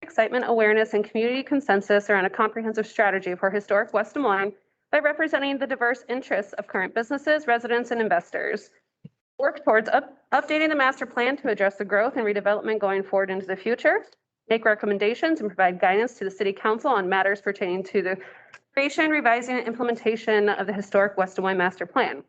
excitement, awareness, and community consensus around a comprehensive strategy for historic West Des Moines by representing the diverse interests of current businesses, residents, and investors. Work towards updating the master plan to address the growth and redevelopment going forward into the future. Make recommendations and provide guidance to the City Council on matters pertaining to the creation, revising, and implementation of the historic West Des Moines master plan.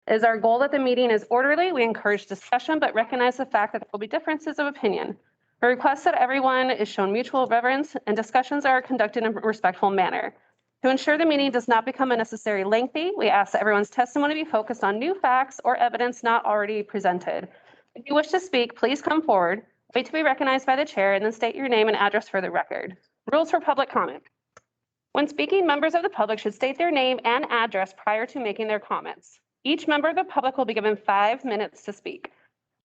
It is our goal that the meeting is orderly. We encourage discussion, but recognize the fact that there will be differences of opinion. We request that everyone is shown mutual reverence and discussions are conducted in a respectful manner. To ensure the meeting does not become unnecessarily lengthy, we ask that everyone's testimony be focused on new facts or evidence not already presented. If you wish to speak, please come forward, wait to be recognized by the chair, and then state your name and address for the record. Rules for public comment. When speaking, members of the public should state their name and address prior to making their comments. Each member of the public will be given 5 minutes to speak.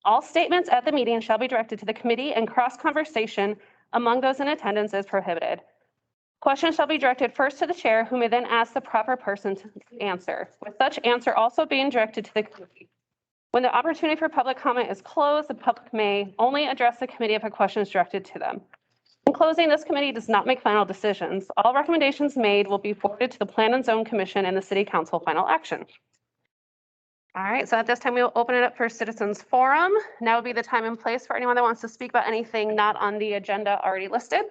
All statements at the meeting shall be directed to the committee, and cross-conversation among those in attendance is prohibited. Questions shall be directed first to the chair, who may then ask the proper person to answer, with such answer also being directed to the committee. When the opportunity for public comment is closed, the public may only address the committee if a question is directed to them. In closing, this committee does not make final decisions. All recommendations made will be forwarded to the Plan and Zone Commission and the City Council final action. All right, so at this time, we will open it up for citizens forum. Now would be the time and place for anyone that wants to speak about anything not on the agenda already listed.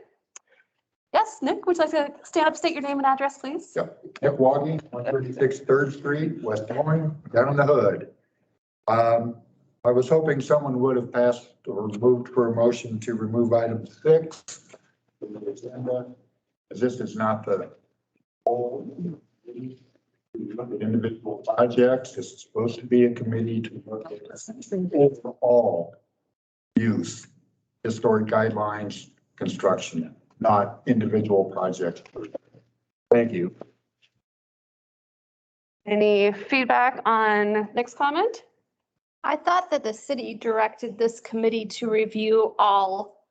Yes, Nick, would you like to stand up, state your name and address, please? Yep. Nick Waggy, 136 3rd Street, West Des Moines, down in the hood. I was hoping someone would have passed or moved for a motion to remove item 6 from the agenda, as this is not the whole individual projects. This is supposed to be a committee to look at overall use, historic guidelines, construction, not individual projects. Thank you. Any feedback on Nick's comment? I thought that the city directed this committee to review all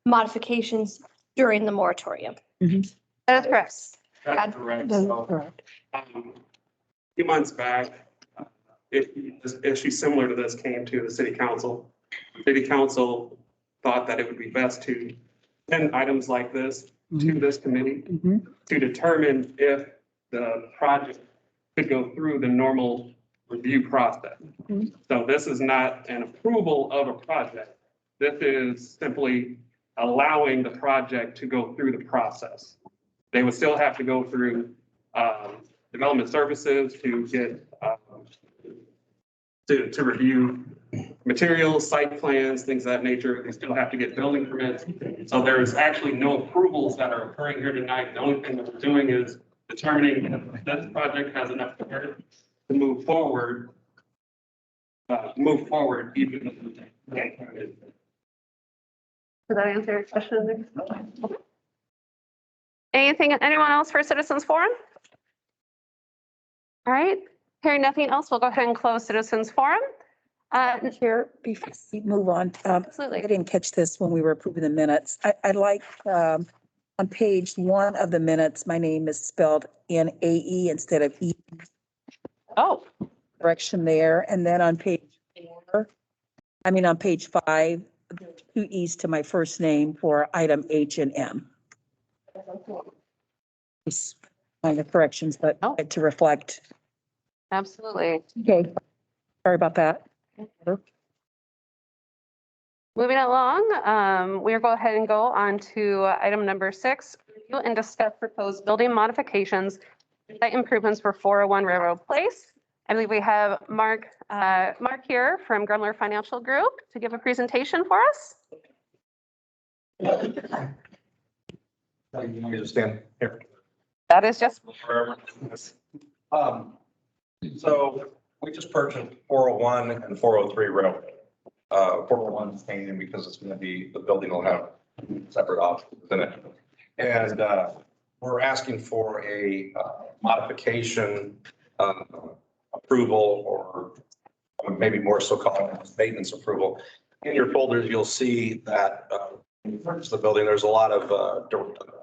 modifications during the moratorium. That is correct. That's correct. So, a few months back, issue similar to this came to the city council. The city council thought that it would be best to send items like this to this committee to determine if the project could go through the normal review process. So this is not an approval of a project. This is simply allowing the project to go through the process. They would still have to go through development services to get to review materials, site plans, things of that nature. They still have to get building permits. So there is actually no approvals that are occurring here tonight. The only thing that we're doing is determining if this project has enough merit to move forward even. Did that answer your question? Anyone else for Citizens Forum? All right, hearing nothing else, we'll go ahead and close Citizens Forum. Chair, before we move on, Absolutely. I didn't catch this when we were approving the minutes. I'd like on page 1 of the minutes, my name is spelled N-A-E instead of E. Oh, Correction there. And then on page 5, 2 E's to my first name for item H and M. Just minor corrections, but to reflect. absolutely. Okay. Sorry about that. Moving along, we'll go ahead and go on to item number 6, review and discuss proposed building modifications, site improvements for 401 Railroad Place. I believe we have Mark here from Grumler Financial Group to give a presentation for us. You want me to stand here? That is just. So we just purchased 401 and 403 Railroad. 401 is staying in because it's going to be, the building will have separate offices within it. And we're asking for a modification approval, or maybe more so called maintenance approval. In your folders, you'll see that when you purchase the building, there's a lot of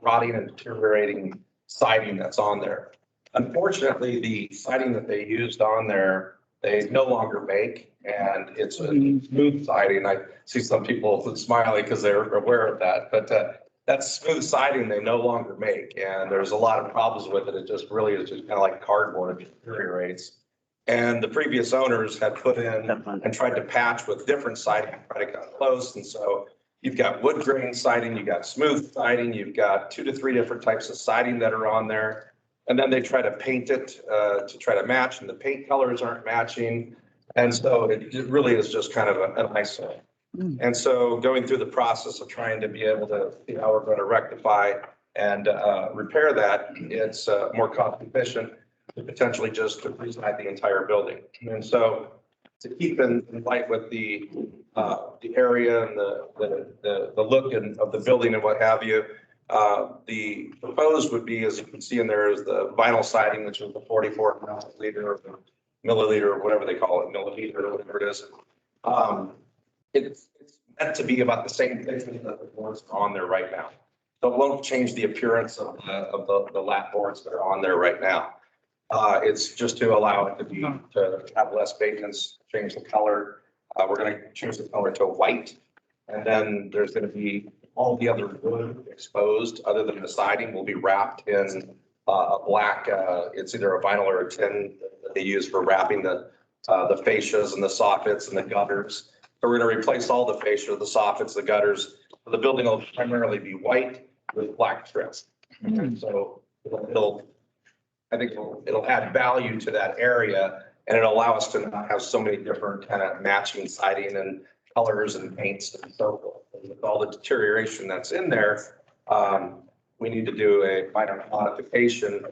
rotting and deteriorating siding that's on there. Unfortunately, the siding that they used on there, they no longer make, and it's a smooth siding. I see some people smiling because they're aware of that, but that smooth siding they no longer make, and there's a lot of problems with it. It just really is just kind of like cardboard, it deteriorates. And the previous owners had put in and tried to patch with different siding, try to get close. And so you've got wood grain siding, you've got smooth siding, you've got 2 to 3 different types of siding that are on there. And then they try to paint it to try to match, and the paint colors aren't matching. And so it really is just kind of an eyesore. And so going through the process of trying to be able to see how we're going to rectify and repair that, it's more cost efficient to potentially just to reside the entire building. And so to keep in light with the area and the look of the building and what have you, the proposed would be, as you can see in there, is the vinyl siding, which is the 44 milliliter or the milliliter or whatever they call it, milliliter or whatever it is. It's meant to be about the same thickness that the boards are on there right now. So it won't change the appearance of the lap boards that are on there right now. It's just to allow it to have less maintenance, change the color. We're going to change the color to white. And then there's going to be all the other wood exposed other than the siding will be wrapped in a black, it's either a vinyl or a tin that they use for wrapping the fascias and the soffits and the gutters. So we're going to replace all the fascia, the soffits, the gutters. The building will primarily be white with black trim. And so I think it'll add value to that area, and it'll allow us to not have so many different kind of matching siding and colors and paints and so forth. And with all the deterioration that's in there, we need to do a minor modification.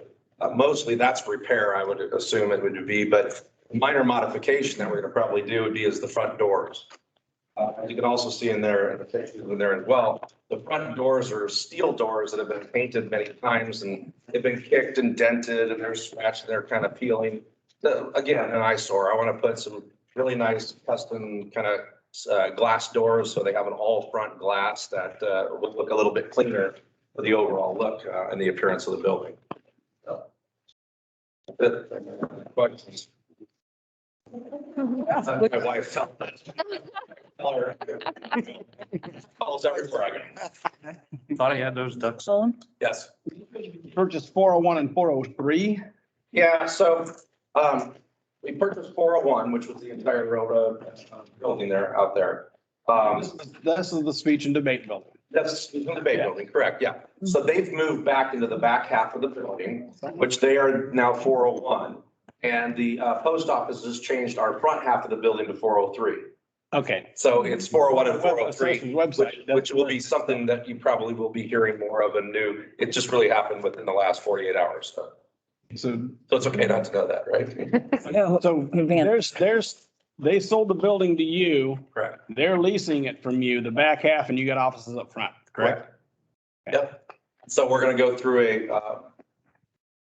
Mostly that's repair, I would assume it would be, but minor modification that we're going to probably do would be is the front doors. As you can also see in there, in the pictures in there as well, the front doors are steel doors that have been painted many times and they've been kicked and dented and they're scratched and they're kind of peeling. Again, an eyesore. I want to put some really nice custom kind of glass doors so they have an all front glass that will look a little bit cleaner for the overall look and the appearance of the building. Questions? My wife felt that. Calls everywhere I go. Thought I had those ducks. Yes. Purchased 401 and 403. Yeah, so we purchased 401, which was the entire railroad building there out there. This is the speech and debate building. That's the debate building, correct, yeah. So they've moved back into the back half of the building, which they are now 401. And the post office has changed our front half of the building to 403. Okay. So it's 401 and Assessor's 403, website. which will be something that you probably will be hearing more of and new. It just really happened within the last 48 hours. So it's okay not to know that, right? So they sold the building to you. Correct. They're leasing it from you, the back half, and you got offices up front, correct? Yep. So we're going to go through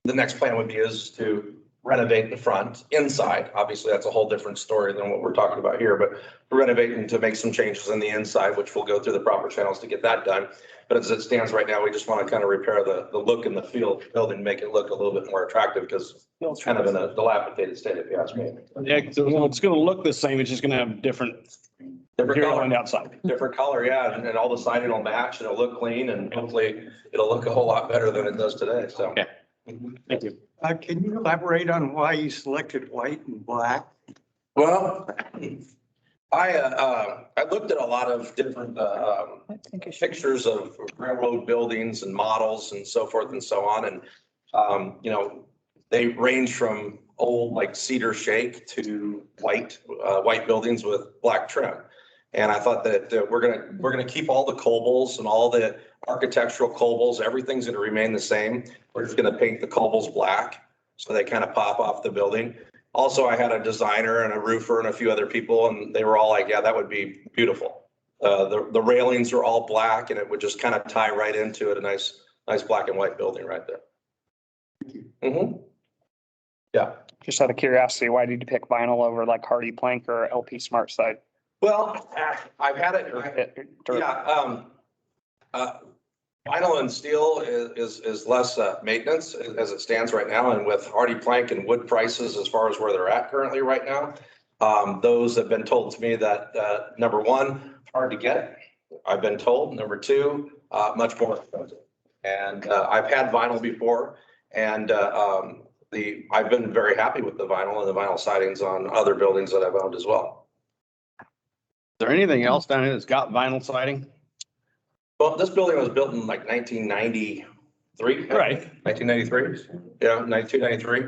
the next plan would be is to renovate the front inside. Obviously, that's a whole different story than what we're talking about here, but renovate and to make some changes in the inside, which we'll go through the proper channels to get that done. But as it stands right now, we just want to kind of repair the look and the feel of the building, make it look a little bit more attractive because it's kind of in a dilapidated state, if you ask me. Yeah, so it's going to look the same. It's just going to have different material on the outside. Different color, yeah, and all the siding will match and it'll look clean and hopefully it'll look a whole lot better than it does today, so. Yeah. Thank you. Can you elaborate on why you selected white and black? Well, I looked at a lot of different pictures of railroad buildings and models and so forth and so on. And, they range from old like cedar shake to white buildings with black trim. And I thought that we're gonna keep all the cobles and all the architectural cobles. Everything's gonna remain the same. We're just gonna paint the cobles black so they kind of pop off the building. Also, I had a designer and a roofer and a few other people, and they were all like, "Yeah, that would be beautiful." The railings are all black, and it would just kind of tie right into it. A nice black and white building right there. Mm-hmm. Yeah. Just out of curiosity, why did you pick vinyl over like Hardy Plank or LP Smart Side? Well, I've had it. Yeah. Vinyl and steel is less maintenance as it stands right now. And with Hardy Plank and wood prices, as far as where they're at currently right now, those have been told to me that number one, hard to get. I've been told. Number two, much more expensive. And I've had vinyl before, and I've been very happy with the vinyl and the vinyl sidings on other buildings that I've owned as well. Is there anything else down here that's got vinyl siding? Well, this building was built in like 1993. Right. 1993. Yeah, 92, 93.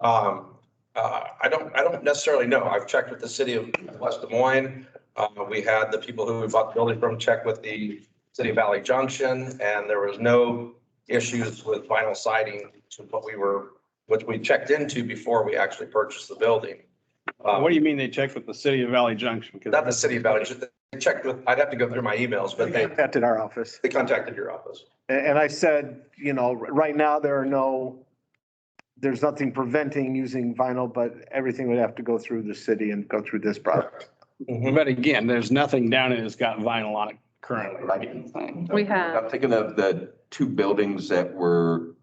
I don't necessarily know. I've checked with the city of West Des Moines. We had the people who we bought the building from check with the city of Valley Junction, and there was no issues with vinyl siding to which we checked into before we actually purchased the building. What do you mean they checked with the city of Valley Junction? Because Not the city of Valley Junction. They checked with, I'd have to go through my emails, but they Contacted our office. contacted your office. And I said, you know, right now there's nothing preventing using vinyl, but everything would have to go through the city and go through this process. But again, there's nothing down here that's got vinyl on it currently. We have, I'm thinking of the two buildings that were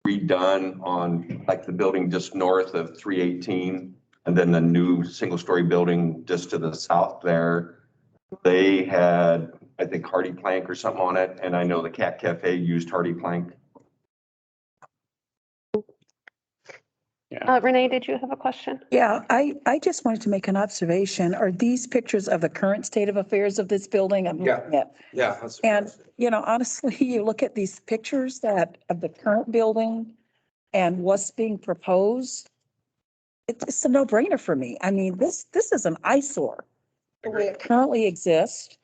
redone on, like the building just north of 318 and then the new single-story building just to the south there. They had, I think, hardy plank or something on it, and I know the Cat Cafe used hardy plank. Renee, did you have a question? Yeah, I just wanted to make an observation. Are these pictures of the current state of affairs of this building? I'm looking at. Yeah. That's And, you know, honestly, you look at these pictures of the current building and what's being proposed, it's a no-brainer for me. I mean, this is an eyesore the way it currently exists.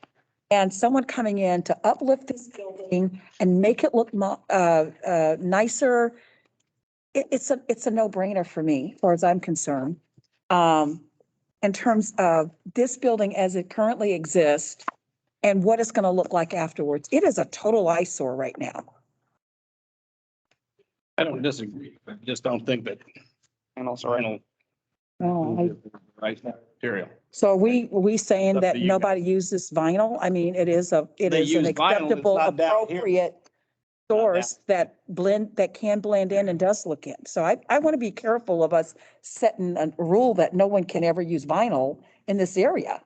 And someone coming in to uplift this building and make it look nicer. It's a no-brainer for me, as far as I'm concerned. In terms of this building as it currently exists and what it's going to look like afterwards, it is a total eyesore right now. I don't disagree. I just don't think that vinyl right material. So are we saying Up that to you nobody uses vinyl? I mean, it is an They use vinyl, it's acceptable, not down here. appropriate source that can blend in and does look in. So I want to be careful of us setting a rule that no one can ever use vinyl in this area.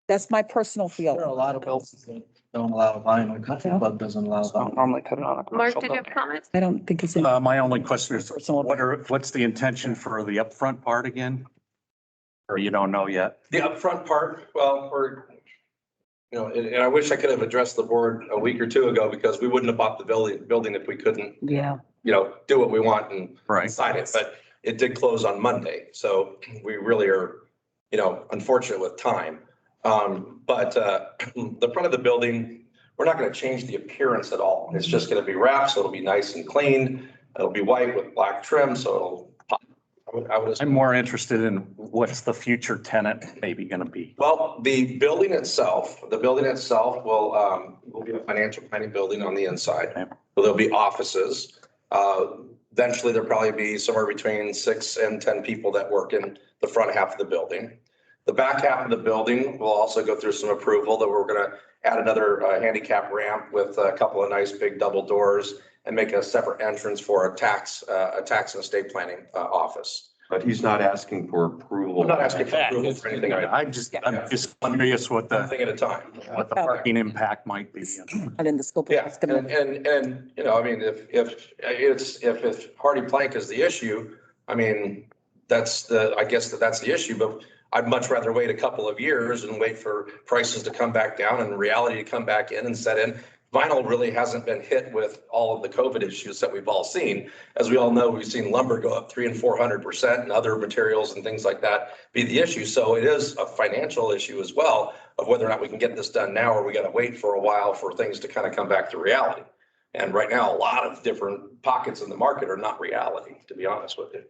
That's my personal There are a feeling. lot of buildings that don't allow vinyl. Country Club doesn't allow Don't vinyl. normally put it on a Mark, commercial did you have building. comments? I don't think it's in. My only question is, Personal. what's the intention for the upfront part again? Or you don't know yet? The upfront part, well, and I wish I could have addressed the board a week or two ago because we wouldn't have bought the building if we couldn't, Yeah. do what we want and Right. sign it. But it did close on Monday. So we really are, unfortunate with time. But the front of the building, we're not going to change the appearance at all. It's just going to be wrapped, so it'll be nice and clean. It'll be white with black trim, so it'll pop. I'm more interested in what's the future tenant maybe going to be. Well, the building itself will be a financial planning building on the inside. Okay. So there'll be offices. Eventually, there'll probably be somewhere between 6 and 10 people that work in the front half of the building. The back half of the building will also go through some approval that we're going to add another handicap ramp with a couple of nice big double doors and make a separate entrance for a tax and estate planning office. But he's not asking for approval. I'm not asking for approval for anything. I'm just curious what One thing at a time. what the parking impact might be. Not in the scope of Yeah, estimate. and if hardy plank is the issue, I mean, that's the issue, but I'd much rather wait a couple of years and wait for prices to come back down and reality to come back in and set in. Vinyl really hasn't been hit with all of the COVID issues that we've all seen. As we all know, we've seen lumber go up 300% and 400% and other materials and things like that be the issue. So it is a financial issue as well of whether or not we can get this done now, or we got to wait for a while for things to kind of come back to reality. And right now, a lot of different pockets in the market are not reality, to be honest with you.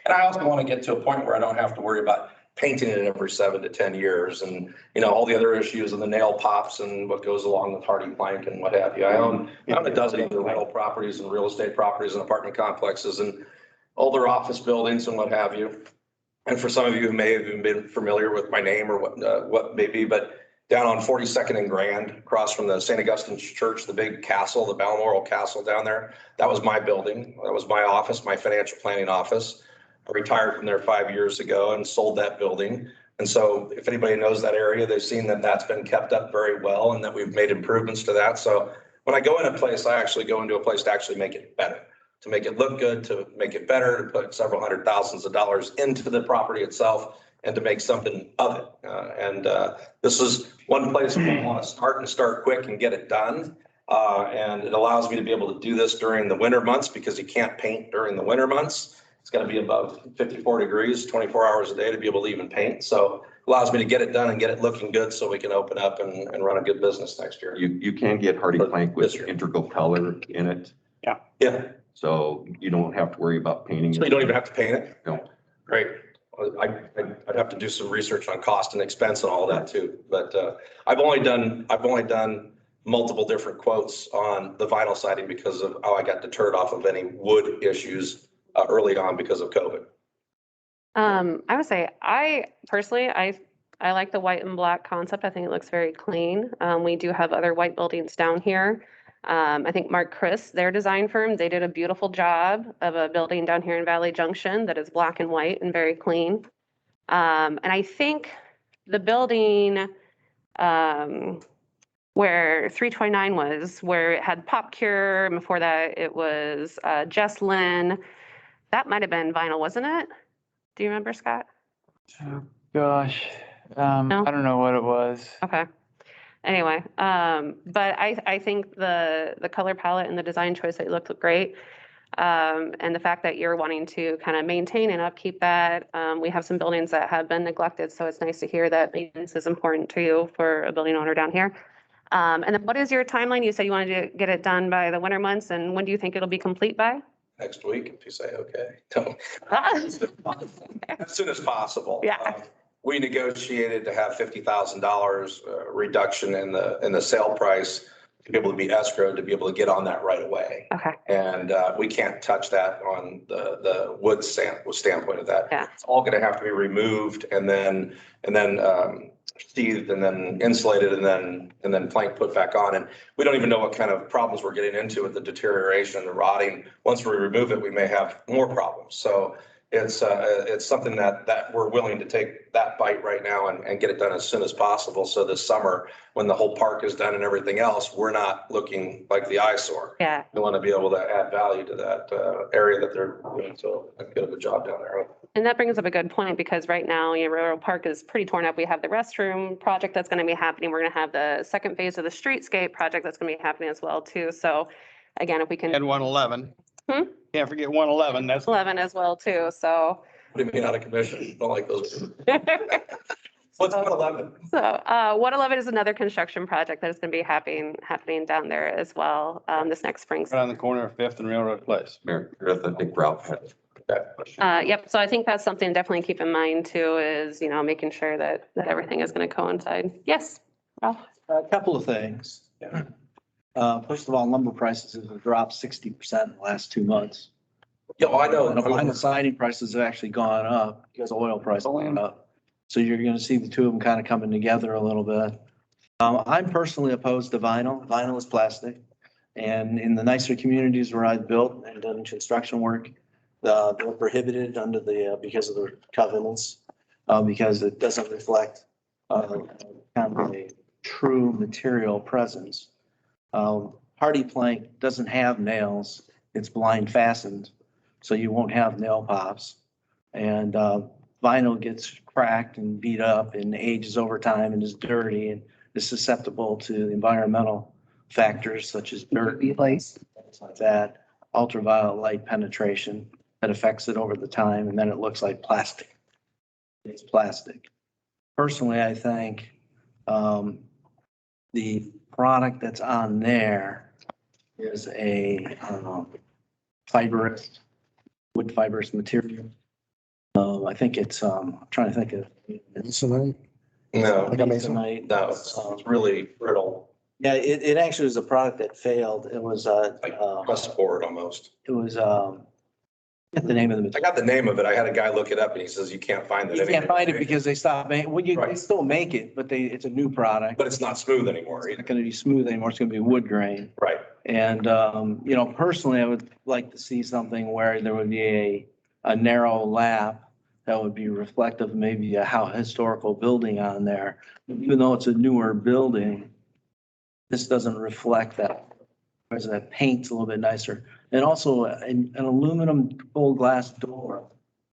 And I also want to get to a point where I don't have to worry about painting it every 7 to 10 years and, all the other issues and the nail pops and what goes along with hardy plank and what have you. I own a dozen other rental properties and real estate properties and apartment complexes and older office buildings and what have you. And for some of you who may have even been familiar with my name or what may be, but down on 42nd and Grand, across from the St. Augustine's Church, the big castle, the Balmoral Castle down there, that was my building. That was my office, my financial planning office. I retired from there 5 years ago and sold that building. And so if anybody knows that area, they've seen that that's been kept up very well and that we've made improvements to that. So when I go in a place, I actually go into a place to actually make it better, to make it look good, to make it better, to put several hundred thousands of dollars into the property itself and to make something of it. This is one place we want to start quick and get it done. And it allows me to be able to do this during the winter months because you can't paint during the winter months. It's got to be above 54 degrees, 24 hours a day to be able to even paint. So allows me to get it done and get it looking good so we can open up and run a good business next year. You can get hardy plank with integral color in it. Yeah. So you don't have to worry about painting. So you don't even have to paint it? No. Great. I'd have to do some research on cost and expense and all that too. But I've only done multiple different quotes on the vinyl siding because of how I got deterred off of any wood issues early on because of COVID. I would say I personally like the white and black concept. I think it looks very clean. We do have other white buildings down here. I think Mark Chris, their design firm, they did a beautiful job of a building down here in Valley Junction that is black and white and very clean. And I think the building where 329 was, where it had Pop Cure, and before that it was Jesslyn. That might have been vinyl, wasn't it? Do you remember, Scott? Oh, gosh. No? I don't know what it was. Okay. Anyway, but I think the color palette and the design choice that you look great. And the fact that you're wanting to kind of maintain and upkeep that. We have some buildings that have been neglected, so it's nice to hear that maintenance is important to you for a building owner down here. And then what is your timeline? You said you wanted to get it done by the winter months, and when do you think it'll be complete by? Next week, if you say okay. No. As soon as possible. Yeah. We negotiated to have $50,000 reduction in the sale price to be able to be escrowed, to be able to get on that right away. Okay. And we can't touch that on the wood standpoint of that. Yeah. It's all going to have to be removed and then sheathed and then insulated and then plank put back on. And we don't even know what kind of problems we're getting into with the deterioration and the rotting. Once we remove it, we may have more problems. So it's something that we're willing to take that bite right now and get it done as soon as possible. So this summer, when the whole park is done and everything else, we're not looking like the eyesore. Yeah. We want to be able to add value to that area that they're doing so good of a job down there. And that brings up a good point because right now, Railroad Park is pretty torn up. We have the restroom project that's going to be happening. We're going to have the second phase of the streetscape project that's going to be happening as well too. So again, if we can. And 111. Hmm? Can't forget 111. That's 11 as well too. So. What do you mean out of commission? Don't like those. What's 111? So 111 is another construction project that is going to be happening down there as well this next spring. right on the corner of 5th and Railroad Place. Meredith, I think Ralph had that question. Yep. So I think that's something to definitely keep in mind too, is, making sure that everything is going to coincide. Yes, Ralph? A couple of things. First of all, lumber prices have dropped 60% in the last 2 months. Yeah, I know. And vinyl siding prices have actually gone up because oil prices went up. So you're going to see the two of them kind of coming together a little bit. I'm personally opposed to vinyl. Vinyl is plastic. And in the nicer communities where I've built and done construction work, they're prohibited under because of the covenants, because it doesn't reflect kind of a true material presence. Hardy plank doesn't have nails. It's blind fastened, so you won't have nail pops. And vinyl gets cracked and beat up and ages over time and is dirty and is susceptible to environmental factors such as dirt, things like that, ultraviolet light penetration that affects it over the time, and then it looks like plastic. It's plastic. Personally, I think the product that's on there is a wood fibrous material. I think it's, I'm trying to think of. No, Masonite. no, it's really brittle, Yeah, it actually was a product that failed. It was, like board almost. it was, get the name of the I material. got the name of it. I had a guy look it up and he says you can't find it. You can't find it because they stopped making, well, they Right. still make it, but it's a new product. But it's not smooth anymore It's either. not gonna be smooth anymore. It's gonna be wood grain. Right. And, personally, I would like to see something where there would be a narrow lap that would be reflective of maybe a historical building on there. Even though it's a newer building, this doesn't reflect that. Whereas that paint's a little bit nicer. And also an aluminum full glass door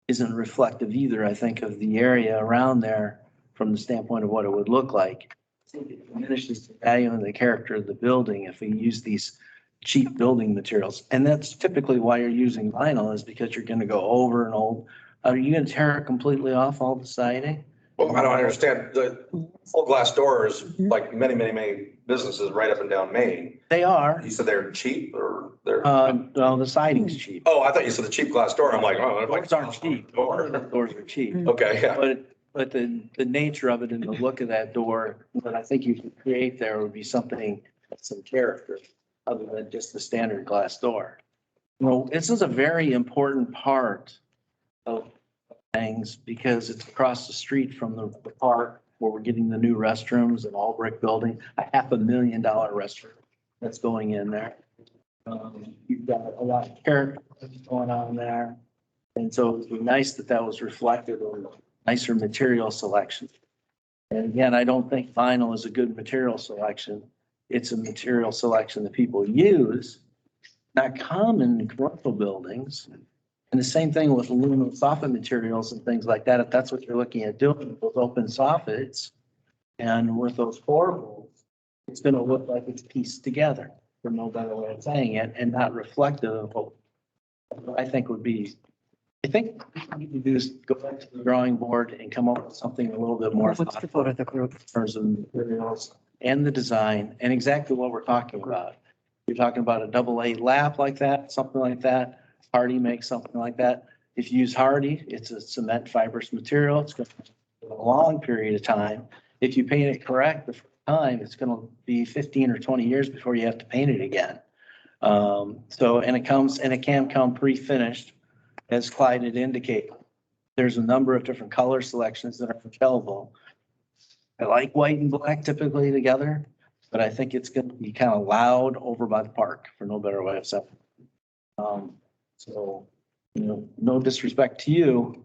isn't reflective either, I think, of the area around there from the standpoint of what it would look like. I think it diminishes the value and the character of the building if we use these cheap building materials. And that's typically why you're using vinyl, is because you're gonna go over an old, are you gonna tear it completely off, all the siding? Well, I don't understand. The full glass doors, like many businesses right up and down Main. They are. You said they're cheap or they're? Well, the siding's cheap. Oh, I thought you said the cheap glass door. I'm like, oh. Doors aren't cheap. Doors are cheap. Okay, yeah. But the nature of it and the look of that door, what I think you could create there would be something, some character, other than just the standard glass door. You know, this is a very important part of things because it's across the street from the park where we're getting the new restrooms and all brick building, a $500,000 restroom that's going in there. You've got a lot of character going on there. And so it would be nice that that was reflected in nicer material selection. And again, I don't think vinyl is a good material selection. It's a material selection that people use, not common in commercial buildings. And the same thing with aluminum soffit materials and things like that. If that's what you're looking at doing, those open soffits and with those portables, it's going to look like it's pieced together, for no better way of saying it, and not reflective of what I think would be. I think what we need to do is go back to the drawing board and come up with something a little bit more thoughtful in terms of materials and the design and exactly what we're talking about. You're talking about a AA lap like that, something like that. Hardy makes something like that. If you use Hardy, it's a cement fibrous material. It's going to take a long period of time. If you paint it correct the first time, it's going to be 15 or 20 years before you have to paint it again. And it can come pre-finished, as Clyde had indicated. There's a number of different color selections that are available. I like white and black typically together, but I think it's going to be kind of loud over by the park, for no better way of saying it. So, you know, no disrespect to you.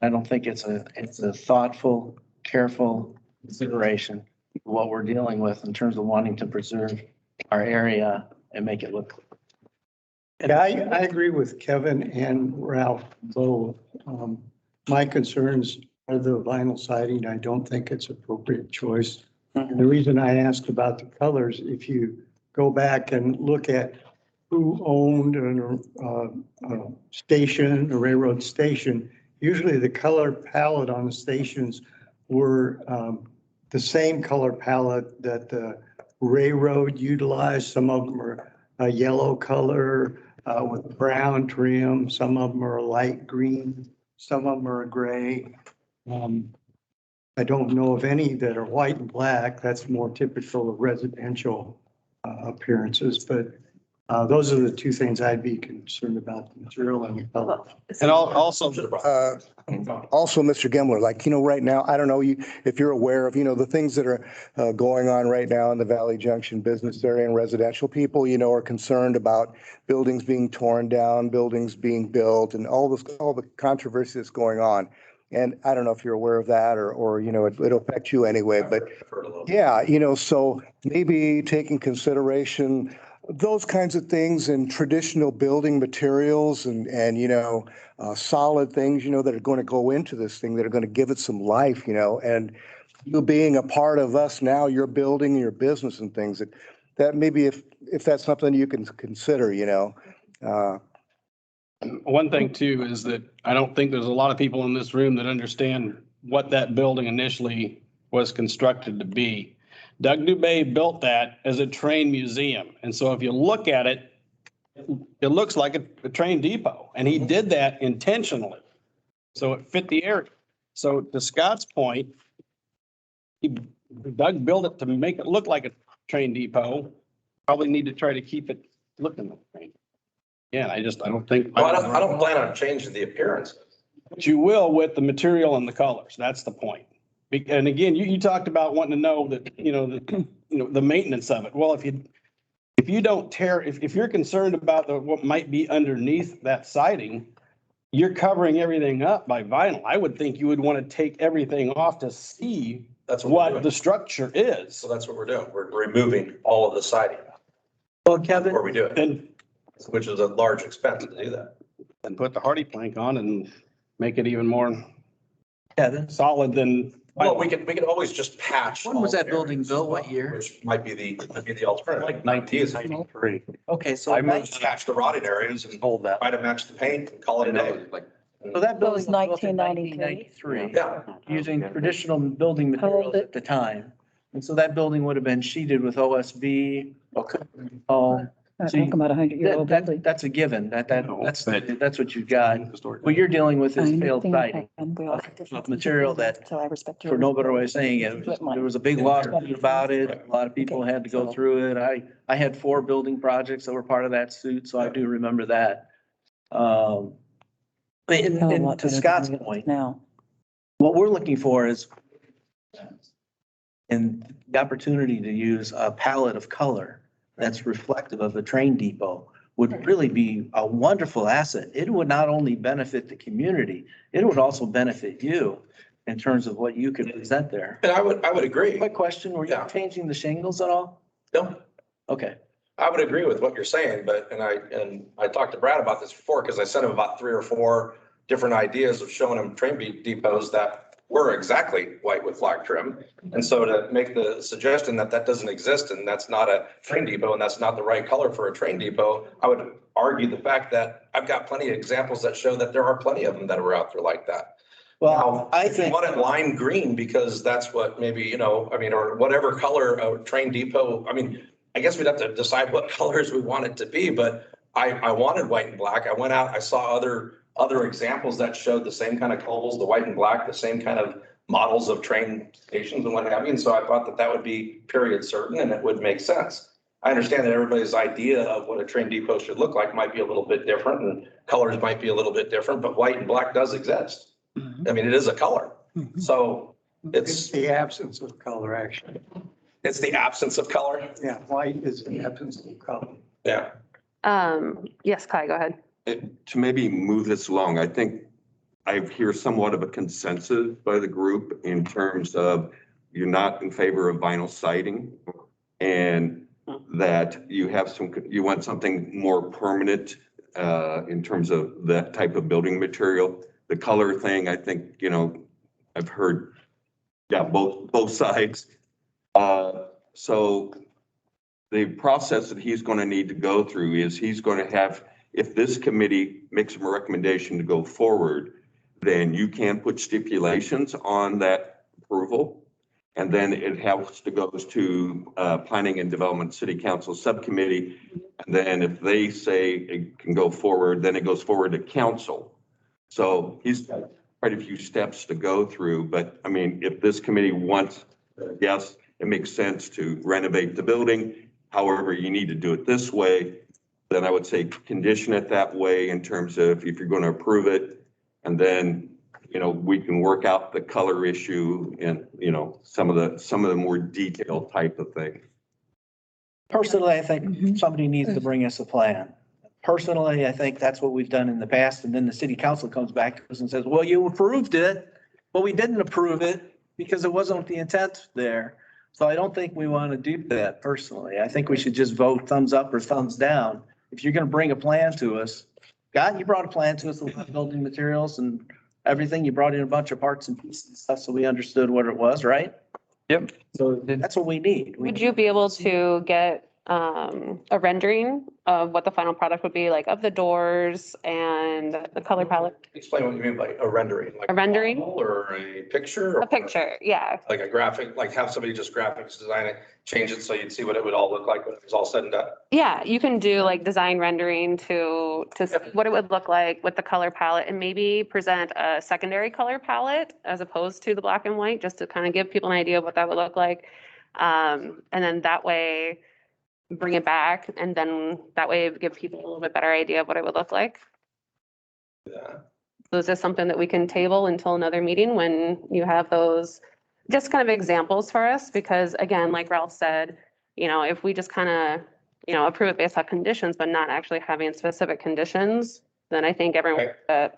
I don't think it's a thoughtful, careful consideration of what we're dealing with in terms of wanting to preserve our area and make it look. Yeah, I agree with Kevin and Ralph both. My concerns are the vinyl siding. I don't think it's appropriate choice. The reason I asked about the colors, if you go back and look at who owned a station, a railroad station, usually the color palette on the stations were the same color palette that the railroad utilized. Some of them are a yellow color with brown trim. Some of them are a light green. Some of them are a gray. I don't know of any that are white and black. That's more typical of residential appearances, but those are the two things I'd be concerned about, the material and the color. And also, Also, Mr. Gemmler, like, you know, right now, I don't know if you're aware of, you know, the things that are going on right now in the Valley Junction business area and residential people, you know, are concerned about buildings being torn down, buildings being built and all the controversy that's going on. And I don't know if you're aware of that or, you know, it'll affect you anyway, but yeah, you know, so maybe taking consideration those kinds of things and traditional building materials and you know, solid things, you know, that are going to go into this thing, that are going to give it some life, you know, and you being a part of us now, your building, your business and things that maybe if that's something you can consider, you know. One thing too is that I don't think there's a lot of people in this room that understand what that building initially was constructed to be. Doug Dubé built that as a train museum. And so if you look at it, it looks like a train depot. And he did that intentionally. So it fit the area. So to Scott's point, Doug built it to make it look like a train depot. Probably need to try to keep it looking like a train. Yeah, I don't think. Well, I don't plan on changing the appearance. But you will with the material and the colors. That's the point. And again, you talked about wanting to know that, the maintenance of it. Well, if you don't tear, if you're concerned about what might be underneath that siding, you're covering everything up by vinyl. I would think you would want to take everything off to see That's what we're what doing. the structure is. So that's what we're doing. We're removing all of the siding Well, Kevin, before we do it, And which is a large expense to do that. put the hardy plank on and make it even more Kevin, solid than. Well, we could always just patch. when was all that building areas, built? What year? Which might be the alternative. Like 1993. Okay, so I that, moved Patch the rotted areas and hold that. try to match the paint and call it a day. Like, so that building was was built in 1993. 1993, Yeah, using traditional building materials at the time. And so that building would have been sheeted with OSB. okay. See, Talking about a 100-year-old building. That's a given. That's but- that's what you've got. What you're dealing with is failed siding. Of material that, So I respect. For no better way of saying it, there was a big lawsuit about it. A lot of people had to go through it. I had 4 building projects that were part of that suit, so I do remember that. And to Scott's point, Now. what we're looking for is and the opportunity to use a palette of color that's reflective of the train depot would really be a wonderful asset. It would not only benefit the community, it would also benefit you in terms of what you could present there. And I would agree. Quick question, were you Yeah. changing the shingles at all? No, Okay. I would agree with what you're saying, but, and I talked to Brad about this before, because I sent him about 3 or 4 different ideas of showing him train depots that were exactly white with black trim. And so to make the suggestion that that doesn't exist and that's not a train depot and that's not the right color for a train depot, I would argue the fact that I've got plenty of examples that show that there are plenty of them that are out there like that. Well, I If you think, want it lime green because that's what maybe, or whatever color a train depot, I guess we'd have to decide what colors we want it to be, but I wanted white and black. I went out, I saw other examples that showed the same kind of cobbles, the white and black, the same kind of models of train stations and what have you. And so I thought that would be period certain and it would make sense. I understand that everybody's idea of what a train depot should look like might be a little bit different and colors might be a little bit different, but white and black does exist. It is a color. So It's the absence of color, actually. it's the absence of color. Yeah, white is the absence of color. Yeah. Yes, Kai, go ahead. To maybe move this along, I think I hear somewhat of a consensus by the group in terms of you're not in favor of vinyl siding and that you want something more permanent in terms of that type of building material. The color thing, I think, I've heard, both sides. So the process that he's going to need to go through is he's going to have, if this committee makes a recommendation to go forward, then you can put stipulations on that approval. And then it has to go to Planning and Development City Council Subcommittee. And then if they say it can go forward, then it goes forward to council. So he's got quite a few steps to go through. But if this committee wants, yes, it makes sense to renovate the building. However, you need to do it this way. Then I would say condition it that way in terms of if you're going to approve it. And then, we can work out the color issue and, some of the more detailed type of thing. personally, I think somebody needs to bring us a plan. Personally, I think that's what we've done in the past, and then the city council comes back to us and says, well, you approved it. Well, we didn't approve it because it wasn't the intent there. So I don't think we want to do that personally. I think we should just vote thumbs up or thumbs down. If you're going to bring a plan to us, God, you brought a plan to us with building materials and everything. You brought in a bunch of parts and pieces and stuff, so we understood what it was, right? Yep. So that's what we need. Would you be able to get a rendering of what the final product would be, like of the doors and the color palette? Explain what you mean by a rendering, like A rendering? or a picture? A picture, yeah. Like a graphic, like have somebody just graphics design it, change it so you'd see what it would all look like when it was all said and done. Yeah, you can do like design rendering to see what it would look like with the color palette and maybe present a secondary color palette as opposed to the black and white, just to kind of give people an idea of what that would look like. And then that way bring it back, and then that way give people a little bit better idea of what it would look like. Yeah. So is this something that we can table until another meeting when you have those just kind of examples for us? Because again, like Ralph said, if we just kind of, approve it based on conditions, but not actually having specific conditions, then I think everyone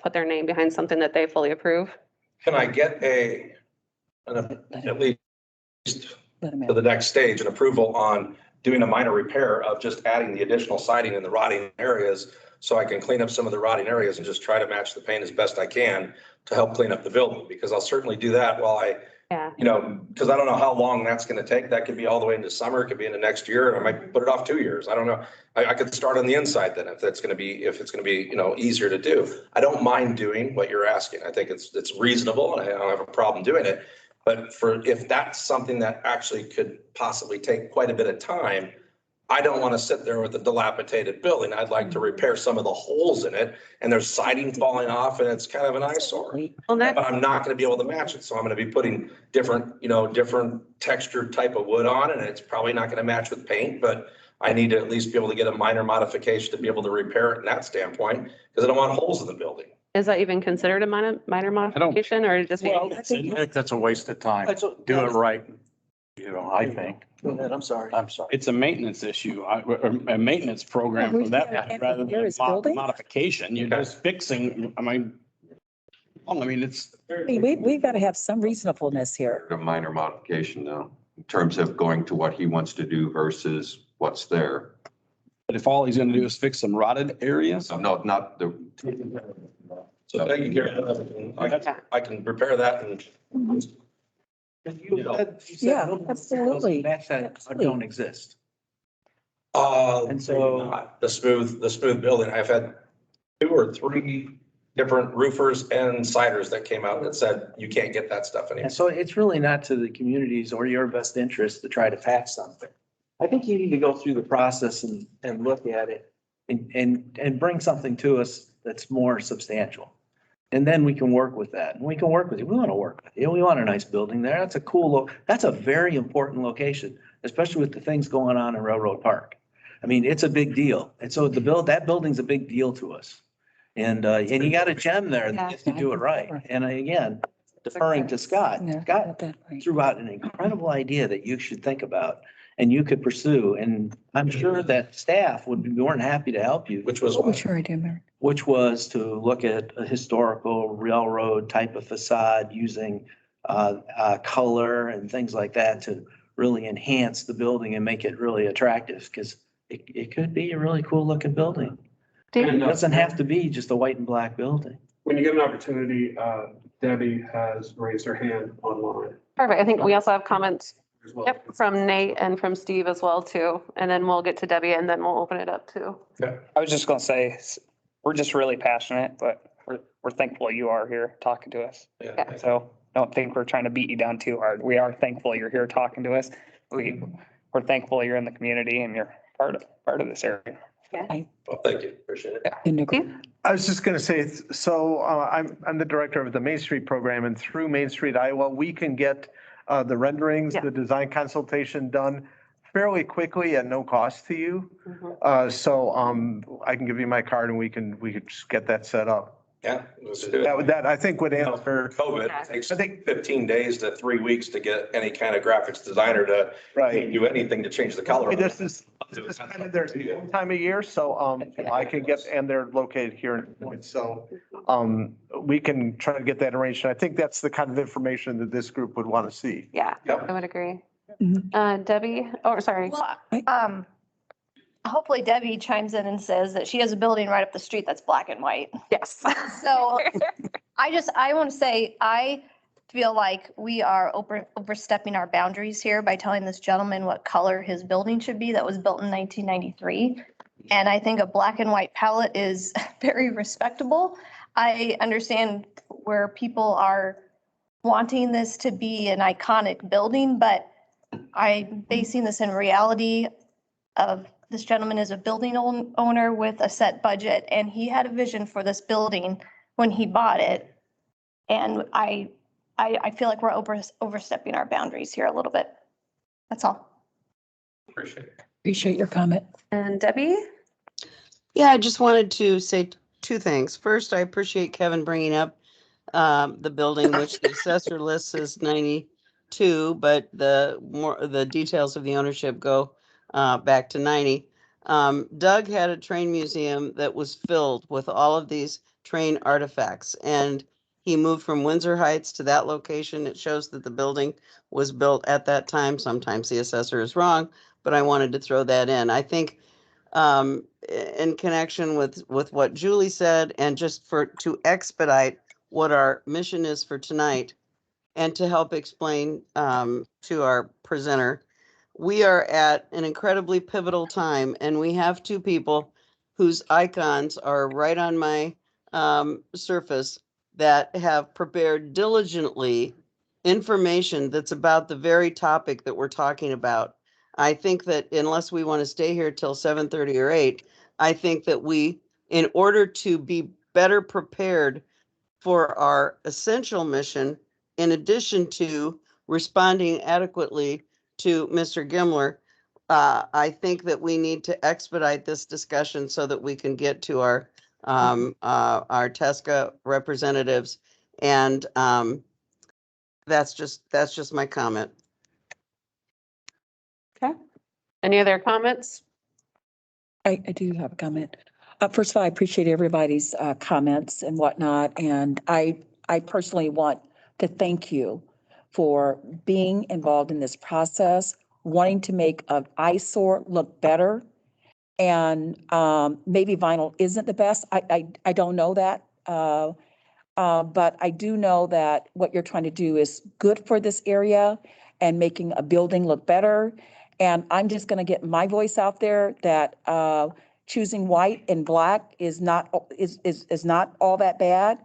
put their name behind something that they fully approve. Can I get at least to the next stage, an approval on doing a minor repair of just adding the additional siding in the rotting areas so I can clean up some of the rotting areas and just try to match the paint as best I can to help clean up the building, because I'll certainly do that while I, because I don't know how long that's going to take. That could be all the way into summer, it could be into next year, and I might put it off 2 years. I don't know. I could start on the inside then if it's going to be, easier to do. I don't mind doing what you're asking. I think it's reasonable and I don't have a problem doing it. But if that's something that actually could possibly take quite a bit of time, I don't want to sit there with a dilapidated building. I'd like to repair some of the holes in it, and there's siding falling off and it's kind of an eyesore. But I'm not going to be able to match it. So I'm going to be putting different textured type of wood on, and it's probably not going to match with paint, but I need to at least be able to get a minor modification to be able to repair it in that standpoint, because I don't want holes in the building. Is that even considered a minor modification or just? I think that's a waste of time. Do it right, I think. Go ahead, I'm sorry. It's a maintenance issue, a maintenance program for that, rather than a modification. You're just fixing, it's. We've got to have some reasonableness here. A minor modification though, in terms of going to what he wants to do versus what's there. But if all he's gonna do is fix some rotted areas? No, not the. So taking care of that, I can repair that and. Yeah, absolutely. Match that don't exist. And so the smooth building, I've had 2 or 3 different roofers and siders that came out that said, you can't get that stuff anymore. And so it's really not to the communities or your best interest to try to patch something. I think you need to go through the process and look at it and bring something to us that's more substantial. And then we can work with that. And we can work with you. We want to work with you. We want a nice building there. That's a cool, that's a very important location, especially with the things going on in Railroad Park. I mean, it's a big deal. And so that building's a big deal to us. And you got a gem there if you do it right. And again, deferring to Scott, Scott threw out an incredible idea that you should think about and you could pursue. And I'm sure that staff would be more than happy to help you. Which was What's your idea, Mary? Which was to look at a historical railroad type of facade using color and things like that to really enhance the building and make it really attractive, because it could be a really cool looking building. It doesn't have to be just a white and black building. When you get an opportunity, Debbie has raised her hand online. Perfect. I think we also have comments as well. from Nate and from Steve as well too. And then we'll get to Debbie and then we'll open it up too. I was just gonna say, we're just really passionate, but we're thankful you are here talking to us. Yeah. So don't think we're trying to beat you down too hard. We are thankful you're here talking to us. We're thankful you're in the community and you're part of this area. Well, thank you. Appreciate it. I was just going to say, so I'm the director of the Main Street program, and through Main Street Iowa, we can get the renderings, the design consultation done fairly quickly at no cost to you. So I can give you my card and we could just get that set up. Yeah. Let's do it. That I think would answer COVID. It takes 15 days to 3 weeks to get any kind of graphics designer to do anything to change the color. This is kind of their time of year, so I can get, and they're located here in Moines, so we can try to get that arranged. And I think that's the kind of information that this group would want to see. Yeah, I would agree. Debbie, sorry. Well, hopefully Debbie chimes in and says that she has a building right up the street that's black and white. Yes. So I want to say, I feel like we are overstepping our boundaries here by telling this gentleman what color his building should be that was built in 1993. And I think a black and white palette is very respectable. I understand where people are wanting this to be an iconic building, but I'm basing this in reality of this gentleman is a building owner with a set budget, and he had a vision for this building when he bought it. And I feel like we're overstepping our boundaries here a little bit. That's all. Appreciate your comment. And Debbie? Yeah, I just wanted to say 2 things. First, I appreciate Kevin bringing up the building, which the assessor list is 92, but the details of the ownership go back to 90. Doug had a train museum that was filled with all of these train artifacts, and he moved from Windsor Heights to that location. It shows that the building was built at that time. Sometimes the assessor is wrong, but I wanted to throw that in. I think in connection with what Julie said, and just to expedite what our mission is for tonight, and to help explain to our presenter, we are at an incredibly pivotal time, and we have two people whose icons are right on my surface that have prepared diligently information that's about the very topic that we're talking about. I think that unless we want to stay here till 7:30 or 8, I think that we, in order to be better prepared for our essential mission, in addition to responding adequately to Mr. Gimler, I think that we need to expedite this discussion so that we can get to our Tesco representatives. And that's just my comment. Okay. Any other comments? I do have a comment. First of all, I appreciate everybody's comments and whatnot, and I personally want to thank you for being involved in this process, wanting to make an eyesore look better. And maybe vinyl isn't the best. I don't know that. But I do know that what you're trying to do is good for this area and making a building look better. And I'm just going to get my voice out there that choosing white and black is not all that bad.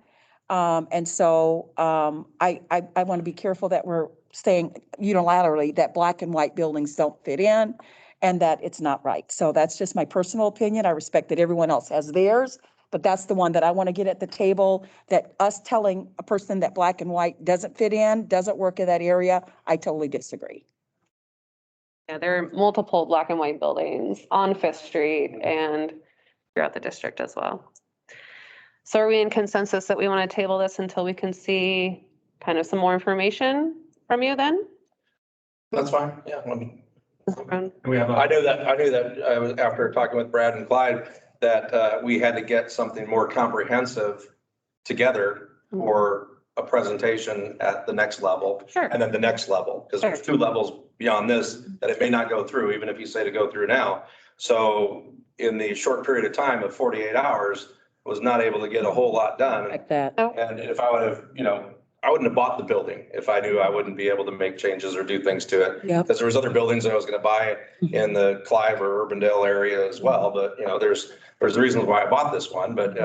And so I want to be careful that we're saying unilaterally that black and white buildings don't fit in and that it's not right. So that's just my personal opinion. I respect that everyone else has theirs, but that's the one that I want to get at the table, that us telling a person that black and white doesn't fit in, doesn't work in that area, I totally disagree. Yeah, there are multiple black and white buildings on Fifth Street and throughout the district as well. So are we in consensus that we want to table this until we can see kind of some more information from you then? That's fine, yeah. Um, I knew that after talking with Brad and Clyde, that we had to get something more comprehensive together for a presentation at the next level. Sure. And then the next level, because there's 2 levels beyond this that it may not go through, even if you say to go through now. So in the short period of time of 48 hours, was not able to get a whole lot done. Like that. And if I would have, I wouldn't have bought the building if I knew I wouldn't be able to make changes or do things to it. Yep. Because there was other buildings that I was going to buy in the Clive or Urbandale area as well. But, there's reasons why I bought this one, but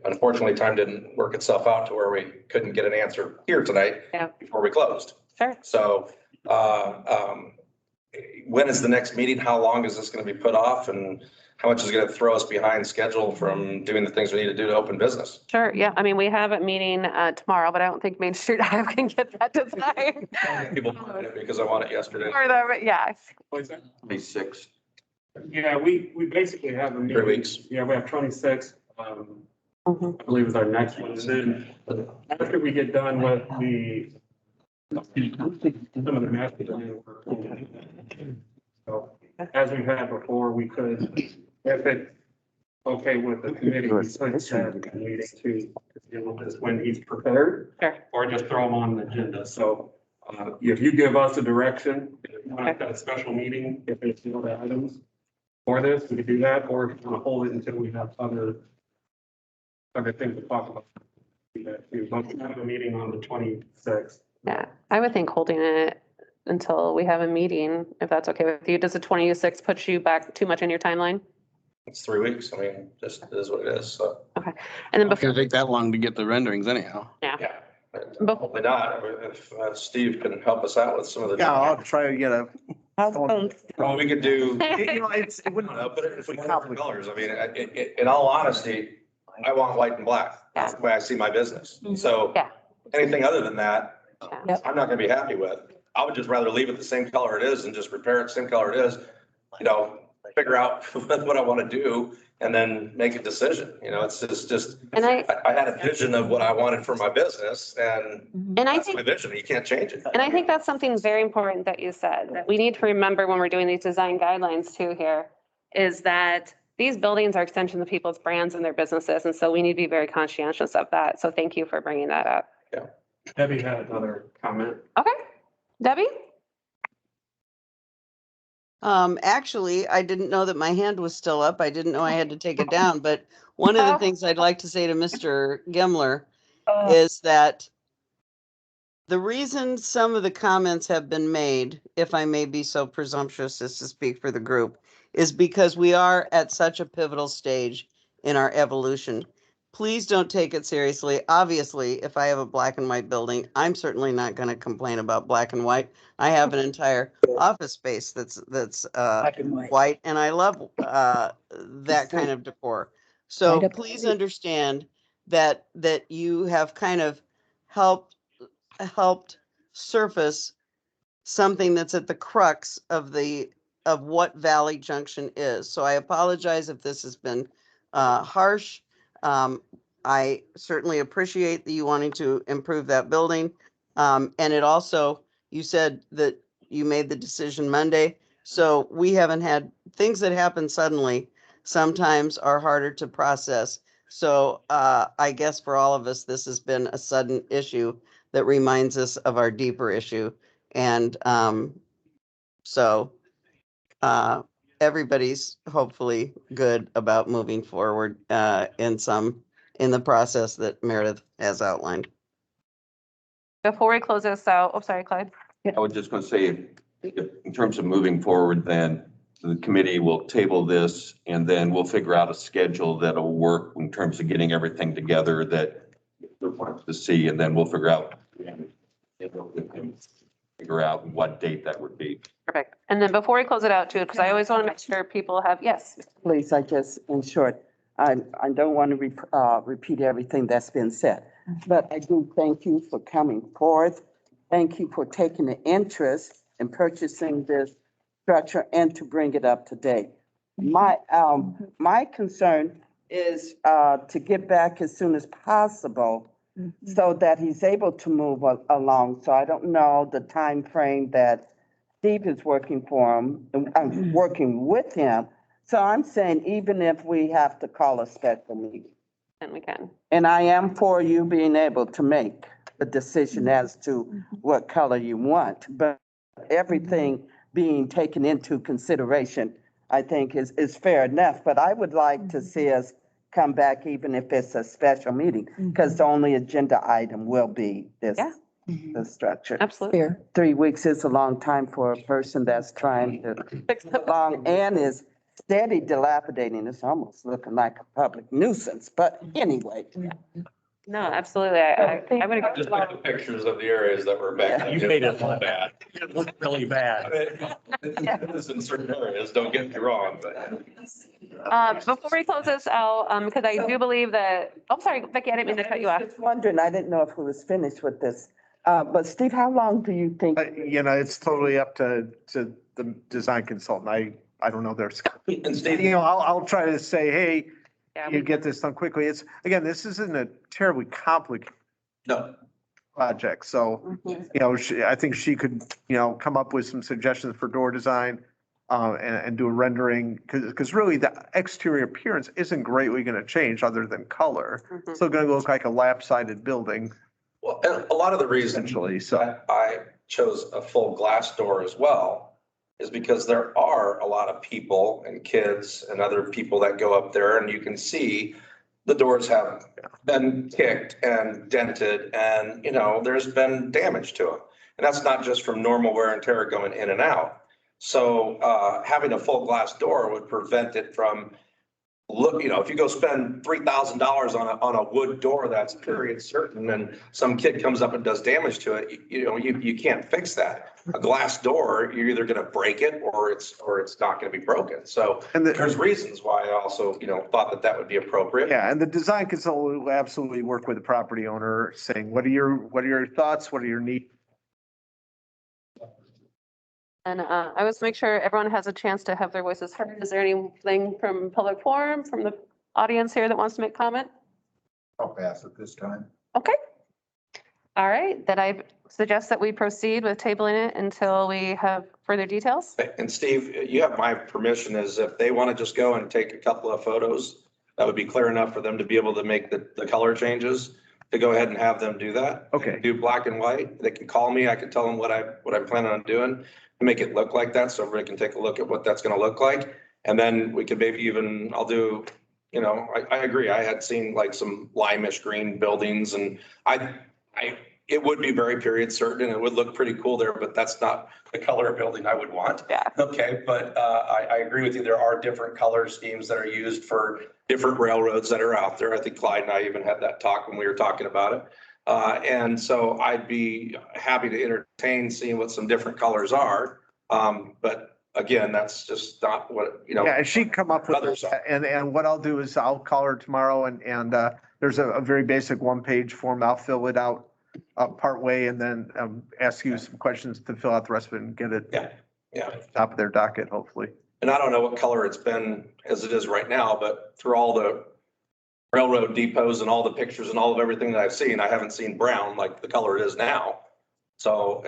unfortunately, time didn't work itself out to where we couldn't get an answer here tonight before we closed. Sure. So when is the next meeting? How long is this going to be put off? And how much is going to throw us behind schedule from doing the things we need to do to open business? Sure, yeah, I mean, we have a meeting tomorrow, but I don't think Main Street Ave can get that design. People wanted it because I want it yesterday. Or the, yeah. 26. Yeah, we basically have a meeting. 3 weeks. Yeah, we have 26. I believe is our next one. And then after we get done with some of the master plan work. So as we've had before, we could, if it's okay with the committee, we could set a meeting to deal with this when he's prepared. Sure. Or just throw him on the agenda. So if you give us a direction, if you want to have a special meeting, if there's no items for this, we could do that, or if you want to hold it until we have other things to talk about. Do that too. But we have a meeting on the 26th. Yeah, I would think holding it until we have a meeting, if that's okay with you. Does the 26th put you back too much in your timeline? It's 3 weeks. I mean, just is what it is. So. Okay. And then It's gonna take that long to get the renderings anyhow. Yeah. Hopefully not. If Steve can help us out with some of the. Yeah, I'll try to get a. Well, we could do. It wouldn't. But if we cover colors, I mean, in all honesty, I want white and black. That's the way I see my business. So anything other than that, I'm not gonna be happy with. I would just rather leave it the same color it is and just repair it the same color it is. Figure out what I want to do and then make a decision. It's just. And I had a vision of what I wanted for my business, and I that's think my vision. You can't change it. And I think that's something very important that you said, that we need to remember when we're doing these design guidelines too here, is that these buildings are extensions of people's brands and their businesses. And so we need to be very conscientious of that. So thank you for bringing that up. Debbie had another comment. Okay. Debbie? Actually, I didn't know that my hand was still up. I didn't know I had to take it down, but one of the things I'd like to say to Mr. Gimler is that the reason some of the comments have been made, if I may be so presumptuous as to speak for the group, is because we are at such a pivotal stage in our evolution. Please don't take it seriously. Obviously, if I have a black and white building, I'm certainly not going to complain about black and white. I have an entire office space that's Black and white. white, and I love that kind of decor. So Right up please there. understand that you have kind of helped surface something that's at the crux of what Valley Junction is. So I apologize if this has been harsh. I certainly appreciate that you wanting to improve that building. And it also, you said that you made the decision Monday. So we haven't had things that happen suddenly sometimes are harder to process. So I guess for all of us, this has been a sudden issue that reminds us of our deeper issue. And so everybody's hopefully good about moving forward in the process that Meredith has outlined. Before we close this out, oh, sorry, Clyde. I was just going to say, if in terms of moving forward, then the committee will table this and then we'll figure out a schedule that'll work in terms of getting everything together that we want to see, and then we'll figure out what date that would be. Perfect. And then before we close it out too, because I always want to make sure people have, yes. Please, I just, in short, I don't want to repeat everything that's been said, but I do thank you for coming forth. Thank you for taking the interest in purchasing this structure and to bring it up to date. My concern is to get back as soon as possible so that he's able to move along. So I don't know the time frame that Steve is working for him, I'm working with him. So I'm saying even if we have to call a special meeting. And we can. And I am for you being able to make a decision as to what color you want, but everything being taken into consideration, I think is fair enough. But I would like to see us come back even if it's a special meeting, because the only agenda item will be this. Yeah. The structure. Absolutely. Fair. 3 weeks is a long time for a person that's trying to Fix the- long and is steady dilapidating. It's almost looking like a public nuisance, but anyway. No, absolutely. I would agree. Just look at the pictures of the areas that were back. You made it look bad. It looked really bad. It is in certain areas, don't get me wrong, but. Before we close this out, because I do believe that, oh, sorry, Becky, I didn't mean to cut you off. Just wondering, I didn't know if we was finished with this. But Steve, how long do you think? It's totally up to the design consultant. I don't know their. And Steve, I'll try to say, hey, Yeah, you get this done quickly. It's, again, this isn't a terribly complicated no, project. So, I think she could, come up with some suggestions for door design and do a rendering, because really the exterior appearance isn't greatly going to change other than color. It's still going to look like a lap-sided building. well, and a lot of the reason Essentially, so. I chose a full glass door as well is because there are a lot of people and kids and other people that go up there, and you can see the doors have been kicked and dented, and, there's been damage to them. And that's not just from normal wear and tear going in and out. So having a full glass door would prevent it from if you go spend $3,000 on a wood door that's period certain, and some kid comes up and does damage to it, you can't fix that. A glass door, you're either going to break it or it's not going to be broken. So there's reasons why I also thought that would be appropriate. Yeah, and the design consultant will absolutely work with the property owner, saying, what are your thoughts? What are your needs? And I always make sure everyone has a chance to have their voices heard. Is there anything from public forum, from the audience here that wants to make comment? I'll pass it this time. Okay. All right, then I suggest that we proceed with tabling it until we have further details. And Steve, you have my permission is if they want to just go and take a couple of photos, that would be clear enough for them to be able to make the color changes, to go ahead and have them do that. Okay. Do black and white. They can call me. I can tell them what I'm planning on doing to make it look like that. So everybody can take a look at what that's going to look like. And then we could maybe even, I'll do, you know, I agree. I had seen like some limeish green buildings and it would be very period certain and it would look pretty cool there, but that's not the color of building I would want. Yeah. Okay, but I agree with you. There are different color schemes that are used for different railroads that are out there. I think Clyde and I even had that talk when we were talking about it. And so I'd be happy to entertain seeing what some different colors are. But again, that's just not what, you know. Yeah, she'd come up with, Others are. and what I'll do is I'll call her tomorrow and there's a very basic one-page form. I'll fill it out part way and then ask you some questions to fill out the rest of it and get it. Yeah. Top of their docket, hopefully. And I don't know what color it's been as it is right now, but through all the railroad depots and all the pictures and all of everything that I've seen, I haven't seen brown like the color it is now. So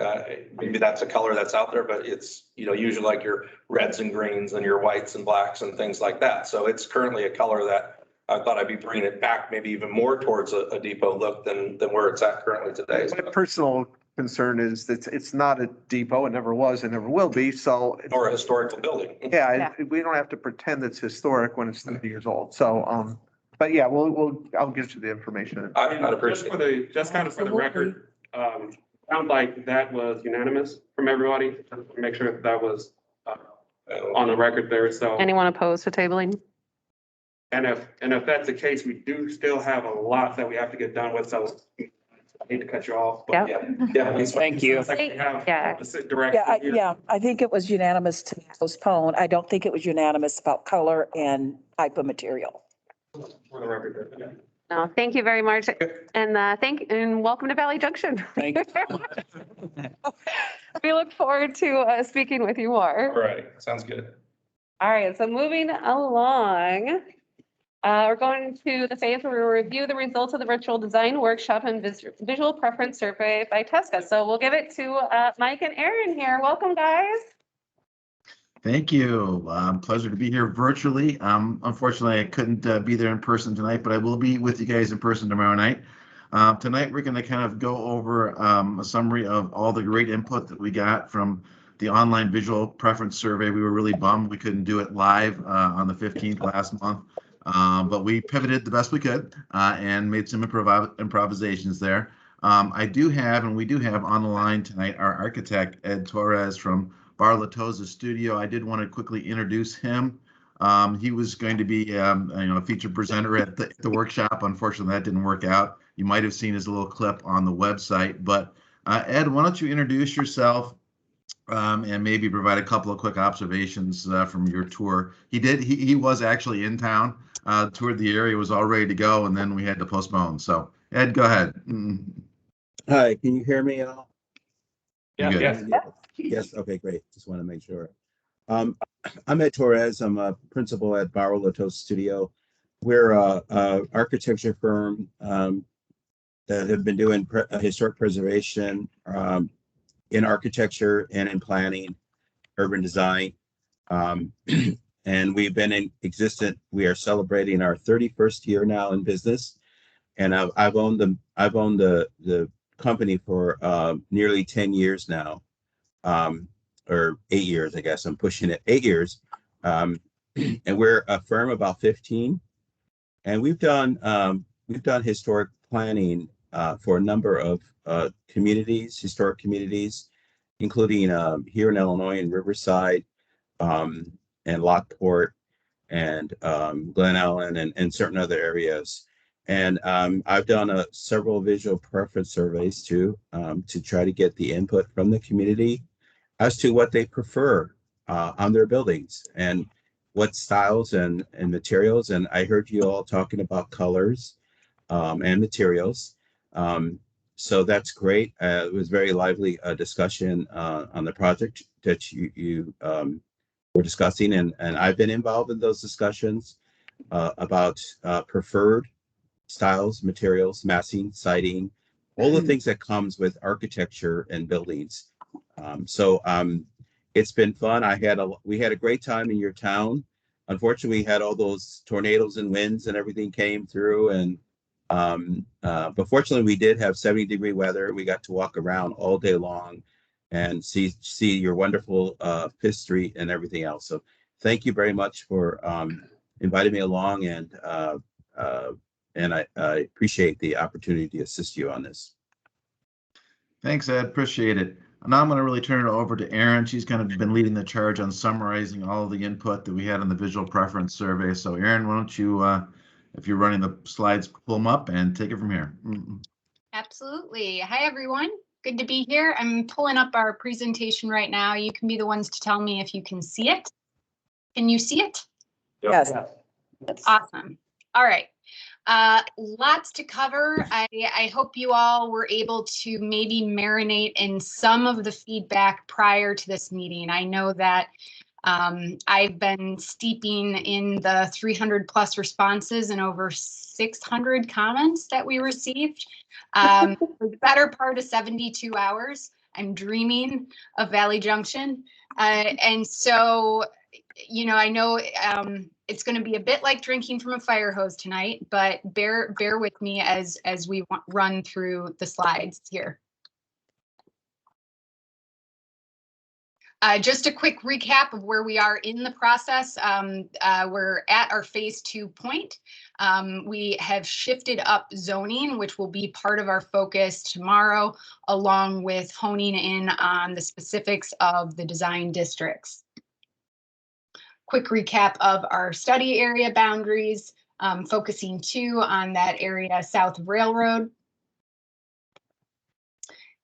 maybe that's a color that's out there, but it's, you know, usually like your reds and greens and your whites and blacks and things like that. So it's currently a color that I thought I'd be bringing it back maybe even more towards a depot look than where it's at currently today. My personal concern is that it's not a depot. It never was and never will be. So. Or a historical building. Yeah, we don't have to pretend it's historic when it's 30 years old. So, but yeah, I'll get you the information. I'd appreciate it. Just kind of for the record, sounds like that was unanimous from everybody. Just to make sure that was on the record there. So. Anyone opposed to tabling? And if that's the case, we do still have a lot that we have to get done with, so I hate to cut you off. But yeah, please. Thank you. Yeah, I think it was unanimous to postpone. I don't think it was unanimous about color and type of material. For the record, yeah. No, thank you very much. And and welcome to Valley Junction. Thank you. We look forward to speaking with you more. All right, sounds good. All right, so moving along, we're going to the phase where we review the results of the virtual design workshop and visual preference survey by Tesco. So we'll give it to Mike and Aaron here. Welcome, guys. Thank you. Pleasure to be here virtually. Unfortunately, I couldn't be there in person tonight, but I will be with you guys in person tomorrow night. Tonight, we're going to kind of go over a summary of all the great input that we got from the online visual preference survey. We were really bummed we couldn't do it live on the 15th last month, but we pivoted the best we could and made some improvisations there. We do have on the line tonight our architect, Ed Torres from Bar La Tosa Studio. I did want to quickly introduce him. He was going to be a featured presenter at the workshop. Unfortunately, that didn't work out. You might have seen his little clip on the website. But Ed, why don't you introduce yourself and maybe provide a couple of quick observations from your tour. He was actually in town, toured the area, was all ready to go, and then we had to postpone. So Ed, go ahead. Hi, can you hear me at all? Yes. Yes, okay, great. Just want to make sure. I'm Ed Torres. I'm a principal at Bar La Tosa Studio. We're a architecture firm that have been doing historic preservation in architecture and in planning, urban design. And we've been in existence. We are celebrating our 31st year now in business. And I've owned the company for nearly 10 years now. Or 8 years, I guess. I'm pushing it 8 years. And we're a firm about 15. And we've done historic planning for a number of communities, historic communities, including here in Illinois in Riverside and Lockport and Glen Ellen and certain other areas. And I've done several visual preference surveys too to try to get the input from the community as to what they prefer on their buildings and what styles and materials. And I heard you all talking about colors and materials. So that's great. It was very lively discussion on the project that you were discussing. And I've been involved in those discussions about preferred styles, materials, massing, siding, all the things that comes with architecture and buildings. It's been fun. We had a great time in your town. Unfortunately, we had all those tornadoes and winds and everything came through, and but fortunately we did have 70-degree weather. We got to walk around all day long and see your wonderful Fifth Street and everything else. So thank you very much for inviting me along, and I appreciate the opportunity to assist you on this. Thanks, Ed. Appreciate it. Now I'm going to really turn it over to Erin. She's kind of been leading the charge on summarizing all of the input that we had in the visual preference survey. So Erin, why don't you, if you're running the slides, pull them up and take it from here. Absolutely. Hi, everyone. Good to be here. I'm pulling up our presentation right now. You can be the ones to tell me if you can see it. Can you see it? Yes. Awesome. All right. Lots to cover. I hope you all were able to maybe marinate in some of the feedback prior to this meeting. I know that I've been steeping in the 300 plus responses and over 600 comments that we received. For the better part of 72 hours, I'm dreaming of Valley Junction. And so, you know, I know it's going to be a bit like drinking from a fire hose tonight, but bear with me as we run through the slides here. Just a quick recap of where we are in the process. We're at our phase 2 point. We have shifted up zoning, which will be part of our focus tomorrow, along with honing in on the specifics of the design districts. Quick recap of our study area boundaries, focusing too on that area south of Railroad.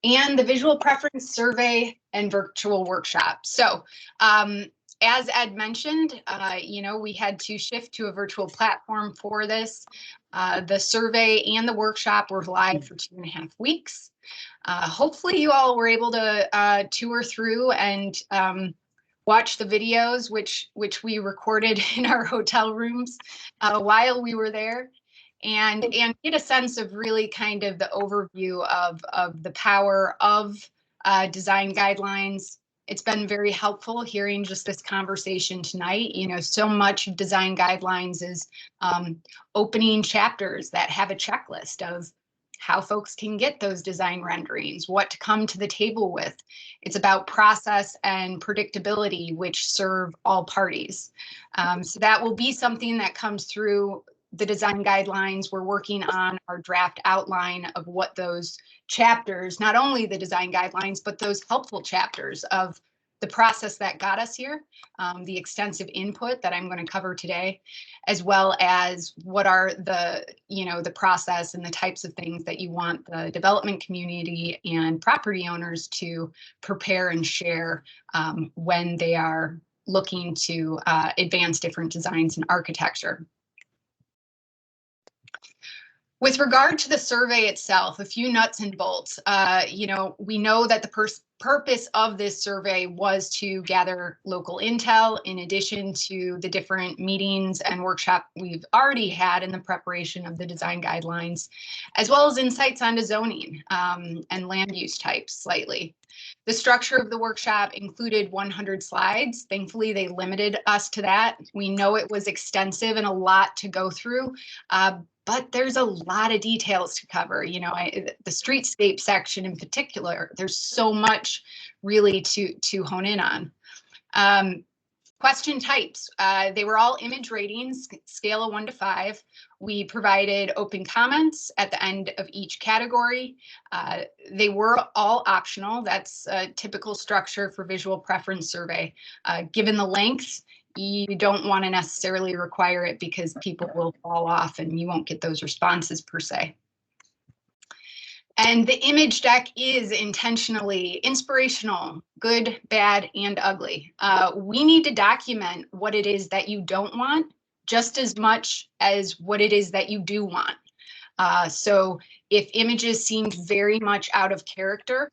And the visual preference survey and virtual workshop. So as Ed mentioned, you know, we had to shift to a virtual platform for this. The survey and the workshop were live for 2.5 weeks. Hopefully you all were able to tour through and watch the videos, which we recorded in our hotel rooms while we were there, and get a sense of really kind of the overview of the power of design guidelines. It's been very helpful hearing just this conversation tonight. You know, so much of design guidelines is opening chapters that have a checklist of how folks can get those design renderings, what to come to the table with. It's about process and predictability, which serve all parties. So that will be something that comes through the design guidelines. We're working on our draft outline of what those chapters, not only the design guidelines, but those helpful chapters of the process that got us here, the extensive input that I'm going to cover today, as well as what are the, you know, the process and the types of things that you want the development community and property owners to prepare and share when they are looking to advance different designs and architecture. With regard to the survey itself, a few nuts and bolts. You know, we know that the purpose of this survey was to gather local intel in addition to the different meetings and workshops we've already had in the preparation of the design guidelines, as well as insights onto zoning and land use types slightly. The structure of the workshop included 100 slides. Thankfully, they limited us to that. We know it was extensive and a lot to go through, but there's a lot of details to cover. You know, the streetscape section in particular, there's so much really to hone in on. Question types, they were all image ratings, scale of 1 to 5. We provided open comments at the end of each category. They were all optional. That's a typical structure for visual preference survey. Given the length, you don't want to necessarily require it because people will fall off and you won't get those responses per se. And the image deck is intentionally inspirational, good, bad, and ugly. We need to document what it is that you don't want just as much as what it is that you do want. So if images seemed very much out of character,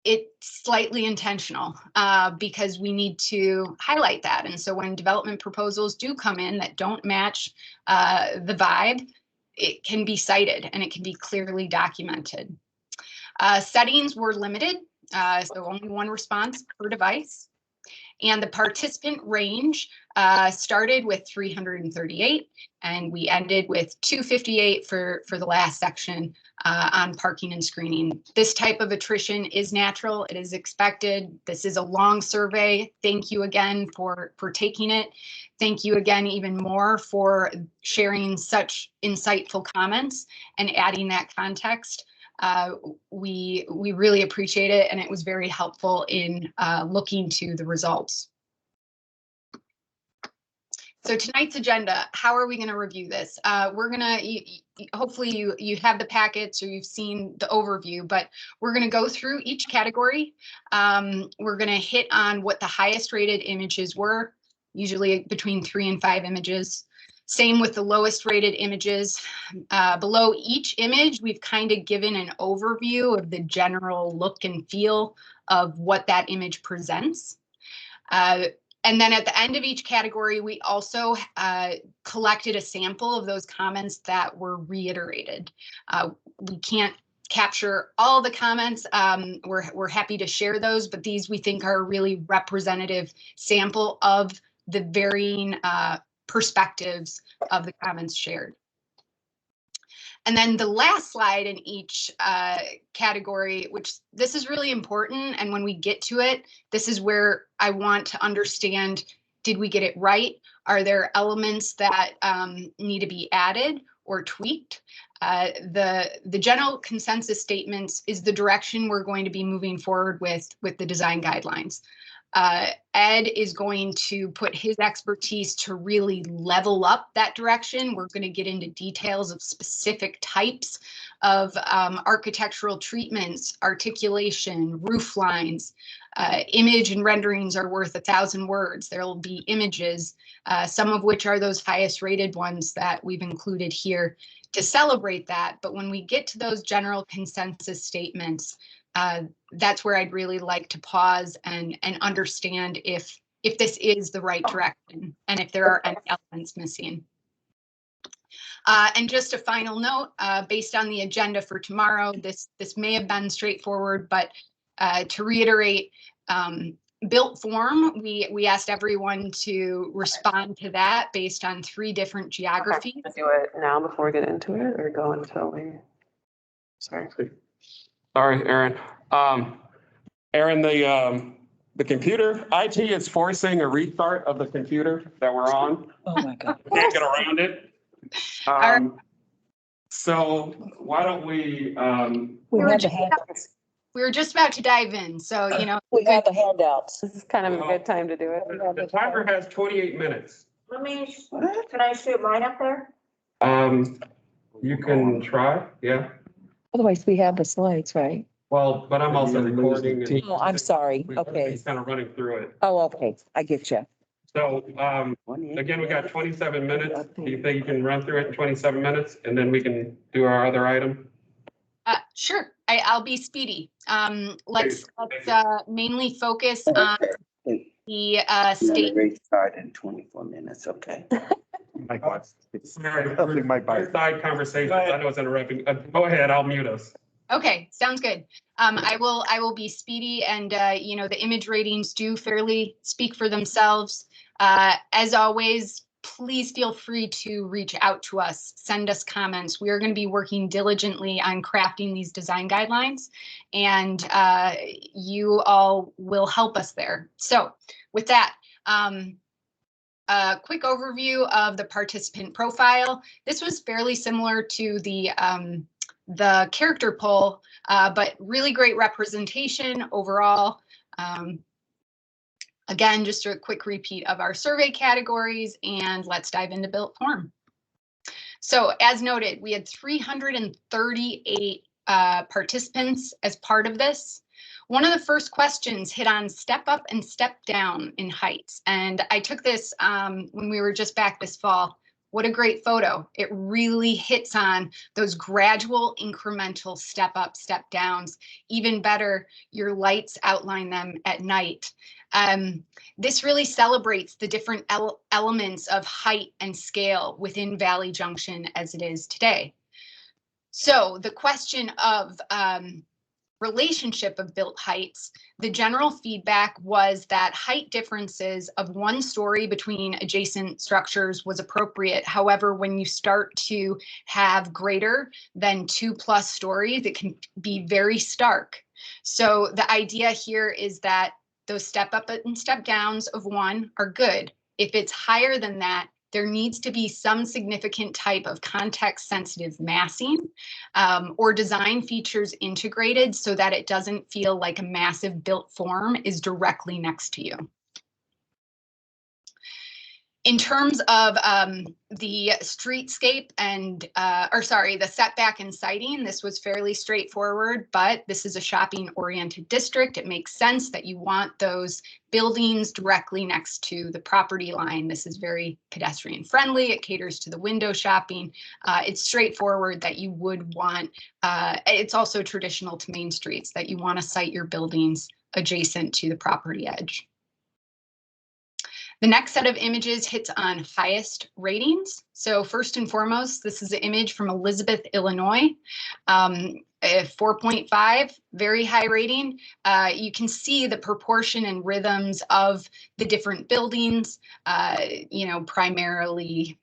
it's slightly intentional because we need to highlight that. And so when development proposals do come in that don't match the vibe, it can be cited and it can be clearly documented. Settings were limited, so only one response per device. And the participant range started with 338, and we ended with 258 for the last section on parking and screening. This type of attrition is natural. It is expected. This is a long survey. Thank you again for taking it. Thank you again even more for sharing such insightful comments and adding that context. We really appreciate it, and it was very helpful in looking to the results. So tonight's agenda, how are we going to review this? We're going to, hopefully you have the packets or you've seen the overview, but we're going to go through each category. We're going to hit on what the highest rated images were, usually between 3 and 5 images. Same with the lowest rated images. Below each image, we've kind of given an overview of the general look and feel of what that image presents. And then at the end of each category, we also collected a sample of those comments that were reiterated. We can't capture all the comments. We're happy to share those, but these we think are a really representative sample of the varying perspectives of the comments shared. And then the last slide in each category, which this is really important. And when we get to it, this is where I want to understand, did we get it right? Are there elements that need to be added or tweaked? The general consensus statements is the direction we're going to be moving forward with the design guidelines. Ed is going to put his expertise to really level up that direction. We're going to get into details of specific types of architectural treatments, articulation, roof lines. Image and renderings are worth 1,000 words. There will be images, some of which are those highest rated ones that we've included here to celebrate that. But when we get to those general consensus statements, that's where I'd really like to pause and understand if this is the right direction and if there are any elements missing. And just a final note, based on the agenda for tomorrow, this may have been straightforward, but to reiterate, built form, we asked everyone to respond to that based on 3 different geographies. Do it now before we get into it, or go until we? Sorry. Sorry, Aaron. Aaron, the computer, IT is forcing a restart of the computer that we're on. Oh my God. We can't get around it. So why don't we? We were just about to dive in, so you know. We have the handouts. This is kind of a good time to do it. The timer has 28 minutes. Can I shoot mine up there? You can try, yeah. Otherwise, we have the slides, right? Well, but I'm also recording. and- Oh, I'm sorry. Okay. He's kind of running through it. Oh, okay. I get you. So, again, we got 27 minutes. Do you think you can run through it in 27 minutes and then we can do our other item? Sure, I'll be speedy. Let's mainly focus on the state. Start in 24 minutes, okay. Sorry, my side conversation. I know it's interrupting. Go ahead, I'll mute us. Okay, sounds good. I will be speedy, and you know, the image ratings do fairly speak for themselves. As always, please feel free to reach out to us, send us comments. We are going to be working diligently on crafting these design guidelines, and you all will help us there. So with that, a quick overview of the participant profile. This was fairly similar to the character poll, but really great representation overall. Again, just a quick repeat of our survey categories, and let's dive into built form. So as noted, we had 338 participants as part of this. One of the first questions hit on step up and step down in heights. And I took this when we were just back this fall. What a great photo. It really hits on those gradual incremental step up, step downs. Even better, your lights outline them at night. This really celebrates the different elements of height and scale within Valley Junction as it is today. So the question of relationship of built heights, the general feedback was that height differences of 1 story between adjacent structures was appropriate. However, when you start to have greater than 2+ stories, it can be very stark. So the idea here is that those step up and step downs of 1 are good. If it's higher than that, there needs to be some significant type of context sensitive massing or design features integrated so that it doesn't feel like a massive built form is directly next to you. In terms of the streetscape and, the setback and siting, this was fairly straightforward, but this is a shopping oriented district. It makes sense that you want those buildings directly next to the property line. This is very pedestrian friendly. It caters to the window shopping. It's straightforward that you would want, it's also traditional to main streets that you want to site your buildings adjacent to the property edge. The next set of images hits on highest ratings. So first and foremost, this is an image from Elizabeth, Illinois. 4.5, very high rating. You can see the proportion and rhythms of the different buildings, primarily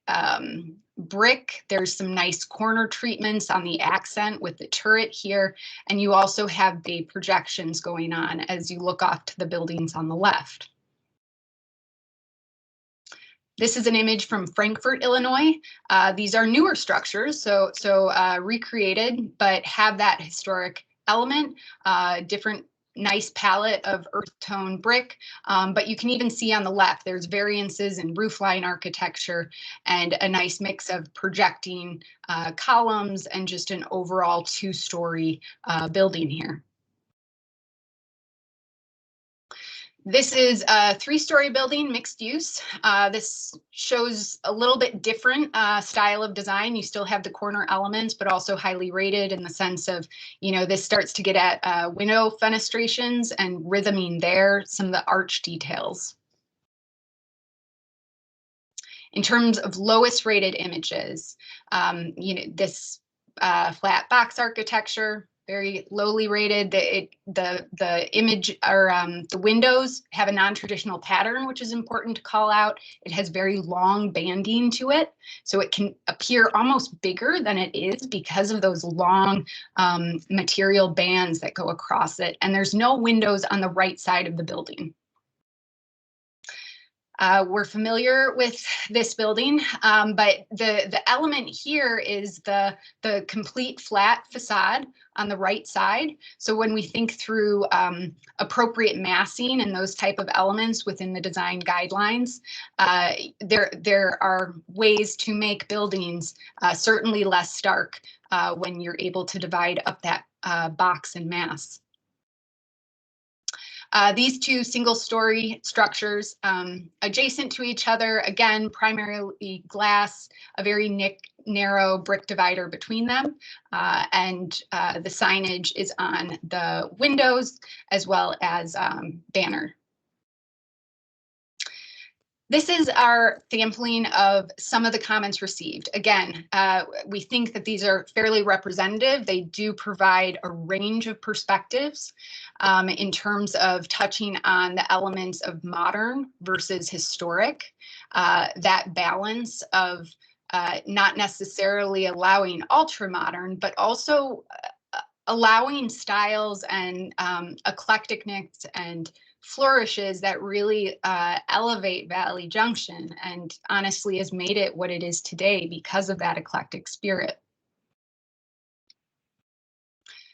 brick. There's some nice corner treatments on the accent with the turret here. And you also have the projections going on as you look off to the buildings on the left. This is an image from Frankfort, Illinois. These are newer structures, so recreated, but have that historic element, different nice palette of earth tone brick. But you can even see on the left, there's variances in roofline architecture and a nice mix of projecting columns and just an overall 2-story building here. This is a 3-story building, mixed use. This shows a little bit different style of design. You still have the corner elements, but also highly rated in the sense of, this starts to get at window fenestrations and rhythming there, some of the arch details. In terms of lowest rated images, this flat box architecture, very lowly rated. The image or the windows have a non-traditional pattern, which is important to call out. It has very long banding to it, so it can appear almost bigger than it is because of those long material bands that go across it. And there's no windows on the right side of the building. We're familiar with this building, but the element here is the complete flat facade on the right side. So when we think through appropriate massing and those type of elements within the design guidelines, there are ways to make buildings certainly less stark when you're able to divide up that box and mass. These 2 single-story structures adjacent to each other, again, primarily glass, a very narrow brick divider between them, and the signage is on the windows as well as banner. This is our sampling of some of the comments received. Again, we think that these are fairly representative. They do provide a range of perspectives in terms of touching on the elements of modern versus historic, that balance of not necessarily allowing ultra-modern, but also allowing styles and eclecticness and flourishes that really elevate Valley Junction and honestly has made it what it is today because of that eclectic spirit.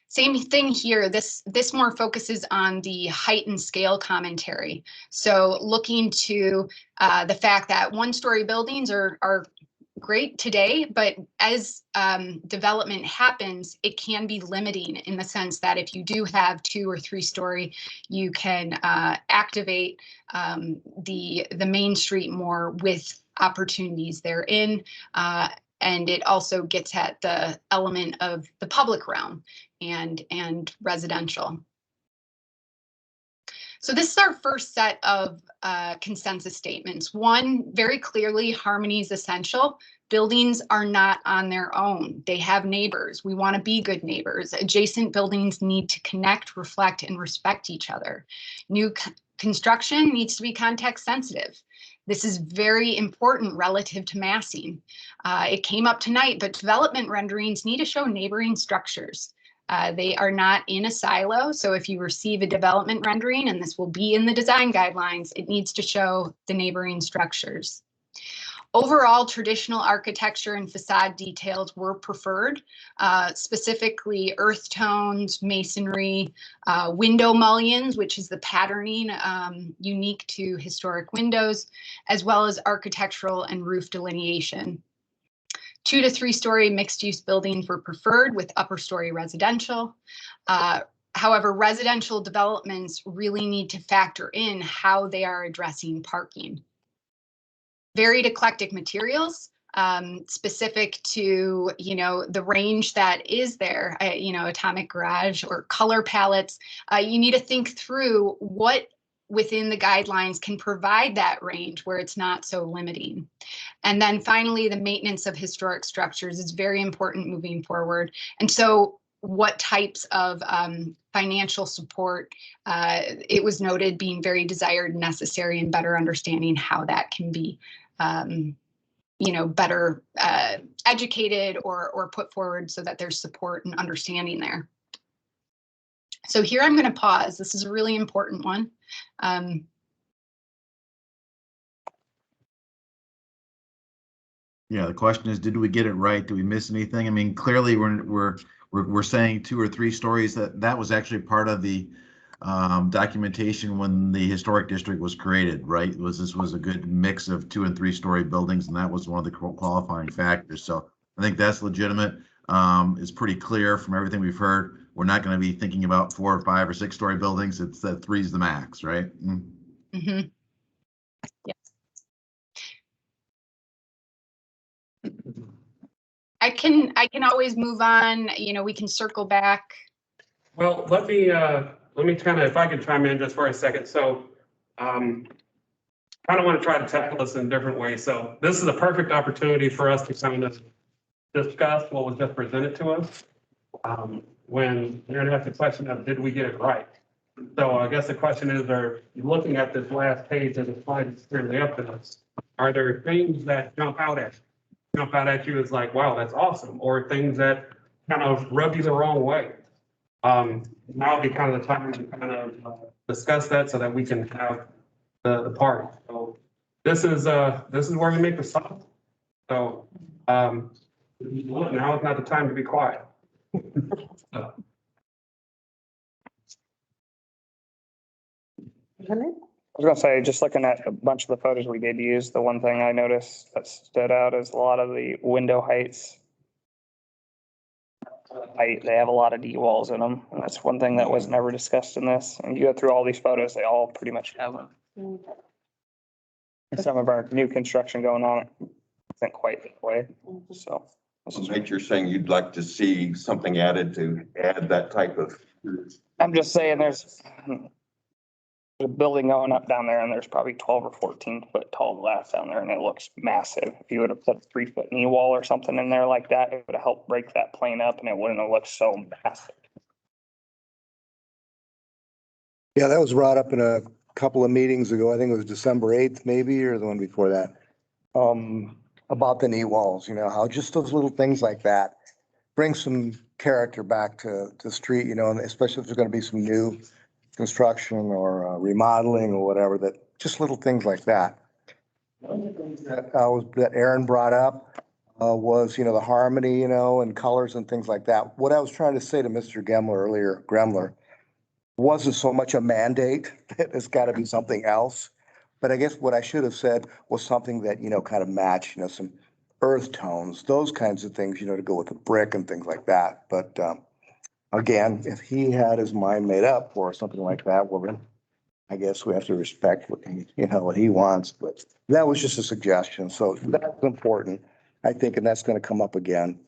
Same thing here, this more focuses on the height and scale commentary. So looking to the fact that 1-story buildings are great today, but as development happens, it can be limiting in the sense that if you do have 2 or 3-story, you can activate the main street more with opportunities therein. And it also gets at the element of the public realm and residential. So this is our first set of consensus statements. One, very clearly, harmony is essential. Buildings are not on their own. They have neighbors. We want to be good neighbors. Adjacent buildings need to connect, reflect, and respect each other. New construction needs to be context sensitive. This is very important relative to massing. It came up tonight, but development renderings need to show neighboring structures. They are not in a silo. So if you receive a development rendering, and this will be in the design guidelines, it needs to show the neighboring structures. Overall, traditional architecture and facade details were preferred, specifically earth tones, masonry, window mullions, which is the patterning unique to historic windows, as well as architectural and roof delineation. 2 to 3 story mixed use buildings were preferred with upper story residential. However, residential developments really need to factor in how they are addressing parking. Varied eclectic materials, specific to, the range that is there, Atomic Garage or color palettes. You need to think through what within the guidelines can provide that range where it's not so limiting. And then finally, the maintenance of historic structures is very important moving forward. And so what types of financial support, it was noted being very desired and necessary, and better understanding how that can be better educated or put forward so that there's support and understanding there. So here I'm going to pause. This is a really important one. Yeah, the question is, did we get it right? Did we miss anything? I mean, clearly we're saying 2 or 3 stories. That was actually part of the documentation when the historic district was created, right? This was a good mix of 2 and 3 story buildings, and that was one of the qualifying factors. So I think that's legitimate. It's pretty clear from everything we've heard. We're not going to be thinking about 4 or 5 or 6 story buildings. It's that 3 is the max, right? Mm-hmm. Yes. I can always move on. We can circle back. Well, let me kind of, if I could chime in just for a second. So kind of want to try to tackle this in a different way. So this is a perfect opportunity for us to kind of discuss what was just presented to us. When you're going to have the question of, did we get it right? So I guess the question is, are you looking at this last page as the slide is clearly up to us? Are there things that jump out at you as like, wow, that's awesome, or things that kind of rub you the wrong way? Now would be kind of the time to kind of discuss that so that we can have the party. So this is where we make the stop. So now is not the time to be quiet. I was gonna say, just looking at a bunch of the photos we did use, the one thing I noticed that stood out is a lot of the window heights. They have a lot of D-walls in them, and that's one thing that was never discussed in this. And you go through all these photos, they all pretty much have them. And some of our new construction going on isn't quite that way, so. Mike, you're saying you'd like to see something added to add that type of. I'm just saying there's a building going up down there, and there's probably 12 or 14 foot tall glass down there, and it looks massive. If you would have put a 3 foot knee wall or something in there like that, it would have helped break that plane up, and it wouldn't have looked so massive. Yeah, that was brought up in a couple of meetings ago. I think it was December 8th, maybe, or the one before that. About the knee walls, how just those little things like that bring some character back to the street, and especially if there's going to be some new construction or remodeling or whatever, that just little things like that. One of the things that Aaron brought up was, the harmony, and colors and things like that. What I was trying to say to Mr. Gremler, wasn't so much a mandate that it's got to be something else. But I guess what I should have said was something that, kind of match, some earth tones, those kinds of things, to go with the brick and things like that. But again, if he had his mind made up for something like that, well, then I guess we have to respect what he wants. But that was just a suggestion. So that's important, I think, and that's going to come up again.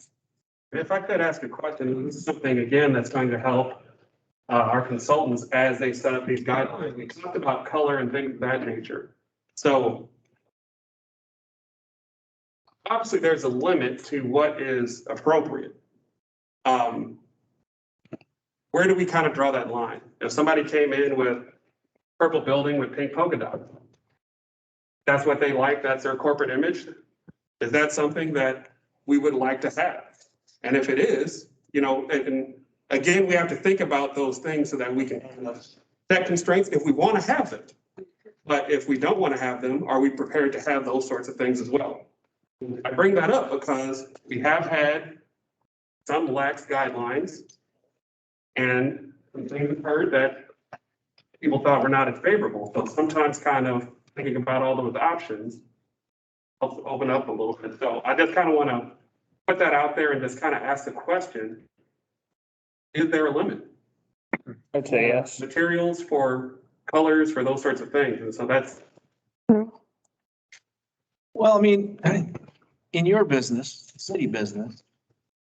If I could ask a question, this is something again that's going to help our consultants as they set up these guidelines. We talked about color and things of that nature. So obviously there's a limit to what is appropriate. Where do we kind of draw that line? If somebody came in with purple building with pink polka dots, that's what they like, that's their corporate image. Is that something that we would like to have? And if it is, you know, and again, we have to think about those things so that we can set constraints if we want to have them. But if we don't want to have them, are we prepared to have those sorts of things as well? I bring that up because we have had some lax guidelines and some things have heard that people thought were not as favorable. So sometimes kind of thinking about all those options helps open up a little bit. So I just kind of want to put that out there and just kind of ask the question, is there a limit? I'd say yes. Materials, for colors, for those sorts of things. And so that's. Well, I mean, in your business, city business,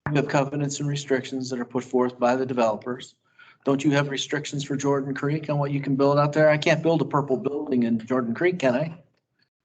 you have covenants and restrictions that are put forth by the developers. Don't you have restrictions for Jordan Creek on what you can build out there? I can't build a purple building in Jordan Creek, can I?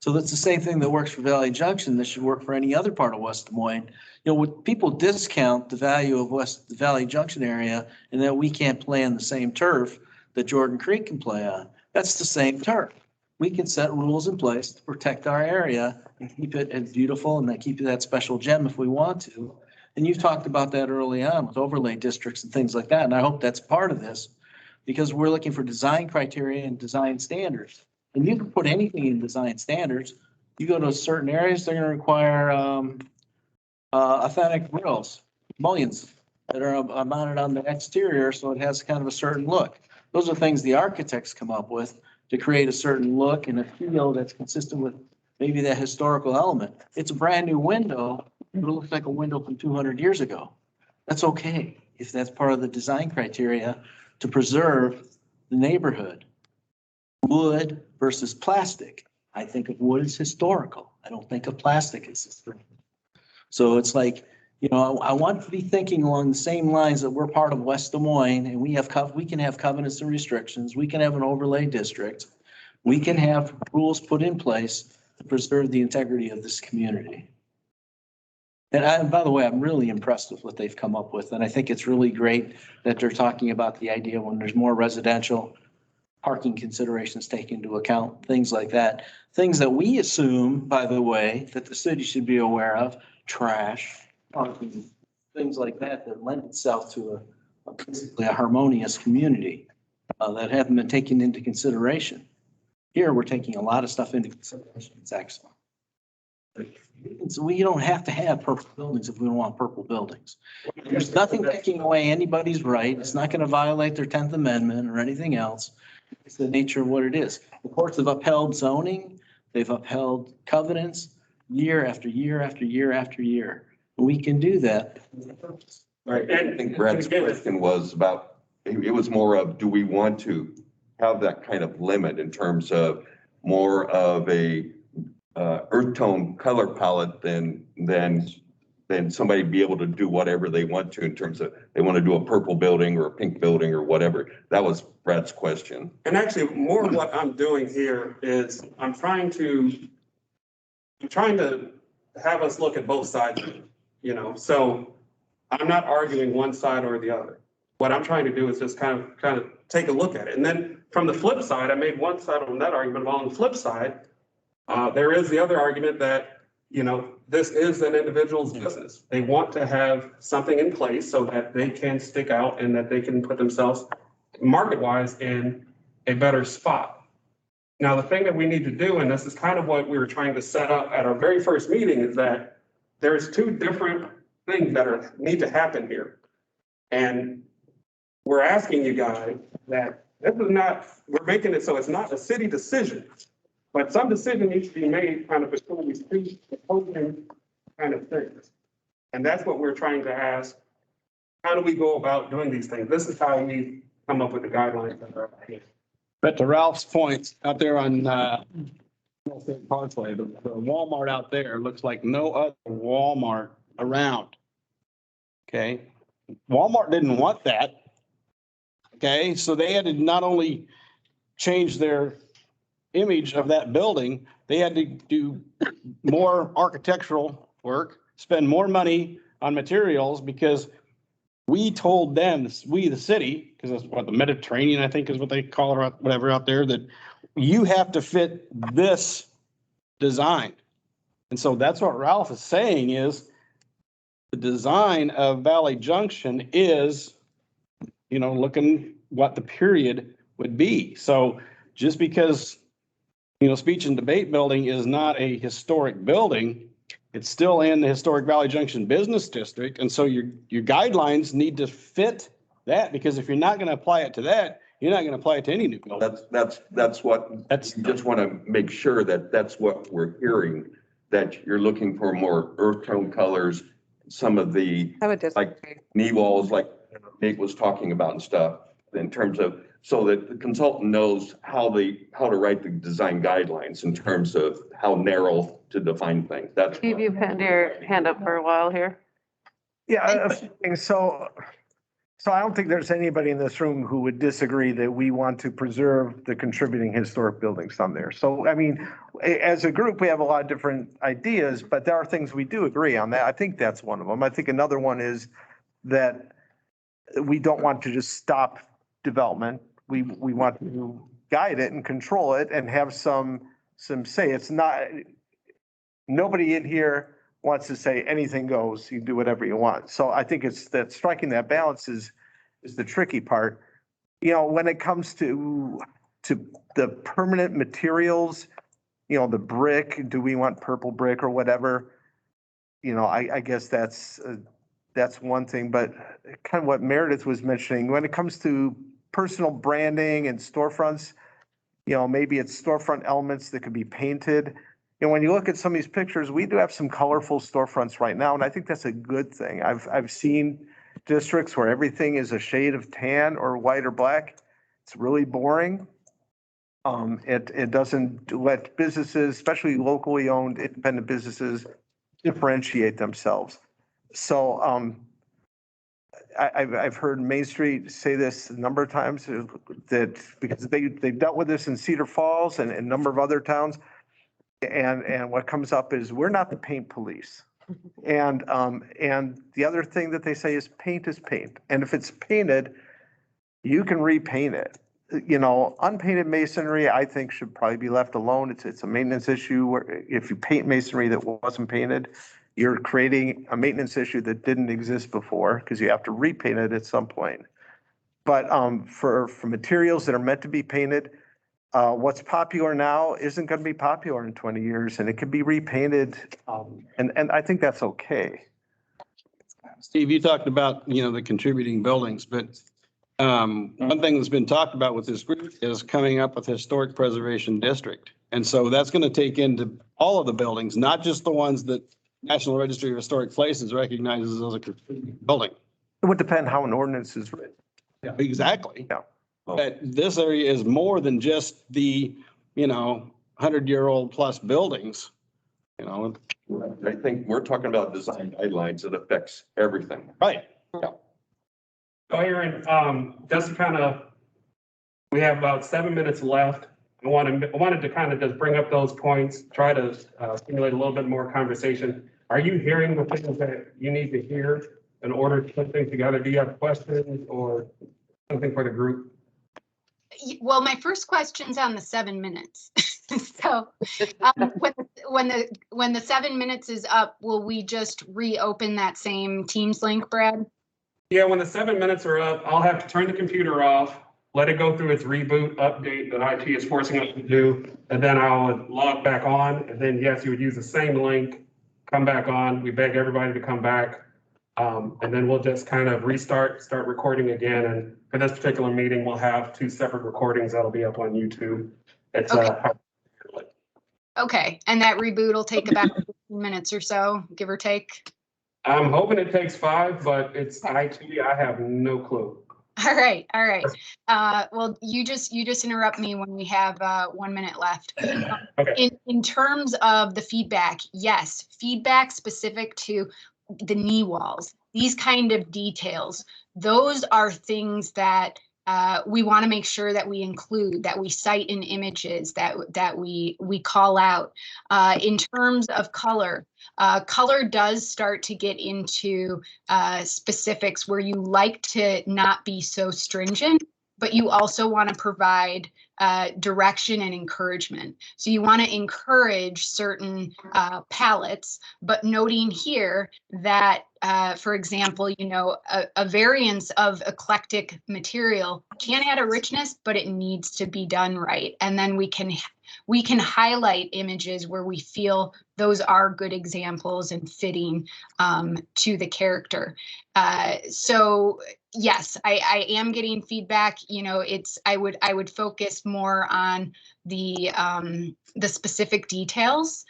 So that's the same thing that works for Valley Junction. That should work for any other part of West Des Moines. You know, when people discount the value of the Valley Junction area and that we can't play on the same turf that Jordan Creek can play on, that's the same turf. We can set rules in place to protect our area and keep it as beautiful and then keep it that special gem if we want to. And you've talked about that early on with overlay districts and things like that. And I hope that's part of this because we're looking for design criteria and design standards. And you can put anything in design standards. You go to certain areas, they're going to require authentic grills, mullions that are mounted on the exterior so it has kind of a certain look. Those are things the architects come up with to create a certain look and a feel that's consistent with maybe that historical element. It's a brand new window. It looks like a window from 200 years ago. That's okay if that's part of the design criteria to preserve the neighborhood. Wood versus plastic. I think of wood as historical. I don't think of plastic as historical. So it's like, you know, I want to be thinking along the same lines that we're part of West Des Moines and we can have covenants and restrictions. We can have an overlay district. We can have rules put in place to preserve the integrity of this community. And by the way, I'm really impressed with what they've come up with. And I think it's really great that they're talking about the idea when there's more residential parking considerations taken into account, things like that. Things that we assume, by the way, that the city should be aware of, trash, parking, things like that, that lend itself to basically a harmonious community that haven't been taken into consideration. Here, we're taking a lot of stuff into consideration. It's excellent. So we don't have to have purple buildings if we don't want purple buildings. There's nothing taking away anybody's right. It's not going to violate their 10th Amendment or anything else. It's the nature of what it is. The courts have upheld zoning. They've upheld covenants year after year after year after year. We can do that. Right. I think Brad's question was about, it was more of, do we want to have that kind of limit in terms of more of a earth tone color palette than somebody be able to do whatever they want to in terms of they want to do a purple building or a pink building or whatever. That was Brad's question. And actually more what I'm doing here is I'm trying to have us look at both sides of it, you know, so I'm not arguing one side or the other. What I'm trying to do is just kind of take a look at it. And then from the flip side, I made one side on that argument. While on the flip side, there is the other argument that, you know, this is an individual's business. They want to have something in place so that they can stick out and that they can put themselves market-wise in a better spot. Now, the thing that we need to do, and this is kind of what we were trying to set up at our very first meeting, is that there's two different things that need to happen here. And we're asking you guys that this is not, we're making it so it's not a city decision, but some decision needs to be made kind of between these two opposing kind of things. And that's what we're trying to ask. How do we go about doing these things? This is how we come up with the guidelines that are here. But to Ralph's point, out there on Parkway, the Walmart out there looks like no other Walmart around. Okay, Walmart didn't want that. Okay, so they had to not only change their image of that building, they had to do more architectural work, spend more money on materials because we told them, we, the city, because that's what the Mediterranean, I think is what they call it, whatever out there, that you have to fit this design. And so that's what Ralph is saying is the design of Valley Junction is, you know, looking what the period would be. So just because, you know, speech and debate building is not a historic building, it's still in the historic Valley Junction Business District. And so your guidelines need to fit that, because if you're not going to apply it to that, you're not going to apply it to any new building. That's what, you just want to make sure that that's what we're hearing, that you're looking for more earth tone colors, some of the, like knee walls, like Nate was talking about and stuff, in terms of, so that the consultant knows how to write the design guidelines in terms of how narrow to define things. That's. Steve, you've had your hand up for a while here. Yeah, so I don't think there's anybody in this room who would disagree that we want to preserve the contributing historic buildings on there. So, I mean, as a group, we have a lot of different ideas, but there are things we do agree on that. I think that's one of them. I think another one is that we don't want to just stop development. We want to guide it and control it and have some say. It's not, nobody in here wants to say anything goes, you do whatever you want. So I think it's that striking that balance is the tricky part. You know, when it comes to the permanent materials, you know, the brick, do we want purple brick or whatever? You know, I guess that's one thing, but kind of what Meredith was mentioning, when it comes to personal branding and storefronts, you know, maybe it's storefront elements that could be painted. And when you look at some of these pictures, we do have some colorful storefronts right now, and I think that's a good thing. I've seen districts where everything is a shade of tan or white or black. It's really boring. It doesn't let businesses, especially locally owned independent businesses, differentiate themselves. So I've heard Main Street say this a number of times, that because they've dealt with this in Cedar Falls and a number of other towns. And what comes up is we're not the paint police. And the other thing that they say is paint is paint. And if it's painted, you can repaint it. You know, unpainted masonry, I think, should probably be left alone. It's a maintenance issue where if you paint masonry that wasn't painted, you're creating a maintenance issue that didn't exist before because you have to repaint it at some point. But for materials that are meant to be painted, what's popular now isn't going to be popular in 20 years, and it can be repainted. And I think that's okay. Steve, you talked about, you know, the contributing buildings, but one thing that's been talked about with this group is coming up with historic preservation district. And so that's going to take into all of the buildings, not just the ones that National Registry of Historic Places recognizes as a contributing building. It would depend how an ordinance is written. Yeah, exactly. Yeah. But this area is more than just the, you know, 100-year-old plus buildings, you know. I think we're talking about design guidelines that affects everything. Right. Yeah. So Aaron, just to kind of, we have about 7 minutes left. I wanted to kind of just bring up those points, try to stimulate a little bit more conversation. Are you hearing the things that you need to hear in order to put things together? Do you have questions or something for the group? Well, my first question's on the 7 minutes. So when the 7 minutes is up, will we just reopen that same Teams link, Brad? Yeah, when the 7 minutes are up, I'll have to turn the computer off, let it go through its reboot update that IT is forcing us to do, and then I would log back on. And then, yes, you would use the same link, come back on. We beg everybody to come back. And then we'll just kind of start recording again. And for this particular meeting, we'll have 2 separate recordings that'll be up on YouTube. It's Okay, and that reboot will take about 15 minutes or so, give or take. I'm hoping it takes 5, but it's IT. I have no clue. All right. Well, you just interrupt me when we have 1 minute left. Okay. In terms of the feedback, yes, feedback specific to the knee walls, these kind of details, those are things that we want to make sure that we include, that we cite in images, that we call out. In terms of color, color does start to get into specifics where you like to not be so stringent, but you also want to provide direction and encouragement. So you want to encourage certain palettes, but noting here that, for example, a variance of eclectic material can add a richness, but it needs to be done right. And then we can highlight images where we feel those are good examples and fitting to the character. So yes, I am getting feedback. I would focus more on the specific details,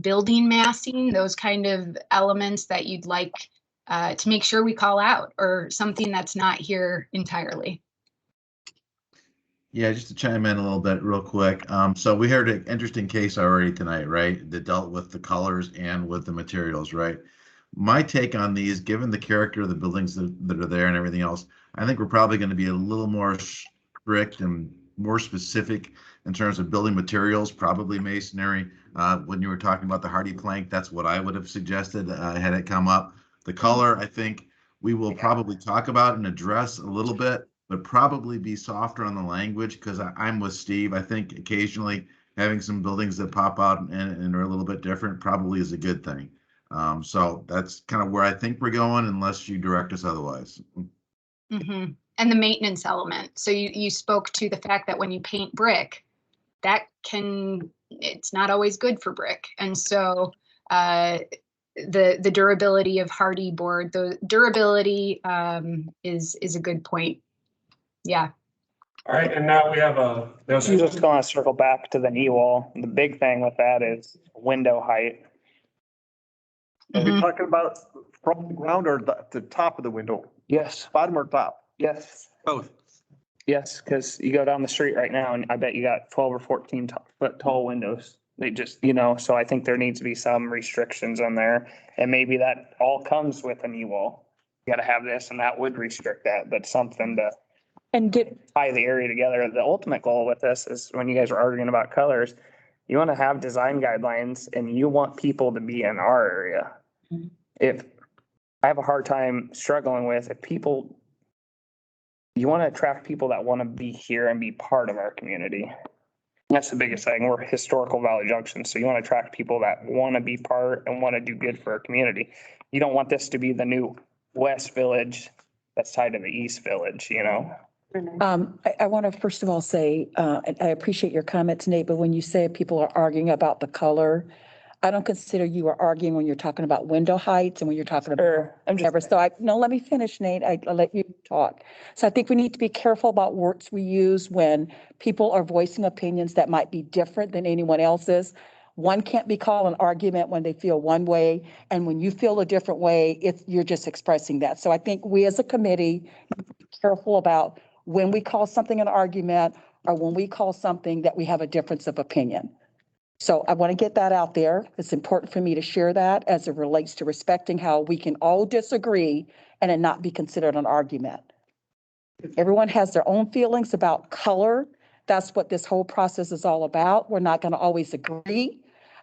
building massing, those kind of elements that you'd like to make sure we call out, or something that's not here entirely. Yeah, just to chime in a little bit real quick. So we heard an interesting case already tonight, right? That dealt with the colors and with the materials, right? My take on these, given the character of the buildings that are there and everything else, I think we're probably going to be a little more strict and more specific in terms of building materials, probably masonry. When you were talking about the hardy plank, that's what I would have suggested had it come up. The color, I think we will probably talk about and address a little bit, but probably be softer on the language, because I'm with Steve. I think occasionally having some buildings that pop out and are a little bit different probably is a good thing. So that's kind of where I think we're going, unless you direct us otherwise. Mm-hmm. And the maintenance element. So you spoke to the fact that when you paint brick, it's not always good for brick. And so the durability of hardy board, the durability is a good point. Yeah. All right, and now we have I'm just going to circle back to the knee wall. The big thing with that is window height. Are we talking about from the ground or the top of the window? Yes. Bottom or top? Yes. Both. Yes, because you go down the street right now and I bet you got 12 or 14 foot tall windows. They just, so I think there needs to be some restrictions on there. And maybe that all comes with a knee wall. You got to have this, and that would restrict that, but something to tie the area together. The ultimate goal with this is, when you guys were arguing about colors, you want to have design guidelines and you want people to be in our area. If I have a hard time struggling with, you want to attract people that want to be here and be part of our community. That's the biggest thing. We're historical Valley Junction. So you want to attract people that want to be part and want to do good for our community. You don't want this to be the new West Village that's tied to the East Village, I want to first of all say, I appreciate your comments, Nate, but when you say people are arguing about the color, I don't consider you are arguing when you're talking about window heights and when you're talking about whatever. So let me finish, Nate. I'll let you talk. So I think we need to be careful about words we use when people are voicing opinions that might be different than anyone else's. One can't be called an argument when they feel one way, and when you feel a different way, you're just expressing that. So I think we as a committee need to be careful about when we call something an argument or when we call something that we have a difference of opinion. So I want to get that out there. It's important for me to share that as it relates to respecting how we can all disagree and it not be considered an argument. Everyone has their own feelings about color. That's what this whole process is all about. We're not going to always agree.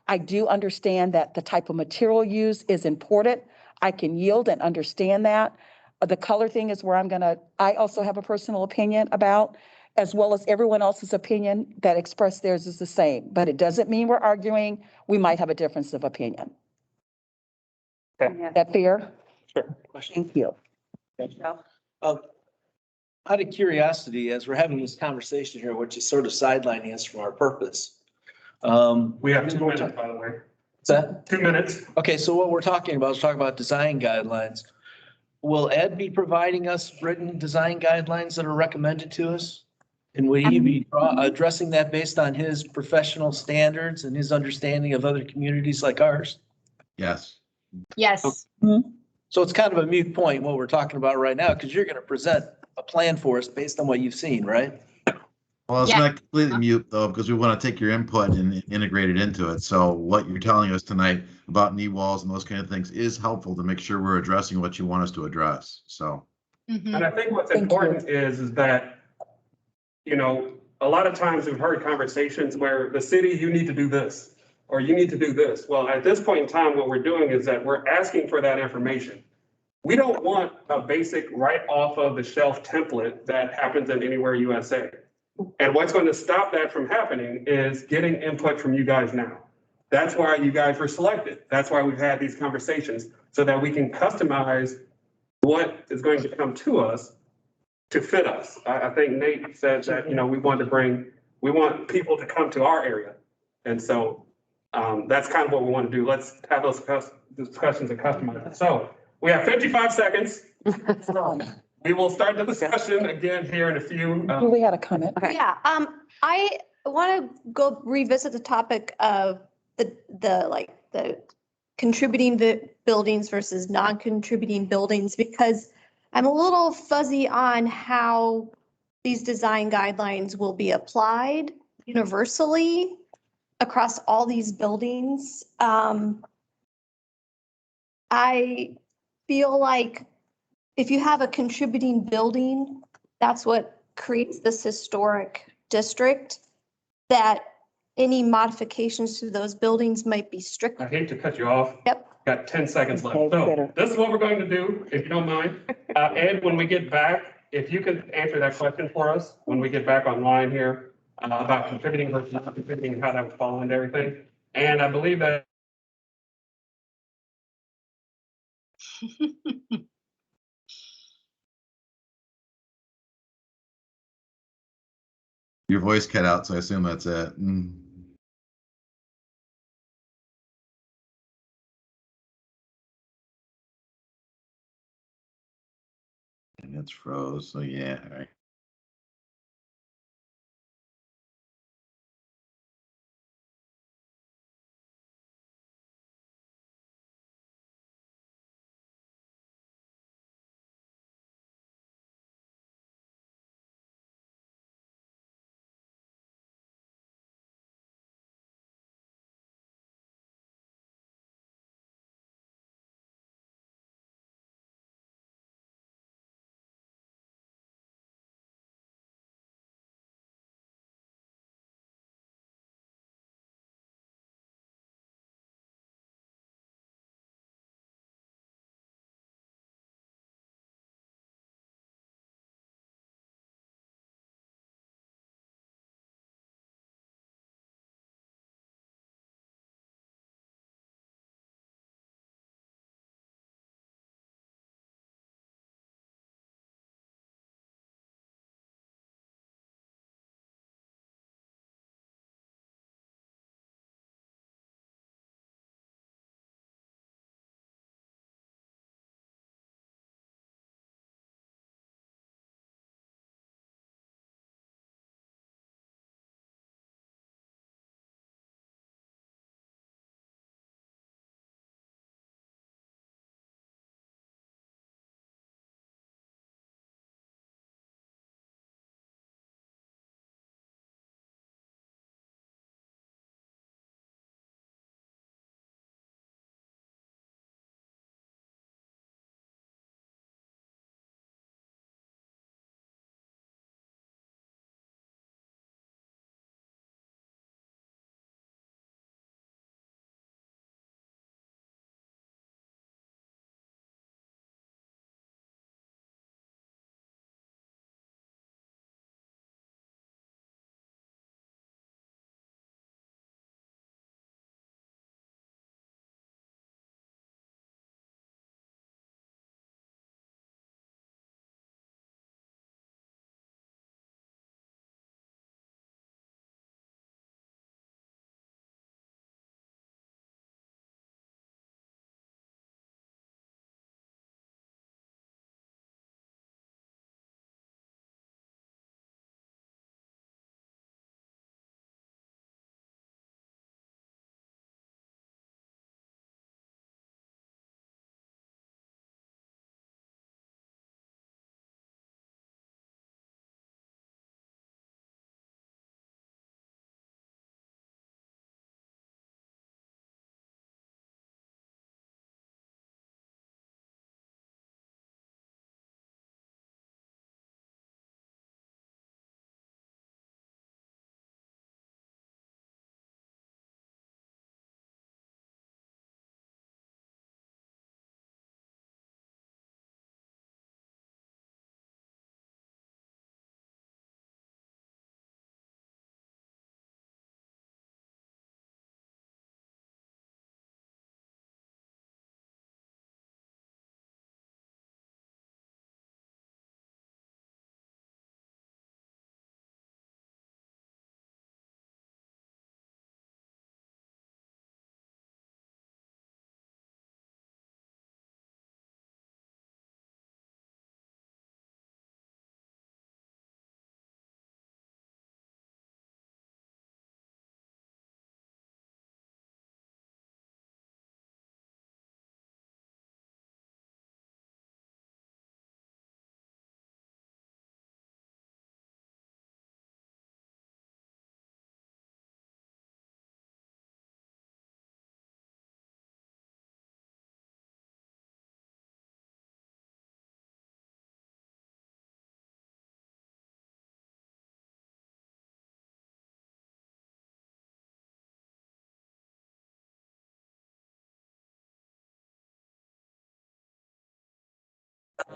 I do understand that the type of material used is important. I can yield and understand that. The color thing is where I also have a personal opinion about, as well as everyone else's opinion that expressed theirs is the same. But it doesn't mean we're arguing. We might have a difference of opinion. Okay. Is that fair? Sure. Thank you. Out of curiosity, as we're having this conversation here, which is sort of sidelining us from our purpose. We have 2 minutes, by the way. What's that? 2 minutes. Okay, so what we're talking about is talking about design guidelines. Will Ed be providing us written design guidelines that are recommended to us? And will he be addressing that based on his professional standards and his understanding of other communities like ours? Yes. Yes. So it's kind of a moot point what we're talking about right now, because you're going to present a plan for us based on what you've seen, right? Well, it's not completely mute though, because we want to take your input and integrate it into it. So what you're telling us tonight about knee walls and those kind of things is helpful to make sure we're addressing what you want us to address. So. Mhm. And I think what's Thank you. important is that, you know, a lot of times we've heard conversations where the city, you need to do this, or you need to do this. Well, at this point in time, what we're doing is that we're asking for that information. We don't want a basic right off of the shelf template that happens in Anywhere USA. And what's going to stop that from happening is getting input from you guys now. That's why you guys were selected. That's why we've had these conversations, so that we can customize what is going to come to us to fit us. I think Nate said that, you know, we want people to come to our area. And so that's kind of what we want to do. Let's have those discussions and customize it. So we have 55 seconds. We will start the discussion again here in a few. Julie had a comment. Yeah, I want to go revisit the topic of the contributing buildings versus non-contributing buildings, because I'm a little fuzzy on how these design guidelines will be applied universally across all these buildings. I feel like if you have a contributing building, that's what creates this historic district, that any modifications to those buildings might be strict. I hate to cut you off. Yep. Got 10 seconds left. Okay, So better. this is what we're going to do, if you don't mind. Ed, when we get back, if you could answer that question for us, when we get back online here, about contributing versus not contributing, and how that would fall into everything. And I believe that Your voice cut out, so I assume that's it. And it's froze, so yeah, all right.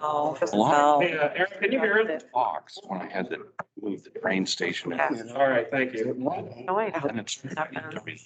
Oh, Yeah, Aaron, can you hear it? Box when I had to move the train station. in. All right, thank you. Oh, wait. And it's everything.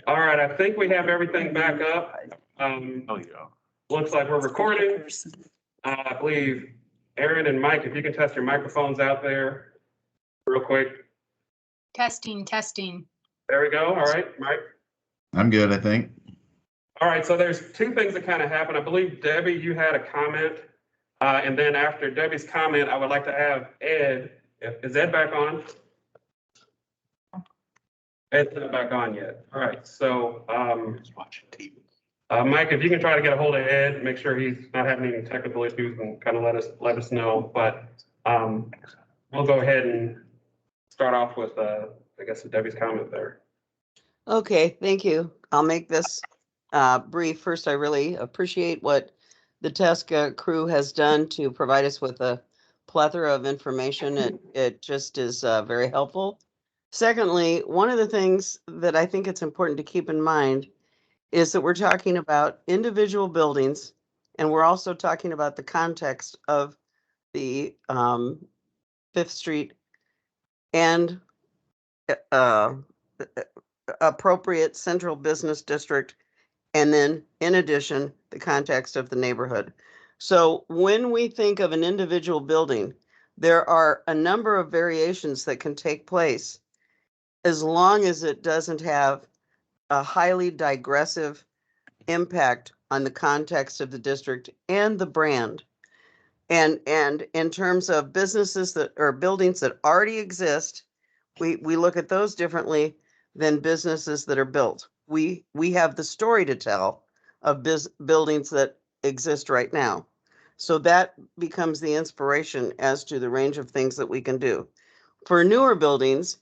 All right, I think we have everything back up. Oh, yeah. Looks like we're recording. I believe Aaron and Mike, if you can test your microphones out there real quick. Testing, testing. There we go. All right, Mike. I'm good, I think. All right, so there's two things that kind of happened. I believe, Debbie, you had a comment. And then after Debbie's comment, I would like to have Ed. Is Ed back on? Ed's not back on yet. All right, so Watching TV. Mike, if you can try to get a hold of Ed, make sure he's not having any technical issues and kind of let us know. But we'll go ahead and start off with, I guess, Debbie's comment there. Okay, thank you. I'll make this brief. First, I really appreciate what the Tesco crew has done to provide us with a plethora of information. It just is very helpful. Secondly, one of the things that I think it's important to keep in mind is that we're talking about individual buildings, and we're also talking about the context of the Fifth Street and appropriate central business district, and then in addition, the context of the neighborhood. So when we think of an individual building, there are a number of variations that can take place as long as it doesn't have a highly digressive impact on the context of the district and the brand. And in terms of businesses that or buildings that already exist, we look at those differently than businesses that are built. We have the story to tell of buildings that exist right now. So that becomes the inspiration as to the range of things that we can do. For newer buildings,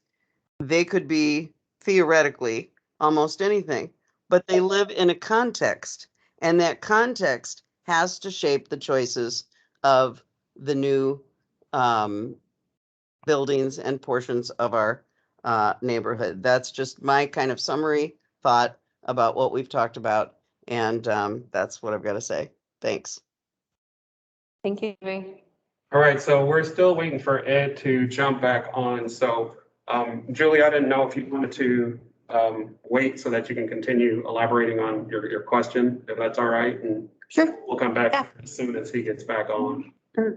they could be theoretically almost anything, but they live in a context, and that context has to shape the choices of the new buildings and portions of our neighborhood. That's just my kind of summary thought about what we've talked about, and that's what I've got to say. Thanks. Thank you. All right, so we're still waiting for Ed to jump back on. So Julie, I didn't know if you wanted to wait so that you can continue elaborating on your question, if that's all right. And sure, we'll come back as soon as he gets back on.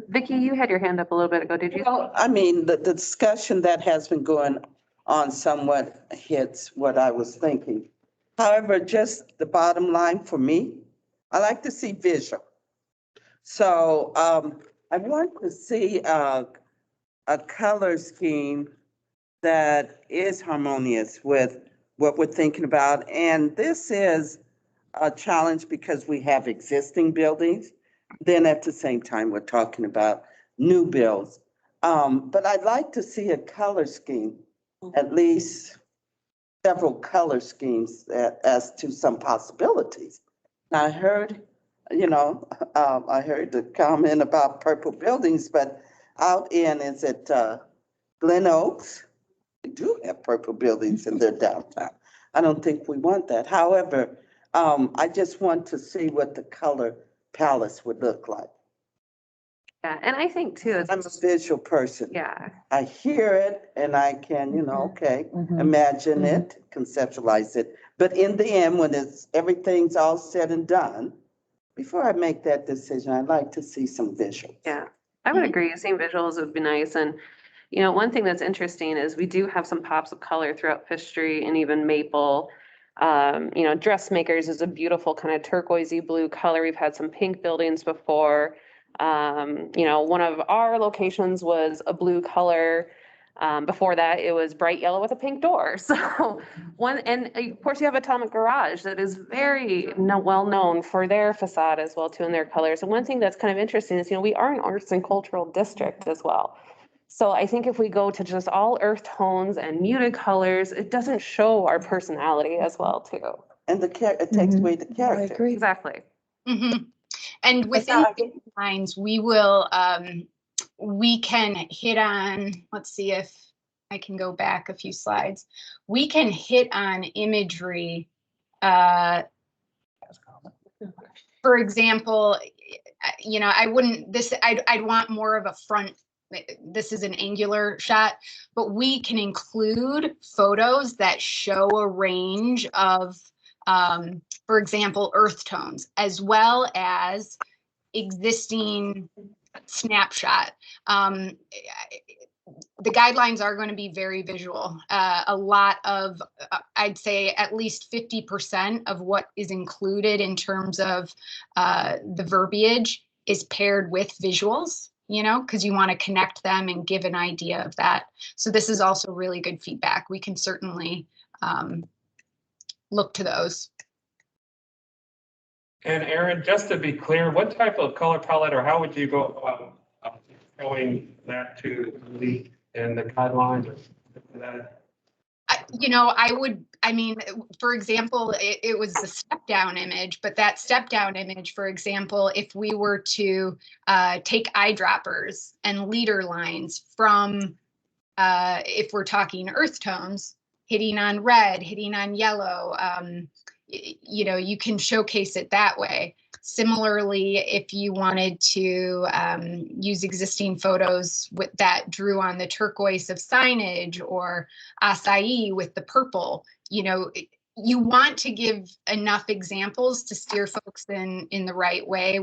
Vicky, you had your hand up a little bit ago, did you? Well, I mean, the discussion that has been going on somewhat hits what I was thinking. However, just the bottom line for me, I like to see visual. So I want to see a color scheme that is harmonious with what we're thinking about. And this is a challenge because we have existing buildings. Then at the same time, we're talking about new builds. But I'd like to see a color scheme, at least several color schemes as to some possibilities. I heard, I heard the comment about purple buildings, but out in, is it Glen Oaks? We do have purple buildings in their downtown. I don't think we want that. However, I just want to see what the color palette would look like. Yeah, and I think too, I'm a visual person. yeah, I hear it and I can, okay, imagine it, conceptualize it. But in the end, when everything's all said and done, before I make that decision, I'd like to see some visuals. yeah, I would agree. Seeing visuals would be nice. And, one thing that's interesting is we do have some pops of color throughout Fish Street and even Maple. Dressmakers is a beautiful kind of turquoisey blue color. We've had some pink buildings before. One of our locations was a blue color. Before that, it was bright yellow with a pink door. So and of course you have Atomic Garage that is very well known for their facade as well too, and their colors. And one thing that's kind of interesting is, we are an arts and cultural district as well. So I think if we go to just all earth tones and muted colors, it doesn't show our personality as well too. And it takes away the character. I agree. Exactly. And within lines, we can hit on, let's see if I can go back a few slides. We can hit on imagery. For example, I'd want more of a front. This is an angular shot, but we can include photos that show a range of, for example, earth tones, as well as existing snapshot. The guidelines are going to be very visual. A lot of, I'd say at least 50% of what is included in terms of the verbiage is paired with visuals, because you want to connect them and give an idea of that. So this is also really good feedback. We can certainly look to those. And Aaron, just to be clear, what type of color palette or how would you go about showing that to the and the guidelines or that? For example, it was a step down image, but that step down image, for example, if we were to take eyedroppers and leader lines from, if we're talking earth tones, hitting on red, hitting on yellow, you can showcase it that way. Similarly, if you wanted to use existing photos that drew on the turquoise of signage or acai with the purple, you want to give enough examples to steer folks in the right way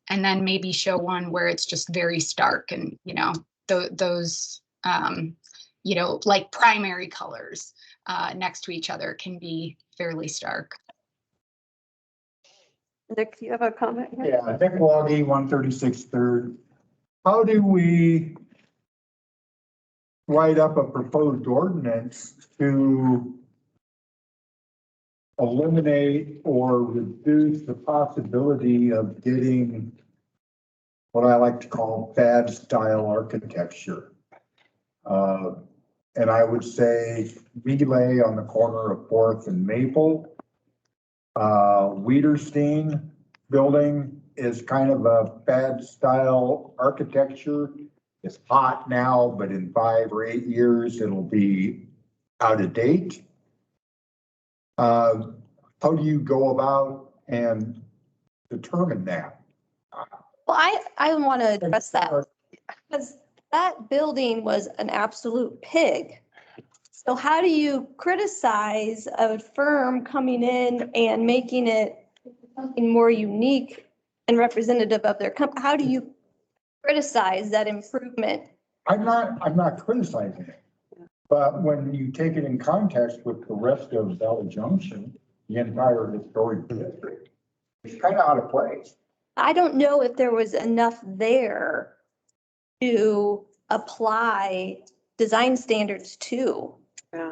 and then maybe show one where it's just very stark and, those, like primary colors next to each other can be fairly stark. Nick, do you have a comment here? Yeah, Nick Woggy, 136 Third. How do we write up a proposed ordinance to eliminate or reduce the possibility of getting what I like to call bad style architecture? And I would say Relay on the corner of 4th and Maple. Wiederstein building is kind of a bad style architecture. It's hot now, but in 5 or 8 years, it'll be out of date. How do you go about and determine that? Well, I want to address that because that building was an absolute pig. So how do you criticize a firm coming in and making it something more unique and representative of their company? How do you criticize that improvement? I'm not criticizing it, but when you take it in context with the rest of Valley Junction, the entire historic district, it's kind of out of place. I don't know if there was enough there to apply design standards to. Yeah.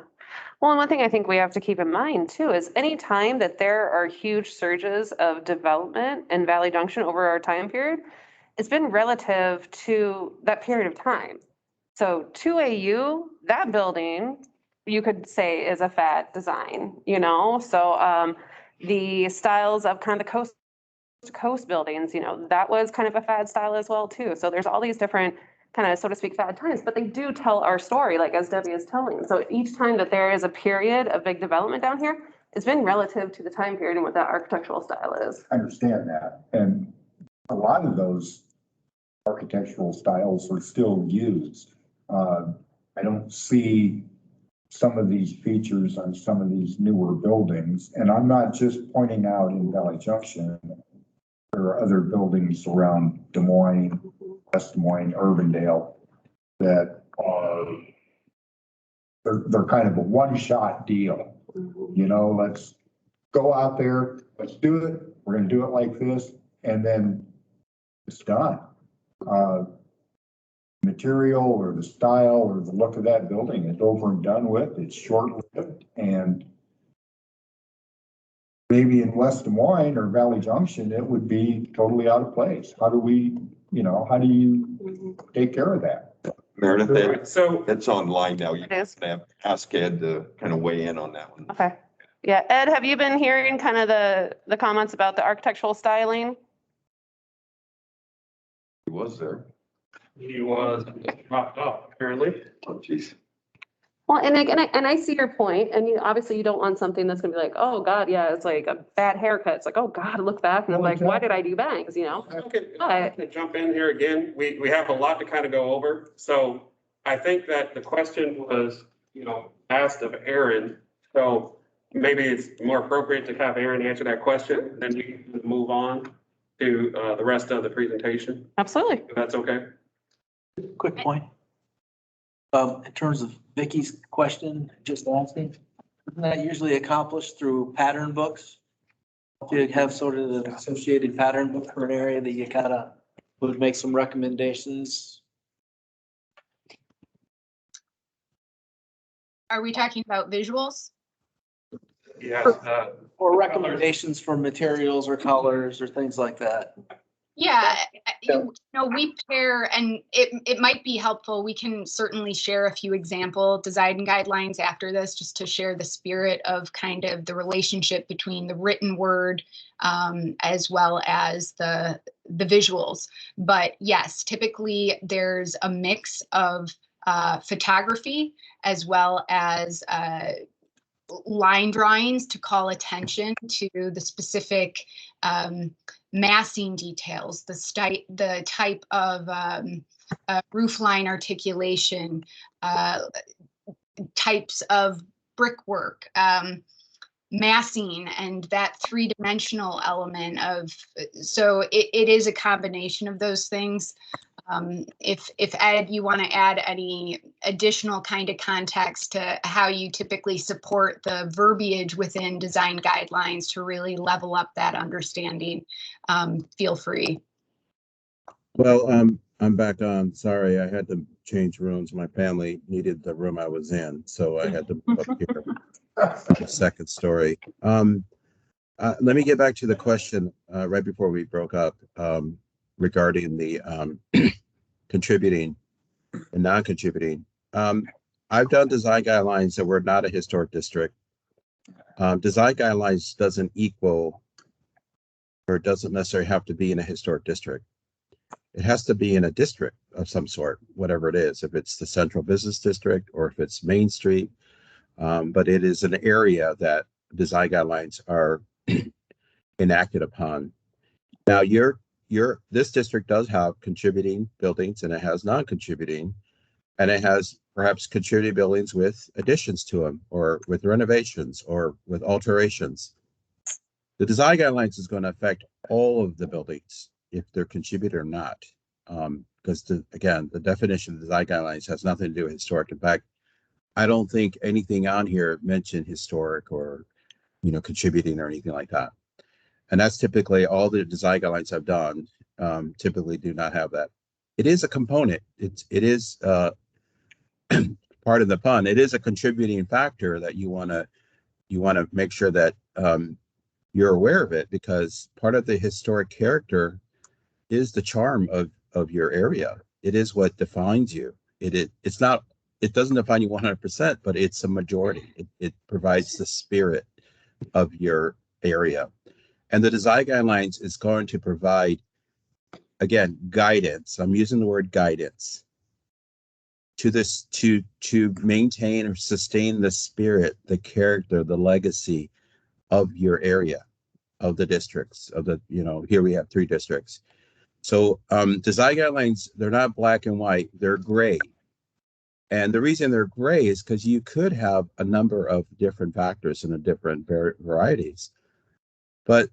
Well, and one thing I think we have to keep in mind too is any time that there are huge surges of development in Valley Junction over our time period, it's been relative to that period of time. So 2AU, that building, you could say is a fad design, you know? So the styles of kind of the coast to coast buildings, you know, that was kind of a fad style as well too. So there's all these different kind of, so to speak, fad times, but they do tell our story, like as Debbie is telling. So each time that there is a period of big development down here, it's been relative to the time period and what that architectural style is. I understand that. And a lot of those architectural styles are still used. I don't see some of these features on some of these newer buildings. And I'm not just pointing out in Valley Junction. There are other buildings around Des Moines, West Des Moines, Urbandale that are, they're kind of a one-shot deal. You know, let's go out there, let's do it. We're going to do it like this. And then it's done. Material or the style or the look of that building is over and done with. It's short-lived, and maybe in West Des Moines or Valley Junction, it would be totally out of place. How do we, you know, how do you take care of that? Meredith, So it's online now. You It is. can ask Ed to kind of weigh in on that one. Okay. Yeah, Ed, have you been hearing kind of the comments about the architectural styling? He was there. he was dropped off apparently. Oh, geez. Well, and again, I see your point, and you obviously you don't want something that's gonna be like, oh God, yeah, it's like a bad haircut. It's like, oh God, look back, and I'm like, why did I do bangs? You know? Okay, But I can jump in here again. We have a lot to kind of go over. So I think that the question was, you know, asked of Aaron. So maybe it's more appropriate to have Aaron answer that question, then we can move on to the rest of the presentation. absolutely. If that's okay. Quick point. In terms of Vicky's question, just asking, isn't that usually accomplished through pattern books? If you have sort of an associated pattern book for an area that you kind of would make some recommendations. Are we talking about visuals? Yes. Or recommendations for materials or colors or things like that. Yeah, you know, we pair, and it might be helpful. We can certainly share a few example design guidelines after this, just to share the spirit of kind of the relationship between the written word as well as the visuals. But yes, typically there's a mix of photography as well as line drawings to call attention to the specific massing details, the type of roof line articulation, types of brickwork, massing, and that three-dimensional element of, so it is a combination of those things. If Ed, you want to add any additional kind of context to how you typically support the verbiage within design guidelines to really level up that understanding, feel free. Well, I'm back on. Sorry, I had to change rooms. My family needed the room I was in, so I had to move up here. The second story. Let me get back to the question right before we broke up regarding the contributing and non-contributing. I've done design guidelines that were not a historic district. Design guidelines doesn't equal, or doesn't necessarily have to be in a historic district. It has to be in a district of some sort, whatever it is, if it's the central business district or if it's Main Street. But it is an area that design guidelines are enacted upon. Now, this district does have contributing buildings and it has non-contributing, and it has perhaps contributing buildings with additions to them or with renovations or with alterations. The design guidelines is going to affect all of the buildings if they're contributed or not. Because again, the definition of the design guidelines has nothing to do with historic. In fact, I don't think anything on here mentioned historic or, contributing or anything like that. And that's typically all the design guidelines I've done, typically do not have that. It is a component. It is part of the fun. It is a contributing factor that you want to make sure that you're aware of it, because part of the historic character is the charm of your area. It is what defines you. It's not, it doesn't define you 100%, but it's a majority. It provides the spirit of your area. And the design guidelines is going to provide, again, guidance. I'm using the word guidance to this, to maintain or sustain the spirit, the character, the legacy of your area, of the districts, of the, here we have 3 districts. So design guidelines, they're not black and white, they're gray. And the reason they're gray is because you could have a number of different factors and different varieties. But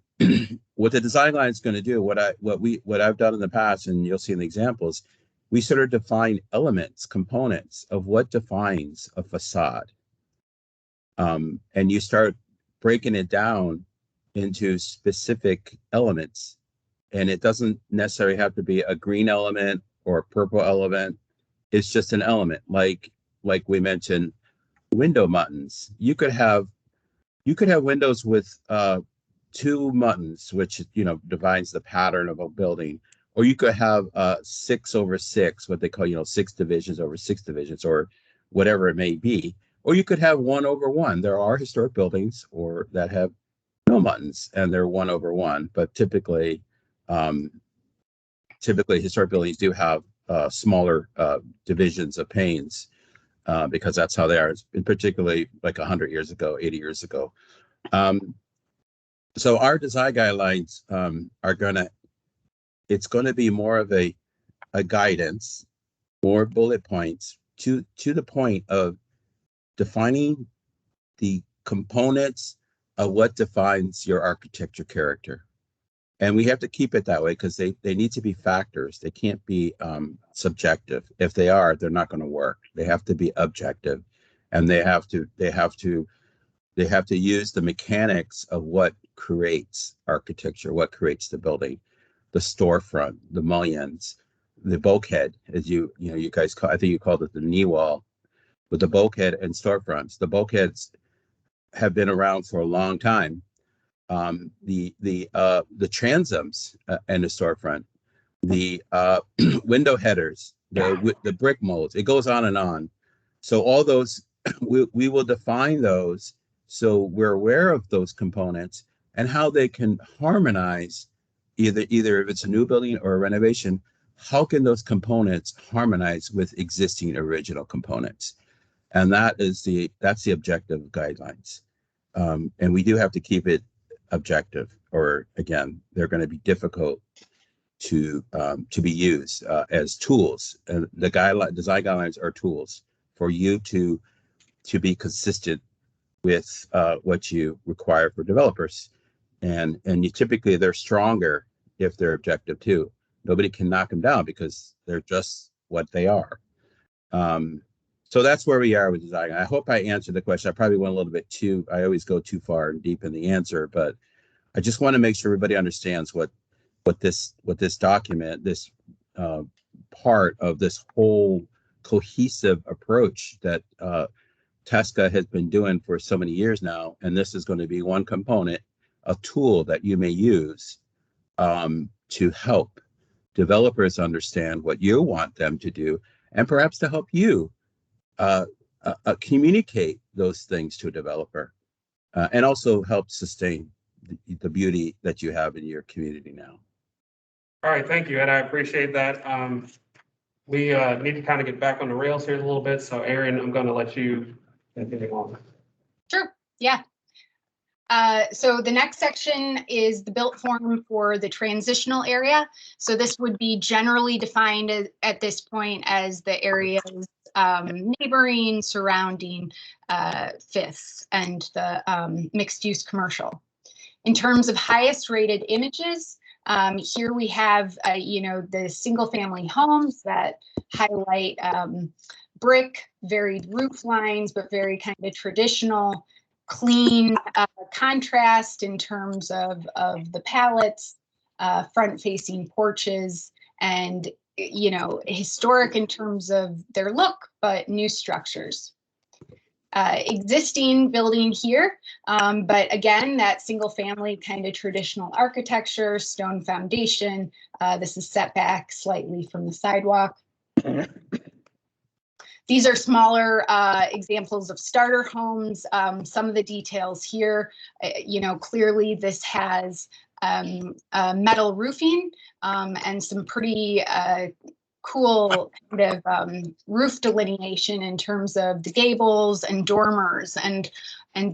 what the design line is going to do, what I've done in the past, and you'll see in the examples, we sort of define elements, components of what defines a facade. And you start breaking it down into specific elements. And it doesn't necessarily have to be a green element or a purple element. It's just an element, like we mentioned, window muttons. You could have windows with 2 muttons, which defines the pattern of a building, or you could have 6 over 6, what they call 6 divisions over 6 divisions, or whatever it may be, or you could have 1 over 1. There are historic buildings that have no muttons and they're 1 over 1, but typically historic buildings do have smaller divisions of panes because that's how they are, in particularly like 100 years ago, 80 years ago. So our design guidelines it's going to be more of a guidance, more bullet points to the point of defining the components of what defines your architecture character. And we have to keep it that way because they need to be factors. They can't be subjective. If they are, they're not going to work. They have to be objective, and they have to use the mechanics of what creates architecture, what creates the building, the storefront, the mullions, the bulkhead, as you guys call, I think you called it the knee wall, with the bulkhead and storefronts. The bulkheads have been around for a long time. The transoms and the storefront, the window headers, the brick molds, it goes on and on. So all those, we will define those so we're aware of those components and how they can harmonize, either if it's a new building or a renovation, how can those components harmonize with existing original components? And that's the objective of guidelines. And we do have to keep it objective, or again, they're going to be difficult to be used as tools. And the design guidelines are tools for you to be consistent with what you require for developers. And typically they're stronger if they're objective too. Nobody can knock them down because they're just what they are. So that's where we are with design. I hope I answered the question. I probably went a little bit I always go too far and deep in the answer, but I just want to make sure everybody understands what this document, this part of this whole cohesive approach that Tesco has been doing for so many years now. And this is going to be one component, a tool that you may use to help developers understand what you want them to do, and perhaps to help you communicate those things to a developer, and also help sustain the beauty that you have in your community now. All right, thank you, Ed. I appreciate that. We need to kind of get back on the rails here a little bit. So Aaron, I'm going to let you continue on. Sure, yeah. So the next section is the built form for the transitional area. So this would be generally defined at this point as the areas neighboring, surrounding Fifth and the mixed use commercial. In terms of highest rated images, here we have, the single family homes that highlight brick, varied roof lines, but very kind of traditional, clean contrast in terms of the palettes, front facing porches, and historic in terms of their look, but new structures. Existing building here, but again, that single family kind of traditional architecture, stone foundation. This is set back slightly from the sidewalk. These are smaller examples of starter homes. Some of the details here, clearly this has metal roofing and some pretty cool kind of roof delineation in terms of the gables and dormers, and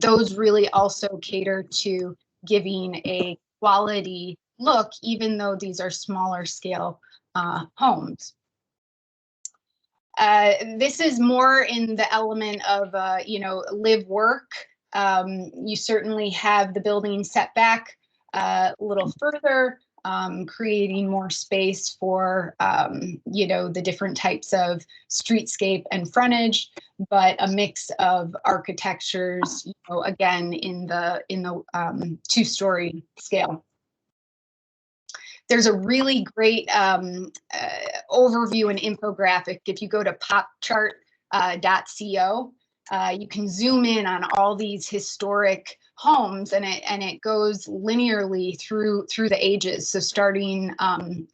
those really also cater to giving a quality look, even though these are smaller scale homes. This is more in the element of live work. You certainly have the building set back a little further, creating more space for, the different types of streetscape and frontage, but a mix of architectures, again, in the two-story scale. There's a really great overview and infographic. If you go to popchart.co, you can zoom in on all these historic homes, and it goes linearly through the ages. So starting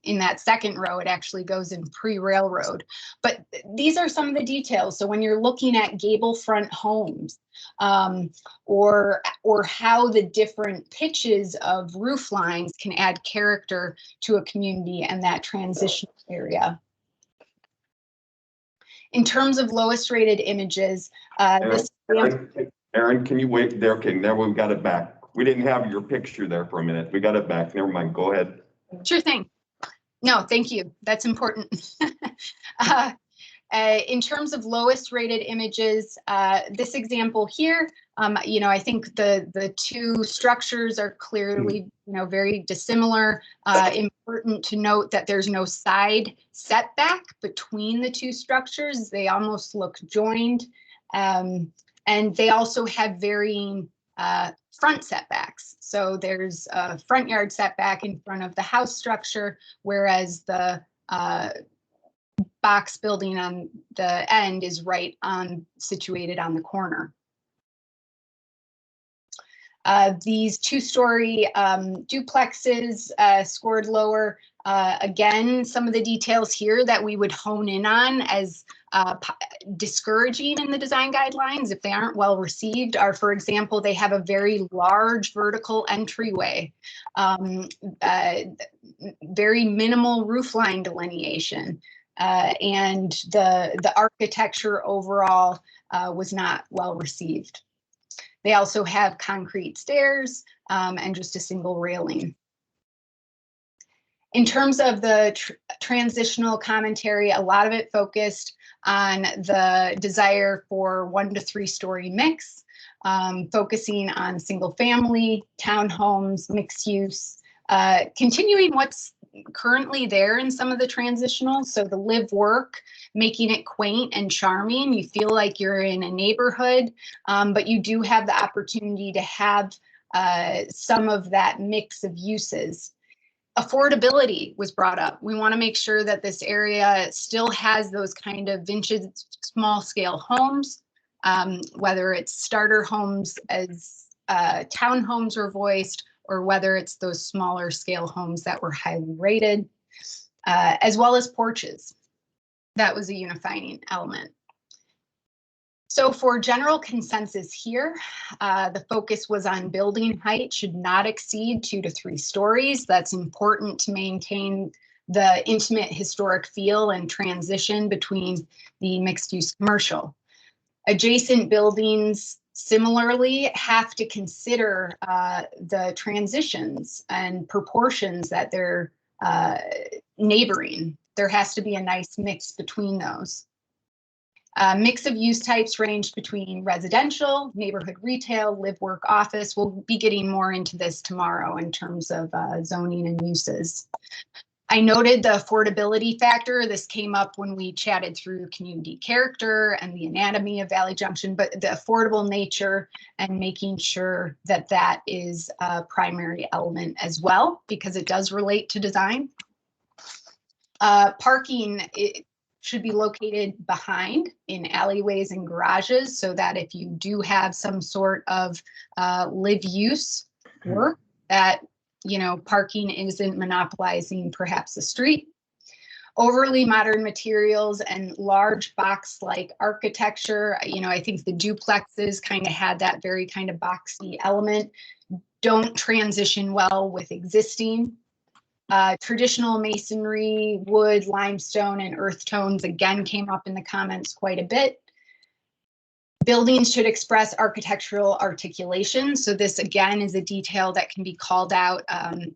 in that second row, it actually goes in pre-railroad. But these are some of the details. So when you're looking at gable front homes, or how the different pitches of roof lines can add character to a community and that transition area. In terms of lowest rated images, Aaron, can you wait there? Okay, now we've got it back. We didn't have your picture there for a minute. We got it back. Never mind. Go ahead. Sure thing. No, thank you. That's important. In terms of lowest rated images, this example here, I think the two structures are clearly, very dissimilar. Important to note that there's no side setback between the two structures. They almost look joined. And they also have varying front setbacks. So there's a front yard setback in front of the house structure, whereas the box building on the end is situated on the corner. These two-story duplexes scored lower. Again, some of the details here that we would hone in on as discouraging in the design guidelines, if they aren't well received, are, for example, they have a very large vertical entryway, very minimal roofline delineation, and the architecture overall was not well received. They also have concrete stairs and just a single railing. In terms of the transitional commentary, a lot of it focused on the desire for 1 to 3 story mix, focusing on single family, townhomes, mixed use, continuing what's currently there in some of the transitional. So the live work, making it quaint and charming. You feel like you're in a neighborhood, but you do have the opportunity to have some of that mix of uses. Affordability was brought up. We want to make sure that this area still has those kind of vintage small scale homes, whether it's starter homes as townhomes were voiced, or whether it's those smaller scale homes that were highly rated, as well as porches. That was a unifying element. So for general consensus here, the focus was on building height should not exceed 2 to 3 stories. That's important to maintain the intimate historic feel and transition between the mixed use commercial. Adjacent buildings similarly have to consider the transitions and proportions that they're neighboring. There has to be a nice mix between those. Mix of use types ranged between residential, neighborhood retail, live work office. We'll be getting more into this tomorrow in terms of zoning and uses. I noted the affordability factor. This came up when we chatted through community character and the anatomy of Valley Junction, but the affordable nature and making sure that that is a primary element as well, because it does relate to design. Parking, it should be located behind in alleyways and garages so that if you do have some sort of live use work, that, you know, parking isn't monopolizing perhaps the street. Overly modern materials and large box-like architecture. You know, I think the duplexes kind of had that very kind of boxy element. Don't transition well with existing. Traditional masonry, wood, limestone, and earth tones again came up in the comments quite a bit. Buildings should express architectural articulation. So this again is a detail that can be called out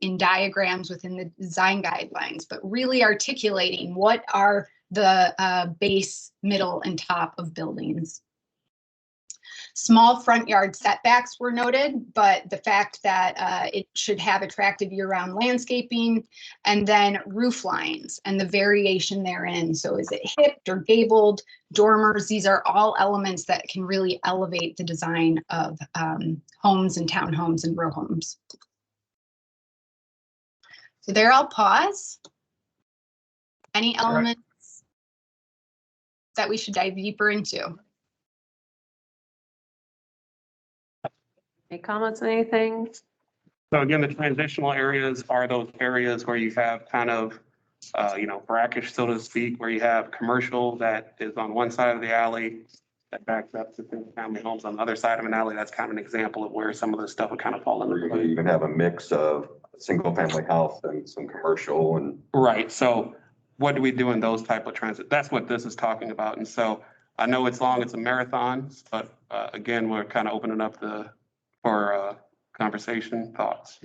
in diagrams within the design guidelines, but really articulating what are the base, middle, and top of buildings. Small front yard setbacks were noted, but the fact that it should have attractive year-round landscaping, and then roof lines and the variation therein. So is it hipped or gabled, dormers? These are all elements that can really elevate the design of homes and townhomes and row homes. So there, I'll pause. Any elements that we should dive deeper into? Any comments on anything? So again, the transitional areas are those areas where you have kind of, you know, brackish, so to speak, where you have commercial that is on one side of the alley that backs up to single family homes on the other side of an alley. That's kind of an example of where some of this stuff would kind of fall into You place. even have a mix of single family house and some commercial and. Right. So what do we do in those type of transit? That's what this is talking about. And so I know it's long, it's a marathon, but again, we're kind of opening up for conversation, thoughts.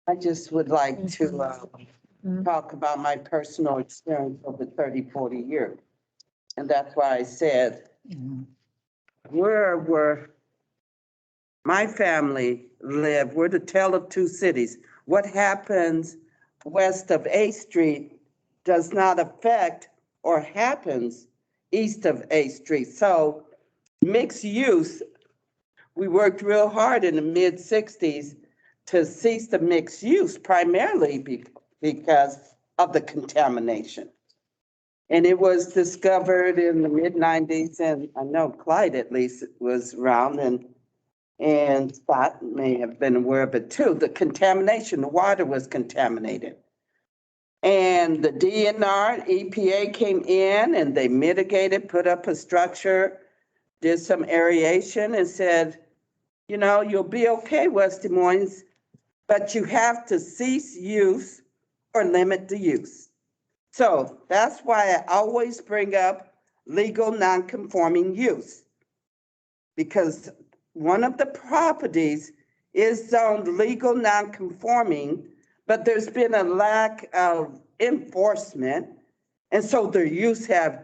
I just would like to talk about my personal experience over 30, 40 years. And that's why I said, where my family lived, we're the tale of two cities. What happens west of A Street does not affect or happens east of A Street. So mixed use, we worked real hard in the mid-60s to cease the mixed use, primarily because of the contamination. And it was discovered in the mid-90s, and I know Clyde at least was around, and Scott may have been aware of it too. The contamination, the water was contaminated. And the DNR, EPA came in and they mitigated, put up a structure, did some aeration and said, you know, you'll be okay, West Des Moines, but you have to cease use or limit the use. So that's why I always bring up legal non-conforming use, because one of the properties is zoned legal non-conforming, but there's been a lack of enforcement. And so their use have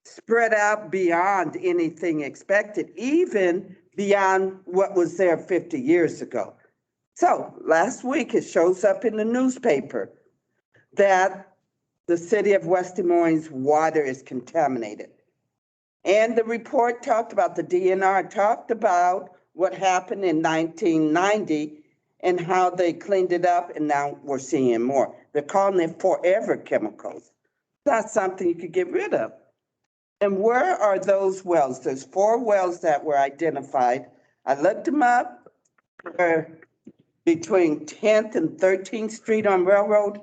spread out beyond anything expected, even beyond what was there 50 years ago. So last week it shows up in the newspaper that the city of West Des Moines water is contaminated. And the report talked about, the DNR talked about what happened in 1990 and how they cleaned it up, and now we're seeing more. They're calling it forever chemicals. That's something you could get rid of. And where are those wells? There's 4 wells that were identified. I looked them up. They're between 10th and 13th Street on Railroad,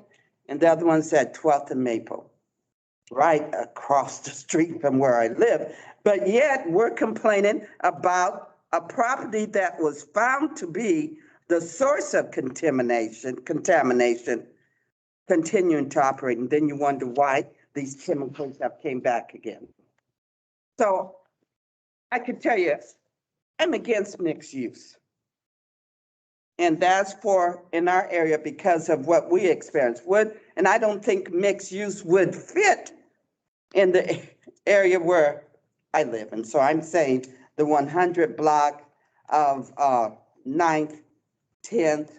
and the other one's at 12th and Maple, right across the street from where I live. But yet we're complaining about a property that was found to be the source of contamination, continuing to operate. And then you wonder why these chemicals have came back again. So I can tell you, I'm against mixed use. And that's for in our area because of what we experience. And I don't think mixed use would fit in the area where I live. And so I'm saying the 100 block of 9th, 10th,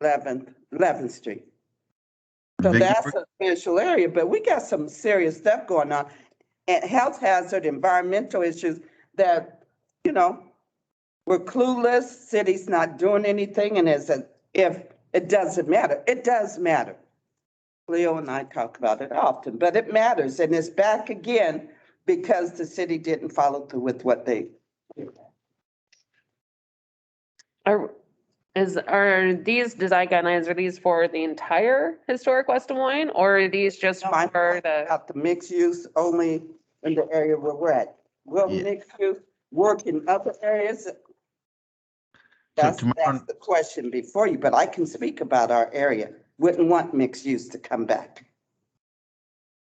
11th Street. So that's a special area, but we got some serious stuff going on. And health hazard, environmental issues that, you know, we're clueless, city's not doing anything, and if it doesn't matter, it does matter. Leo and I talk about it often, but it matters, and it's back again because the city didn't follow through with what they. Are these design guidelines, are these for the entire historic West Des Moines, or are these just No, I'm for talking the? about the mixed use only in the area where we're at. Will Yeah. mixed use work in other areas? That's the question before you, but I can speak about our area. Wouldn't want mixed use to come back.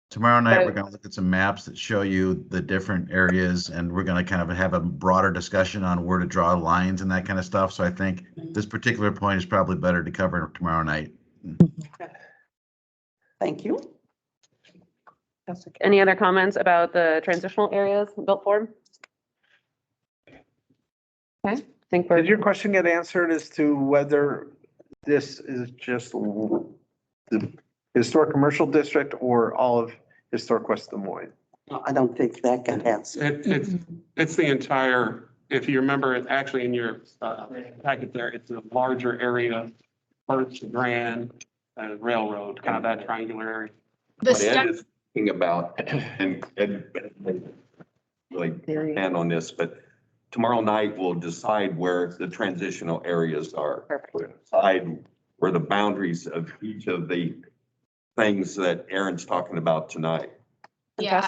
Tomorrow night, we're going to look at some maps that show you the different areas, and we're going to kind of have a broader discussion on where to draw lines and that kind of stuff. So I think this particular point is probably better to cover tomorrow night. Thank you. Any other comments about the transitional areas built form? Okay, Did your question get answered as to whether this is just the historic commercial district or all of historic West Des Moines? I don't think that can answer. It's the entire, if you remember, it's actually in your packet there, it's a larger area, First Grand, Railroad, kind of that triangular area. What Ed is thinking about, and really stand on this, but tomorrow night we'll decide where the transitional areas are. We'll decide where the boundaries of each of the things that Aaron's talking about tonight. Yeah,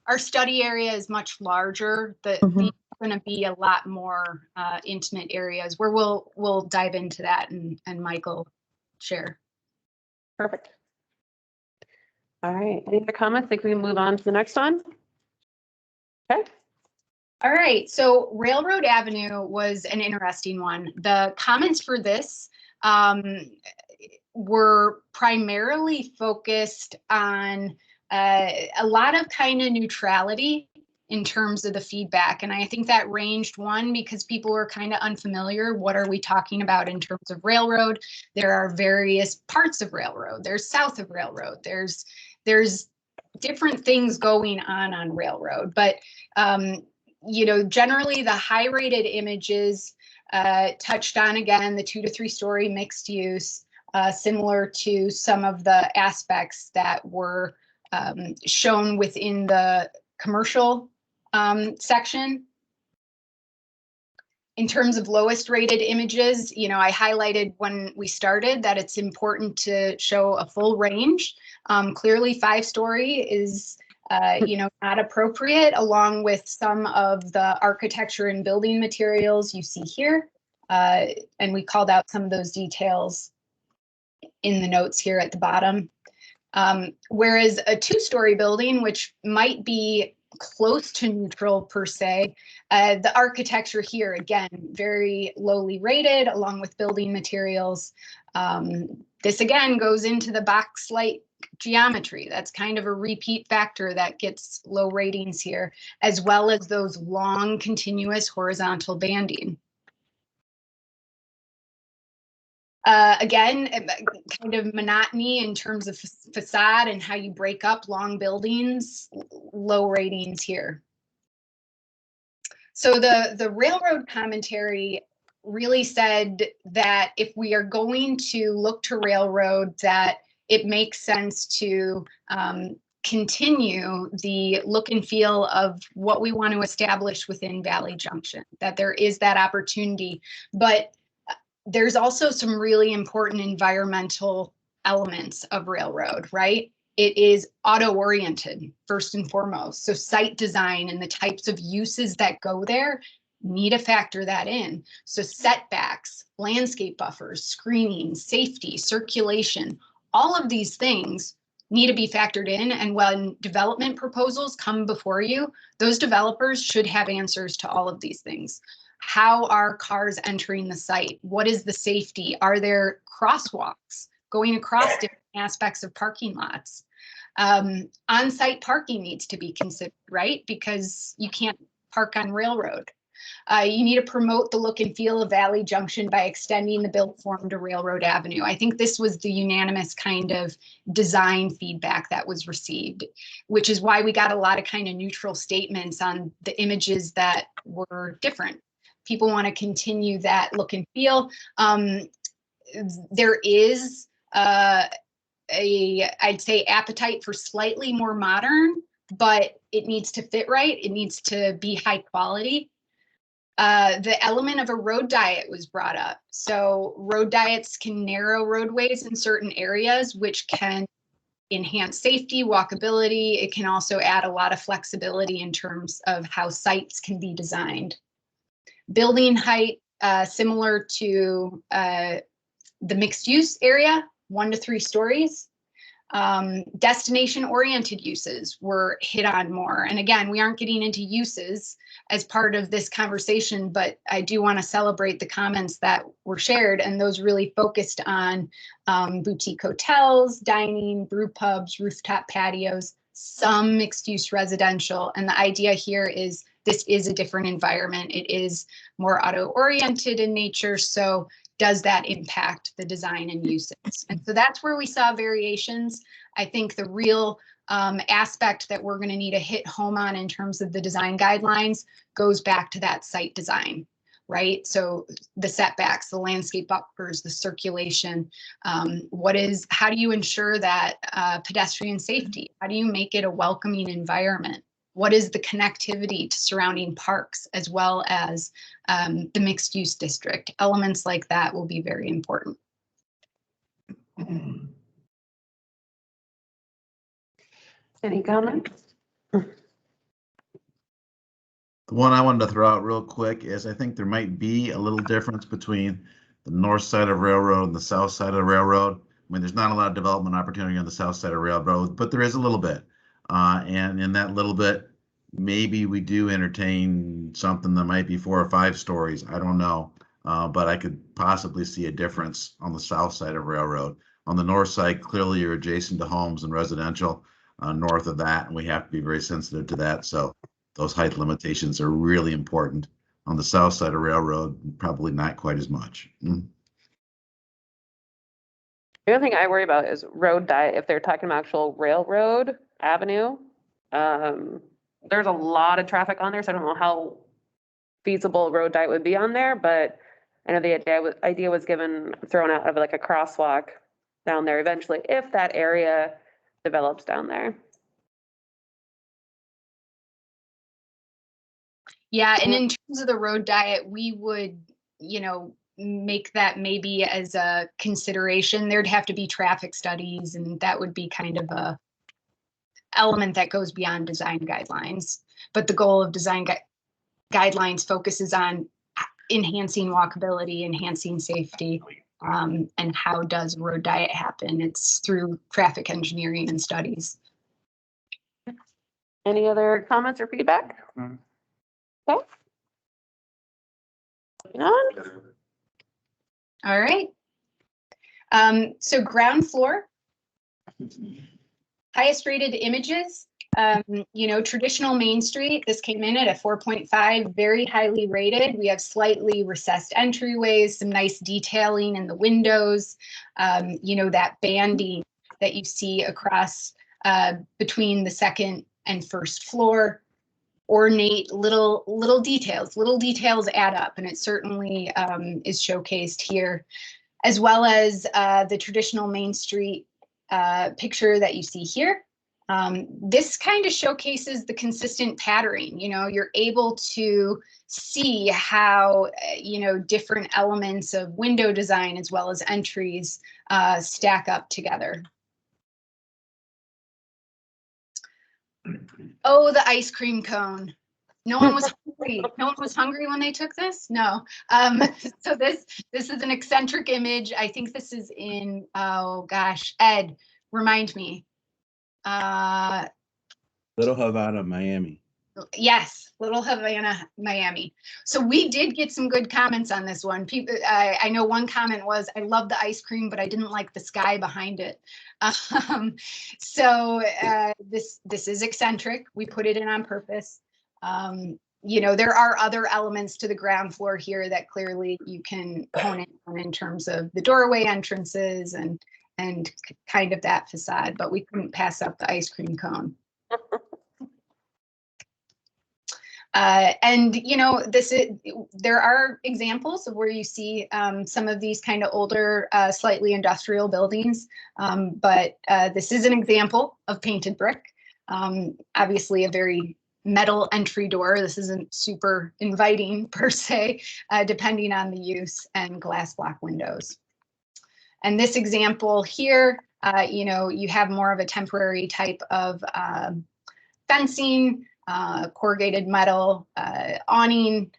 our study area is much larger. These are going to be a lot more intimate areas where we'll dive into that and Michael share. Perfect. All right, any other comments? I think we can move on to the next one. Okay. All right, so Railroad Avenue was an interesting one. The comments for this were primarily focused on a lot of kind of neutrality in terms of the feedback. And I think that ranged one because people were kind of unfamiliar. What are we talking about in terms of railroad? There are various parts of railroad. There's south of railroad. There's different things going on railroad. But, you know, generally the high rated images touched on, again, the 2 to 3 story mixed use, similar to some of the aspects that were shown within the commercial section. In terms of lowest rated images, you know, I highlighted when we started that it's important to show a full range. Clearly 5 story is, you know, not appropriate, along with some of the architecture and building materials you see here. And we called out some of those details in the notes here at the bottom. Whereas a 2-story building, which might be close to neutral per se, the architecture here, again, very lowly rated along with building materials. This again goes into the box light geometry. That's kind of a repeat factor that gets low ratings here, as well as those long continuous horizontal banding. Again, kind of monotony in terms of facade and how you break up long buildings, low ratings here. So the railroad commentary really said that if we are going to look to railroad, that it makes sense to continue the look and feel of what we want to establish within Valley Junction, that there is that opportunity. But there's also some really important environmental elements of railroad, right? It is auto-oriented, first and foremost. So site design and the types of uses that go there need to factor that in. So setbacks, landscape buffers, screening, safety, circulation, all of these things need to be factored in. And when development proposals come before you, those developers should have answers to all of these things. How are cars entering the site? What is the safety? Are there crosswalks going across different aspects of parking lots? On-site parking needs to be considered, right? Because you can't park on railroad. You need to promote the look and feel of Valley Junction by extending the built form to Railroad Avenue. I think this was the unanimous kind of design feedback that was received, which is why we got a lot of kind of neutral statements on the images that were different. People want to continue that look and feel. There is I'd say, appetite for slightly more modern, but it needs to fit right. It needs to be high quality. The element of a road diet was brought up. So road diets can narrow roadways in certain areas, which can enhance safety, walkability. It can also add a lot of flexibility in terms of how sites can be designed. Building height, similar to the mixed use area, 1 to 3 stories. Destination oriented uses were hit on more. And again, we aren't getting into uses as part of this conversation, but I do want to celebrate the comments that were shared, and those really focused on boutique hotels, dining, brew pubs, rooftop patios, some mixed use residential. And the idea here is this is a different environment. It is more auto oriented in nature. So does that impact the design and uses? And so that's where we saw variations. I think the real aspect that we're going to need to hit home on in terms of the design guidelines goes back to that site design, right? So the setbacks, the landscape buffers, the circulation, how do you ensure that pedestrian safety? How do you make it a welcoming environment? What is the connectivity to surrounding parks as well as the mixed use district? Elements like that will be very important. Any comments? The one I wanted to throw out real quick is I think there might be a little difference between the north side of railroad and the south side of railroad. I mean, there's not a lot of development opportunity on the south side of railroad, but there is a little bit. And in that little bit, maybe we do entertain something that might be 4 or 5 stories. I don't know. But I could possibly see a difference on the south side of railroad. On the north side, clearly you're adjacent to homes and residential. North of that, and we have to be very sensitive to that. So those height limitations are really important. On the south side of railroad, probably not quite as much. The other thing I worry about is road diet. If they're talking about actual railroad avenue, there's a lot of traffic on there, so I don't know how feasible road diet would be on there, but I know the idea was thrown out of like a crosswalk down there eventually, if that area develops down there. Yeah, and in terms of the road diet, we would, make that maybe as a consideration. There'd have to be traffic studies, and that would be kind of a element that goes beyond design guidelines. But the goal of design guidelines focuses on enhancing walkability, enhancing safety, and how does road diet happen? It's through traffic engineering and studies. Any other comments or feedback? Okay. Moving on. All right. So ground floor, highest rated images, traditional Main Street, this came in at a 4.5, very highly rated. We have slightly recessed entryways, some nice detailing in the windows, that banding that you see across between the second and first floor. Ornate little details add up, and it certainly is showcased here, as well as the traditional Main Street picture that you see here. This kind of showcases the consistent patterning. You're able to see how different elements of window design as well as entries stack up together. Oh, the ice cream cone. No one was hungry. No one was hungry when they took this? No. So this is an eccentric image. I think this is in, oh gosh, Ed, remind me. Little Havana, Miami. Yes, Little Havana, Miami. So we did get some good comments on this one. People, I know one comment was, I love the ice cream, but I didn't like the sky behind it. This is eccentric. We put it in on purpose. There are other elements to the ground floor here that clearly you can hone in terms of the doorway entrances and kind of that facade, but we couldn't pass up the ice cream cone. And, there are examples of where you see some of these kind of older, slightly industrial buildings. But this is an example of painted brick. Obviously a very metal entry door. This isn't super inviting per se, depending on the use, and glass block windows. And this example here, you have more of a temporary type of fencing, corrugated metal, awning.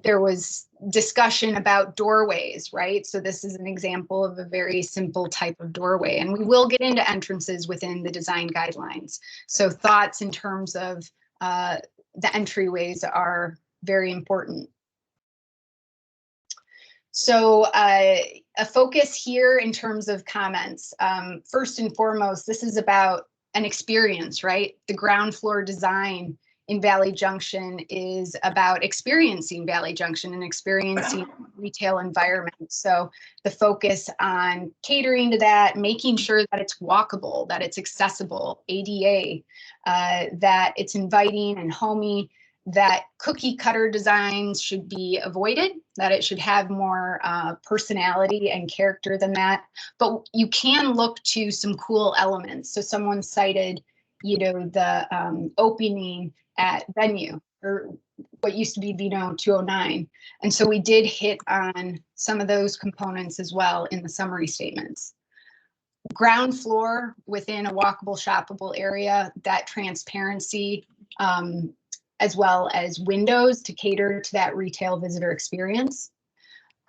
There was discussion about doorways, right? So this is an example of a very simple type of doorway. And we will get into entrances within the design guidelines. So thoughts in terms of the entryways are very important. So a focus here in terms of comments. First and foremost, this is about an experience, right? The ground floor design in Valley Junction is about experiencing Valley Junction and experiencing retail environment. So the focus on catering to that, making sure that it's walkable, that it's accessible, ADA, that it's inviting and homey, that cookie cutter designs should be avoided, that it should have more personality and character than that. But you can look to some cool elements. So someone cited, the opening at Venue, or what used to be Vino 209. And so we did hit on some of those components as well in the summary statements. Ground floor within a walkable, shoppable area, that transparency, as well as windows to cater to that retail visitor experience.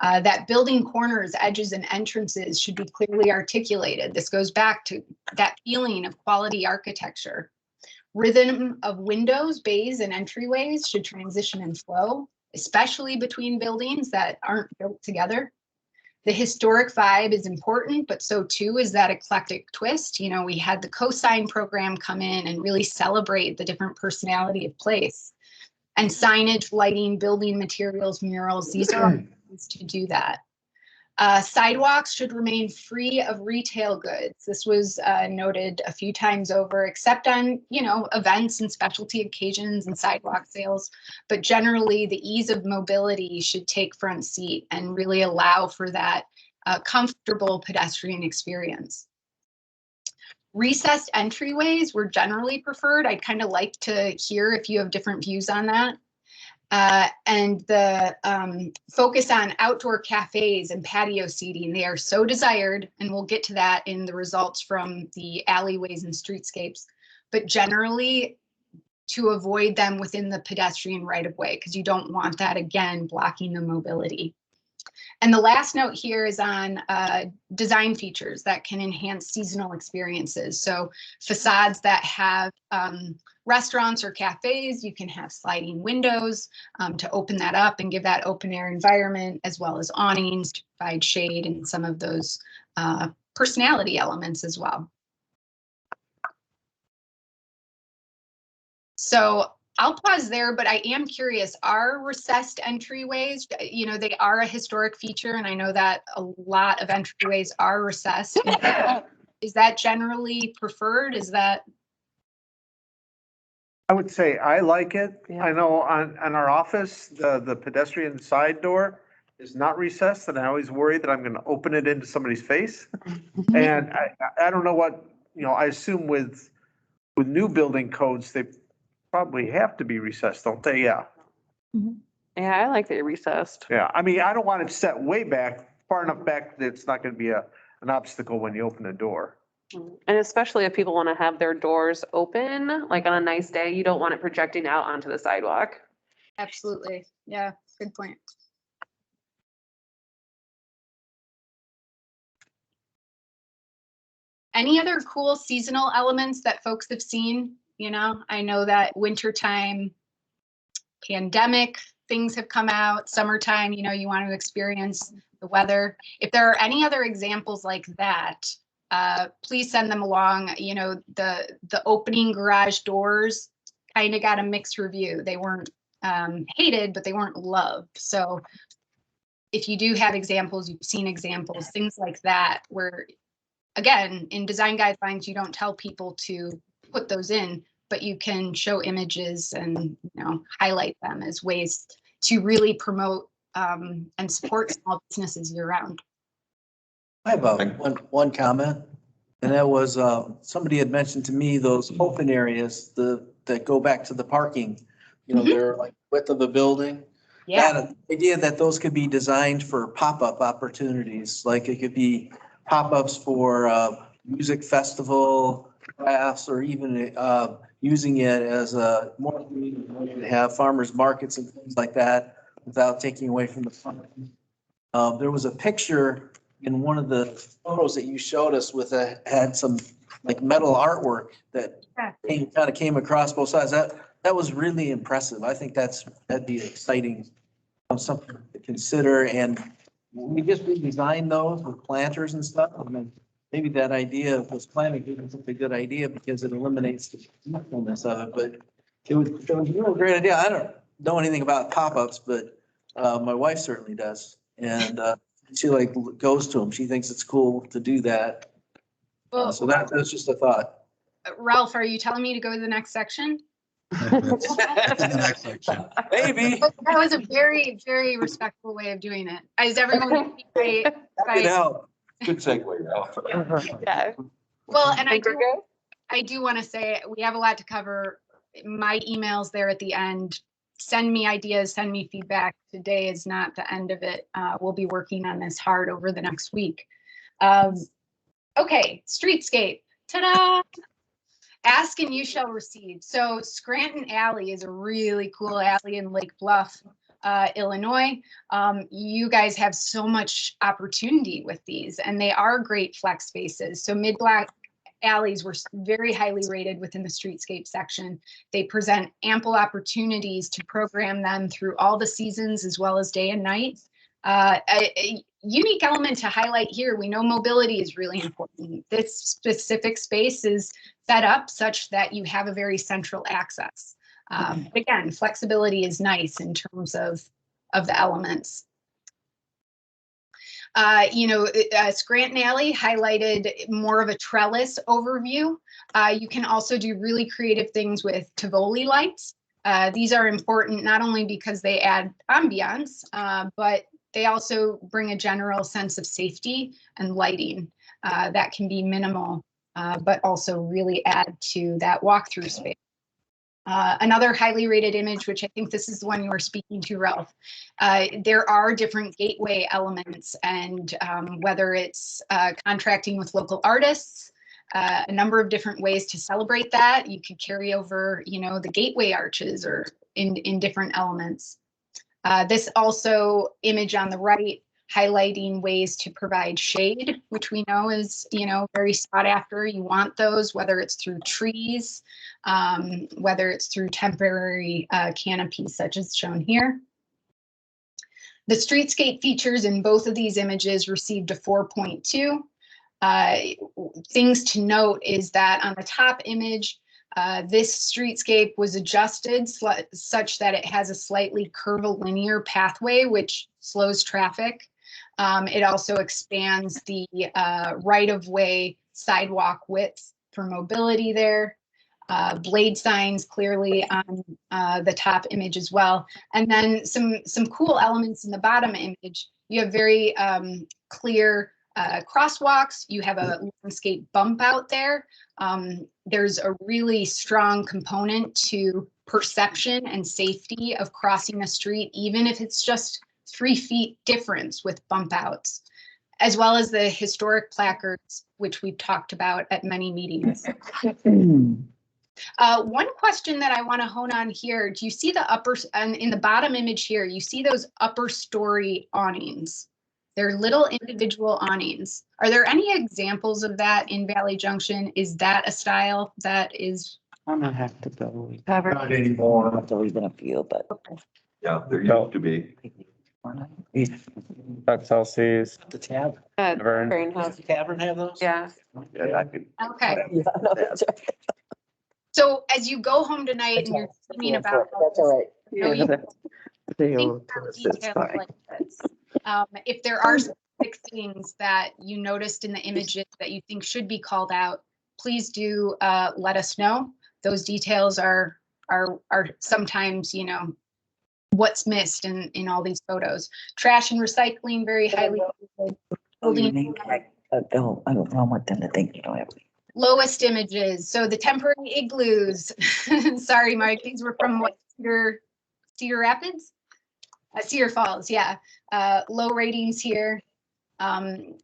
That building corners, edges, and entrances should be clearly articulated. This goes back to that feeling of quality architecture. Rhythm of windows, bays, and entryways should transition and flow, especially between buildings that aren't built together. The historic vibe is important, but so too is that eclectic twist. We had the cosign program come in and really celebrate the different personality of place. And signage, lighting, building materials, murals, these are all ways to do that. Sidewalks should remain free of retail goods. This was noted a few times over, except on, events and specialty occasions and sidewalk sales. But generally, the ease of mobility should take front seat and really allow for that comfortable pedestrian experience. Recessed entryways were generally preferred. I'd kind of like to hear if you have different views on that. And the focus on outdoor cafes and patio seating, they are so desired, and we'll get to that in the results from the alleyways and streetscapes, but generally to avoid them within the pedestrian right-of-way, because you don't want that, again, blocking the mobility. And the last note here is on design features that can enhance seasonal experiences. So facades that have restaurants or cafes, you can have sliding windows to open that up and give that open air environment, as well as awnings to provide shade and some of those personality elements as well. So I'll pause there, but I am curious, are recessed entryways, they are a historic feature, and I know that a lot of entryways are recessed. Is that generally preferred? Is that? I would say I like it. Yeah. I know on our office, the pedestrian side door is not recessed, and I always worry that I'm gonna open it into somebody's face. And I don't know what, I assume with new building codes, they probably have to be recessed, don't they? Yeah. Yeah, I like that you're recessed. Yeah, I mean, I don't want it set way back, far enough back that it's not gonna be an obstacle when you open the door. And especially if people want to have their doors open, like on a nice day, you don't want it projecting out onto the sidewalk. Absolutely. Yeah, good point. Any other cool seasonal elements that folks have seen? I know that wintertime, pandemic, things have come out. Summertime, you want to experience the weather. If there are any other examples like that, please send them along. The opening garage doors kind of got a mixed review. They weren't hated, but they weren't loved. So if you do have examples, you've seen examples, things like that, where, again, in design guidelines, you don't tell people to put those in, but you can show images and, highlight them as ways to really promote and support small businesses year round. I have one comment, and that was, somebody had mentioned to me those open areas, that go back to the parking. They're like width of the building. Yeah. That idea that those could be designed for pop-up opportunities, like it could be pop-ups for music festival, crafts, or even using it as a more to have farmers markets and things like that without taking away from the fun. There was a picture in one of the photos that you showed us with had some like metal artwork that came across both sides. That was really impressive. I think that'd be exciting, something to consider. And we just redesigned those with planters and stuff. I mean, maybe that idea of those planting is a good idea because it eliminates the usefulness of it. But it was a real great idea. I don't know anything about pop-ups, but my wife certainly does. And she like goes to them. She thinks it's cool to do that. Well, So that's just a thought. Ralph, are you telling me to go to the next section? The next section. Maybe. That was a very, very respectful way of doing it. Is everyone? Happy to help. Good segue, Ralph. Yeah. Well, and I do want to say we have a lot to cover. My email's there at the end. Send me ideas, send me feedback. Today is not the end of it. We'll be working on this hard over the next week. Okay, streetscape. Ta-da! Ask and you shall receive. So Scranton Alley is a really cool alley in Lake Bluff, Illinois. You guys have so much opportunity with these, and they are great flex spaces. So mid-block alleys were very highly rated within the streetscape section. They present ample opportunities to program them through all the seasons as well as day and night. A unique element to highlight here, we know mobility is really important. This specific space is set up such that you have a very central access. But again, flexibility is nice in terms of the elements. Scranton Alley highlighted more of a trellis overview. You can also do really creative things with Tivoli lights. These are important not only because they add ambiance, but they also bring a general sense of safety and lighting that can be minimal, but also really add to that walkthrough space. Another highly rated image, which I think this is the one you were speaking to, Ralph. There are different gateway elements, and whether it's contracting with local artists, a number of different ways to celebrate that. You could carry over, the gateway arches or in different elements. This also image on the right highlighting ways to provide shade, which we know is, very sought after. You want those, whether it's through trees, whether it's through temporary canopies, such as shown here. The streetscape features in both of these images received a 4.2. Things to note is that on the top image, this streetscape was adjusted such that it has a slightly curvilinear pathway, which slows traffic. It also expands the right-of-way sidewalk width for mobility there. Blade signs clearly on the top image as well. And then some cool elements in the bottom image. You have very clear crosswalks. You have a landscape bump out there. There's a really strong component to perception and safety of crossing a street, even if it's just 3 feet difference with bump outs, as well as the historic placards, which we've talked about at many meetings. One question that I want to hone on here, do you see the upper, and in the bottom image here, you see those upper story awnings? They're little individual awnings. Are there any examples of that in Valley Junction? Is that a style that is? I'm gonna have to go. Not anymore. There's been a few, but. Yeah, there used to be. That's Chelsea's. The tavern. Tavern. Does the tavern have those? Yeah. Yeah, I could. Okay. So as you go home tonight and you're thinking about. That's all right. You know, think about details like this. If there are specific things that you noticed in the images that you think should be called out, please do let us know. those details are sometimes, you know, what's missed in all these photos. Trash and recycling, very highly. Building I don't want them to think you don't have. lowest images. So the temporary igloos, sorry, Mike, these were from what, Cedar Rapids? Cedar Falls, yeah. Low ratings here.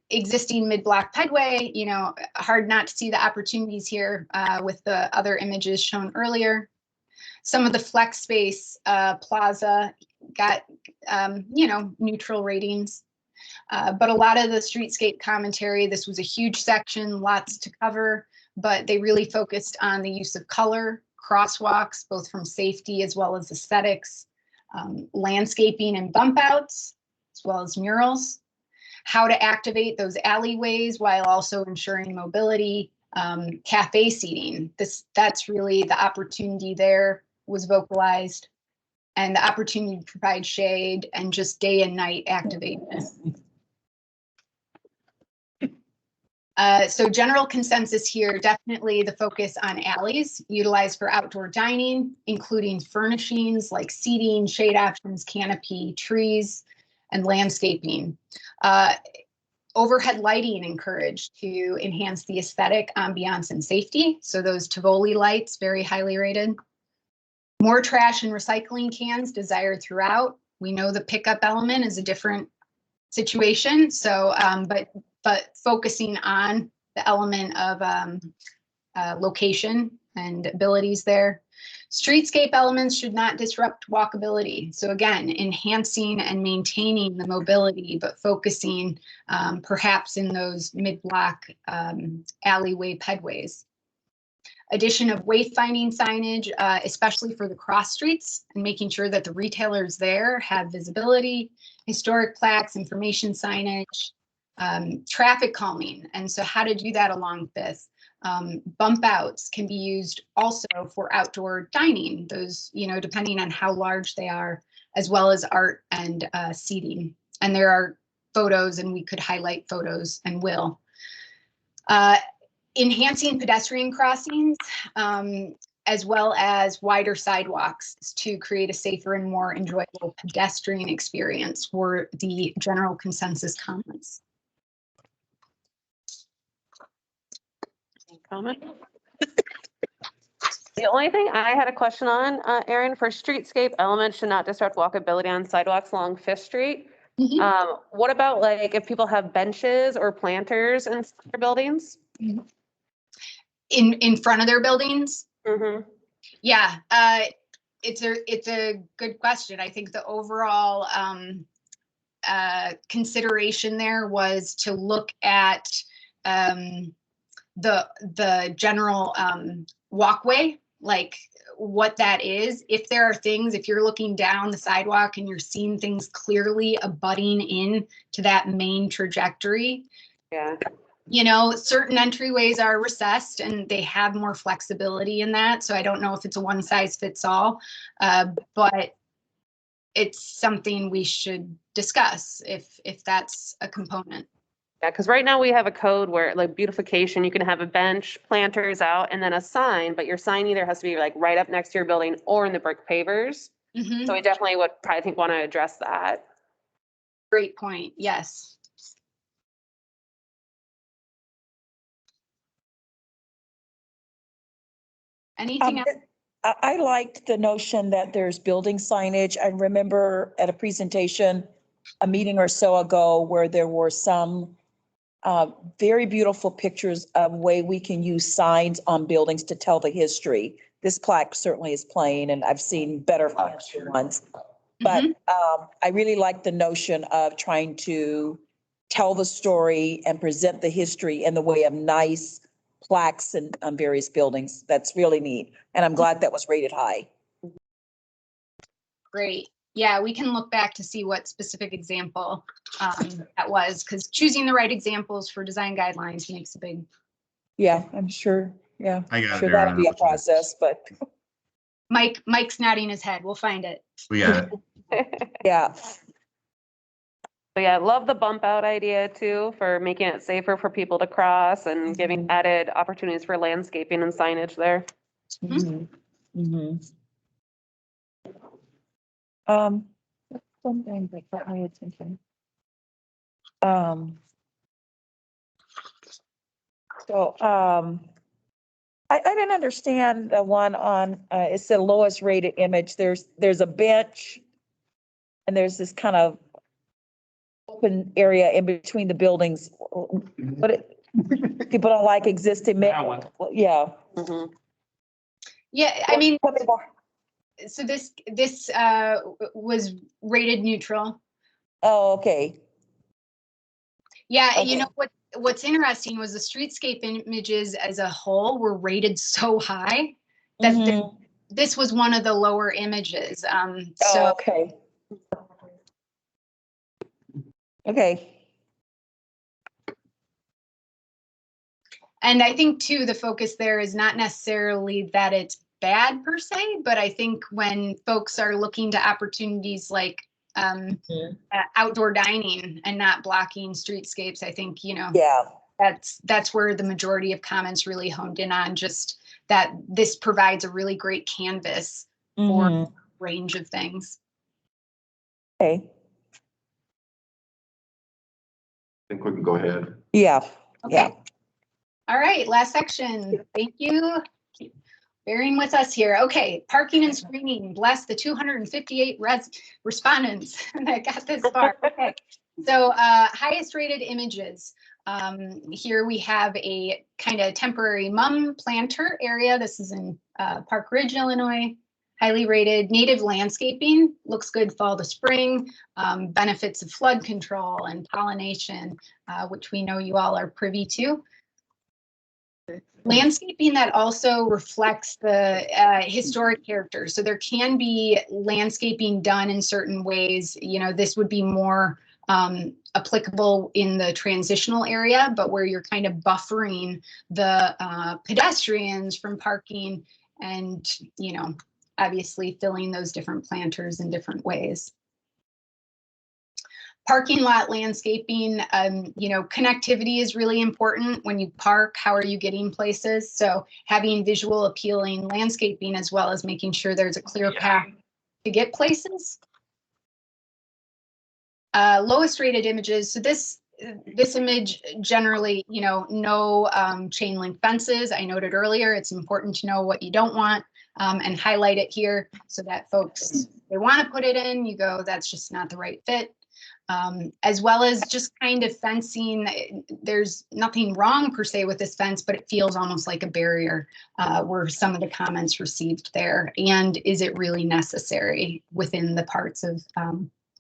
Existing mid-block pedway, you know, hard not to see the opportunities here with the other images shown earlier. Some of the flex space plaza got, you know, neutral ratings. But a lot of the streetscape commentary, this was a huge section, lots to cover, but they really focused on the use of color, crosswalks, both from safety as well as aesthetics, landscaping and bump outs, as well as murals, how to activate those alleyways while also ensuring mobility, cafe seating. That's really the opportunity there was vocalized, and the opportunity to provide shade and just day and night activation. So general consensus here, definitely the focus on alleys utilized for outdoor dining, including furnishings like seating, shade options, canopy, trees, and landscaping. Overhead lighting encouraged to enhance the aesthetic, ambiance, and safety. So those Tivoli lights, very highly rated. More trash and recycling cans desired throughout. We know the pickup element is a different situation. So, but focusing on the element of location and abilities there. Streetscape elements should not disrupt walkability. So again, enhancing and maintaining the mobility, but focusing perhaps in those mid-block alleyway pedways. Addition of wayfinding signage, especially for the cross streets, and making sure that the retailers there have visibility, historic plaques, information signage, traffic calming. And so how to do that along Fifth. Bump outs can be used also for outdoor dining, those, you know, depending on how large they are, as well as art and seating. And there are photos, and we could highlight photos and will. Enhancing pedestrian crossings, as well as wider sidewalks to create a safer and more enjoyable pedestrian experience were the general consensus comments. Comment? The only thing I had a question on, Erin, for streetscape elements should not disrupt walkability on sidewalks along Fifth Street. What about like if people have benches or planters in their buildings? In front of their buildings? Mm-hmm. Yeah, it's a good question. I think the overall consideration there was to look at the general walkway, like what that is. If there are things, if you're looking down the sidewalk and you're seeing things clearly abutting in to that main trajectory. Yeah. You know, certain entryways are recessed and they have more flexibility in that. So I don't know if it's a one size fits all, but it's something we should discuss if that's a component. Yeah, because right now we have a code where like beautification, you can have a bench, planters out, and then a sign, but your sign either has to be like right up next to your building or in the brick pavers. So we definitely would probably want to address that. Great point. Yes. Anything else? I liked the notion that there's building signage. I remember at a presentation a meeting or so ago where there were some very beautiful pictures of way we can use signs on buildings to tell the history. This plaque certainly is plain, and I've seen better ones. But I really like the notion of trying to tell the story and present the history in the way of nice plaques and on various buildings. That's really neat. And I'm glad that was rated high. Great. Yeah, we can look back to see what specific example that was, because choosing the right examples for design guidelines makes a big. Yeah, I'm sure. Yeah, I got sure it, that'll Erin. be a process, but. Mike's nodding his head. We'll find it. We got it. Yeah. But yeah, I love the bump out idea too, for making it safer for people to cross and giving added opportunities for landscaping and signage there. Mhm. Mhm. Something that got my attention. I didn't understand the one on, it's the lowest rated image. There's a bench and there's this kind of open area in between the buildings. But people don't like existing. That one. Yeah. Yeah, I mean, so this was rated neutral. Oh, okay. Yeah, you know what's interesting was the streetscape images as a whole were rated so high that this was one of the lower images. So okay. Okay. And I think too, the focus there is not necessarily that it's bad per se, but I think when folks are looking to opportunities like outdoor dining and not blocking streetscapes, I think, you know, that's where the majority of comments really honed in on, just that this provides a really great canvas for a range of things. Okay. I think we can go ahead. Yeah. Okay. Yeah. All right, last section. Thank you. Keep bearing with us here. Okay, parking and screening. Bless the 258 respondents that got this far. Okay, so highest rated images. Here we have a kind of temporary mum planter area. This is in Park Ridge, Illinois. Highly rated native landscaping. Looks good fall to spring. Benefits of flood control and pollination, which we know you all are privy to. Landscaping that also reflects the historic character. So there can be landscaping done in certain ways. You know, this would be more applicable in the transitional area, but where you're kind of buffering the pedestrians from parking and, you know, obviously filling those different planters in different ways. Parking lot landscaping, you know, connectivity is really important when you park. How are you getting places? So having visual appealing landscaping as well as making sure there's a clear path to get places. Lowest rated images. So this image generally, you know, no chain link fences. I noted earlier, it's important to know what you don't want and highlight it here so that folks, they want to put it in, you go, that's just not the right fit. As well as just kind of fencing. There's nothing wrong per se with this fence, but it feels almost like a barrier were some of the comments received there. And is it really necessary within the parts of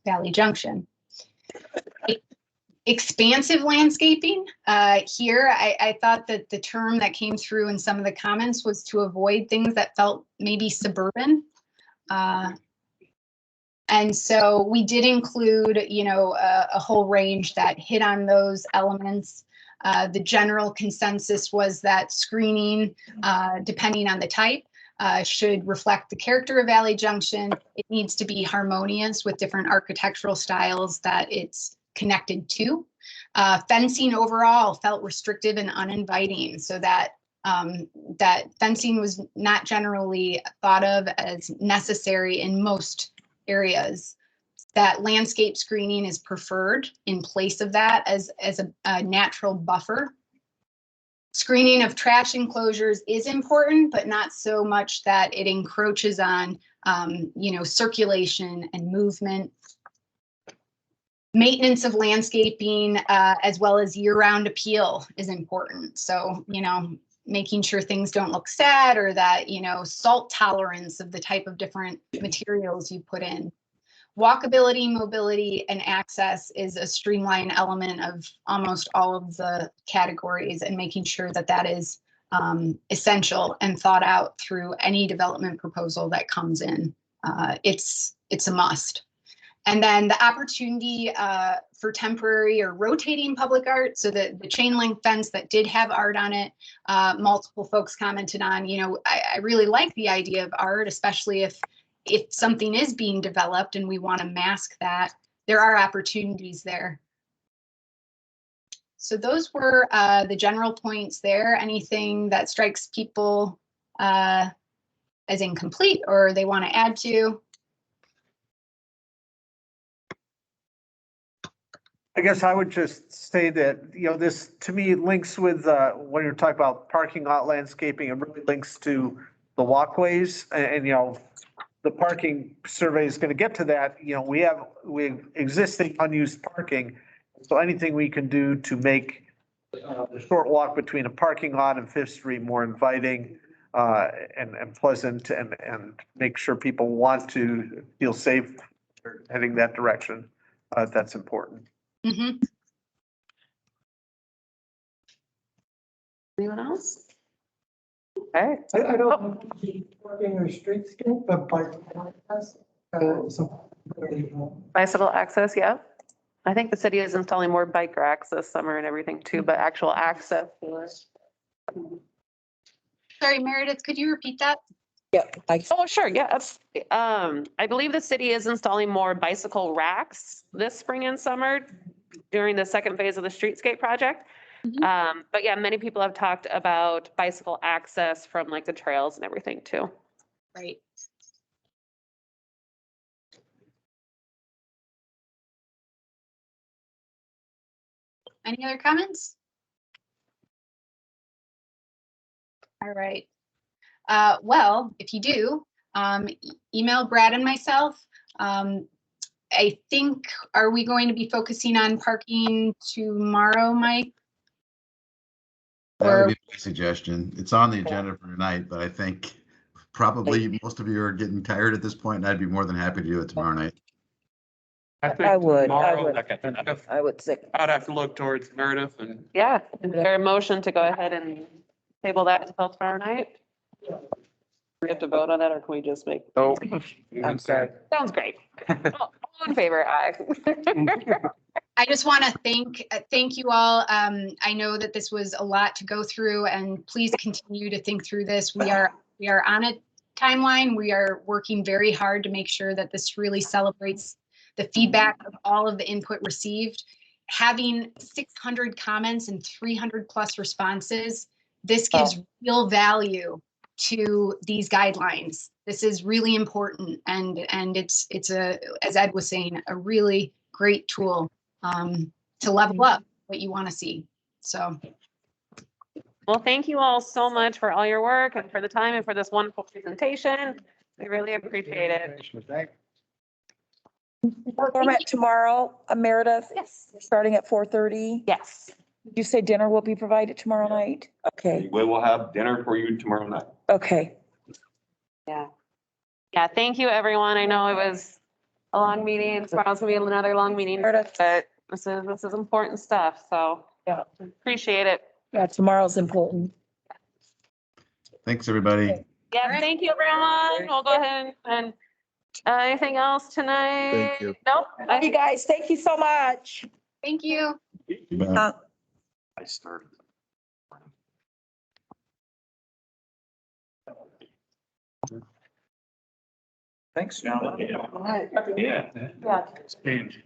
Valley Junction? Expansive landscaping. Here, I thought that the term that came through in some of the comments was to avoid things that felt maybe suburban. And so we did include, you know, a whole range that hit on those elements. The general consensus was that screening, depending on the type, should reflect the character of Valley Junction. It needs to be harmonious with different architectural styles that it's connected to. Fencing overall felt restrictive and uninviting, so that that fencing was not generally thought of as necessary in most areas. That landscape screening is preferred in place of that as a natural buffer. Screening of trash enclosures is important, but not so much that it encroaches on, you know, circulation and movement. Maintenance of landscaping, as well as year-round appeal is important. So, you know, making sure things don't look sad, or that, you know, salt tolerance of the type of different materials you put in. Walkability, mobility, and access is a streamlined element of almost all of the categories, and making sure that that is essential and thought out through any development proposal that comes in. It's a must. And then the opportunity for temporary or rotating public art. So the chain link fence that did have art on it, multiple folks commented on, you know, I really like the idea of art, especially if something is being developed and we want to mask that. There are opportunities there. So those were the general points there. Anything that strikes people as incomplete or they want to add to. I guess I would just say that, you know, this to me links with, when you're talking about parking lot landscaping, it really links to the walkways and, you know, the parking survey is going to get to that. You know, we have existing unused parking. So anything we can do to make the short walk between a parking lot and Fifth Street more inviting and pleasant and make sure people want to feel safe heading that direction, that's important. Mm-hmm. Anyone else? Okay. I don't parking or streetscape, but bike access. Bicycle access, yeah. I think the city is installing more bike racks this summer and everything too, but actual access. Sorry, Meredith, could you repeat that? Yeah. Oh, sure, yeah. I believe the city is installing more bicycle racks this spring and summer during the second phase of the streetscape project. But yeah, many people have talked about bicycle access from like the trails and everything too. Right. Any other comments? All right. Well, if you do, email Brad and myself. I think, are we going to be focusing on parking tomorrow, Mike? That would be my suggestion. It's on the agenda for tonight, but I think probably most of you are getting tired at this point, and I'd be more than happy to do it tomorrow night. I would say. I'd have to look towards Meredith and. Yeah, is there a motion to go ahead and table that until tomorrow night? We have to vote on that, or can we just make? Oh. I'm sorry. Sounds great. All in favor, aye. I just want to thank you all. I know that this was a lot to go through, and please continue to think through this. We are on a timeline. We are working very hard to make sure that this really celebrates the feedback of all of the input received. Having 600 comments and 300 plus responses, this gives real value to these guidelines. This is really important, and it's a, as Ed was saying, a really great tool to level up what you want to see. So. Well, thank you all so much for all your work and for the time and for this wonderful presentation. We really appreciate it. Format tomorrow, Meredith? Yes. Starting at 4:30? Yes. Did you say dinner will be provided tomorrow night? Okay, We will have dinner for you tomorrow night. okay. Yeah. Yeah, thank you, everyone. I know it was a long meeting. Tomorrow's gonna be another long meeting, but this is important stuff, so yeah, appreciate it. Yeah, tomorrow's important. Thanks, everybody. Yeah, thank you, everyone. We'll go ahead and anything else tonight? Thank you. Nope. Love you guys. Thank you so much. Thank you. Bye. I started. Thanks, John. Yeah. Yeah. Change.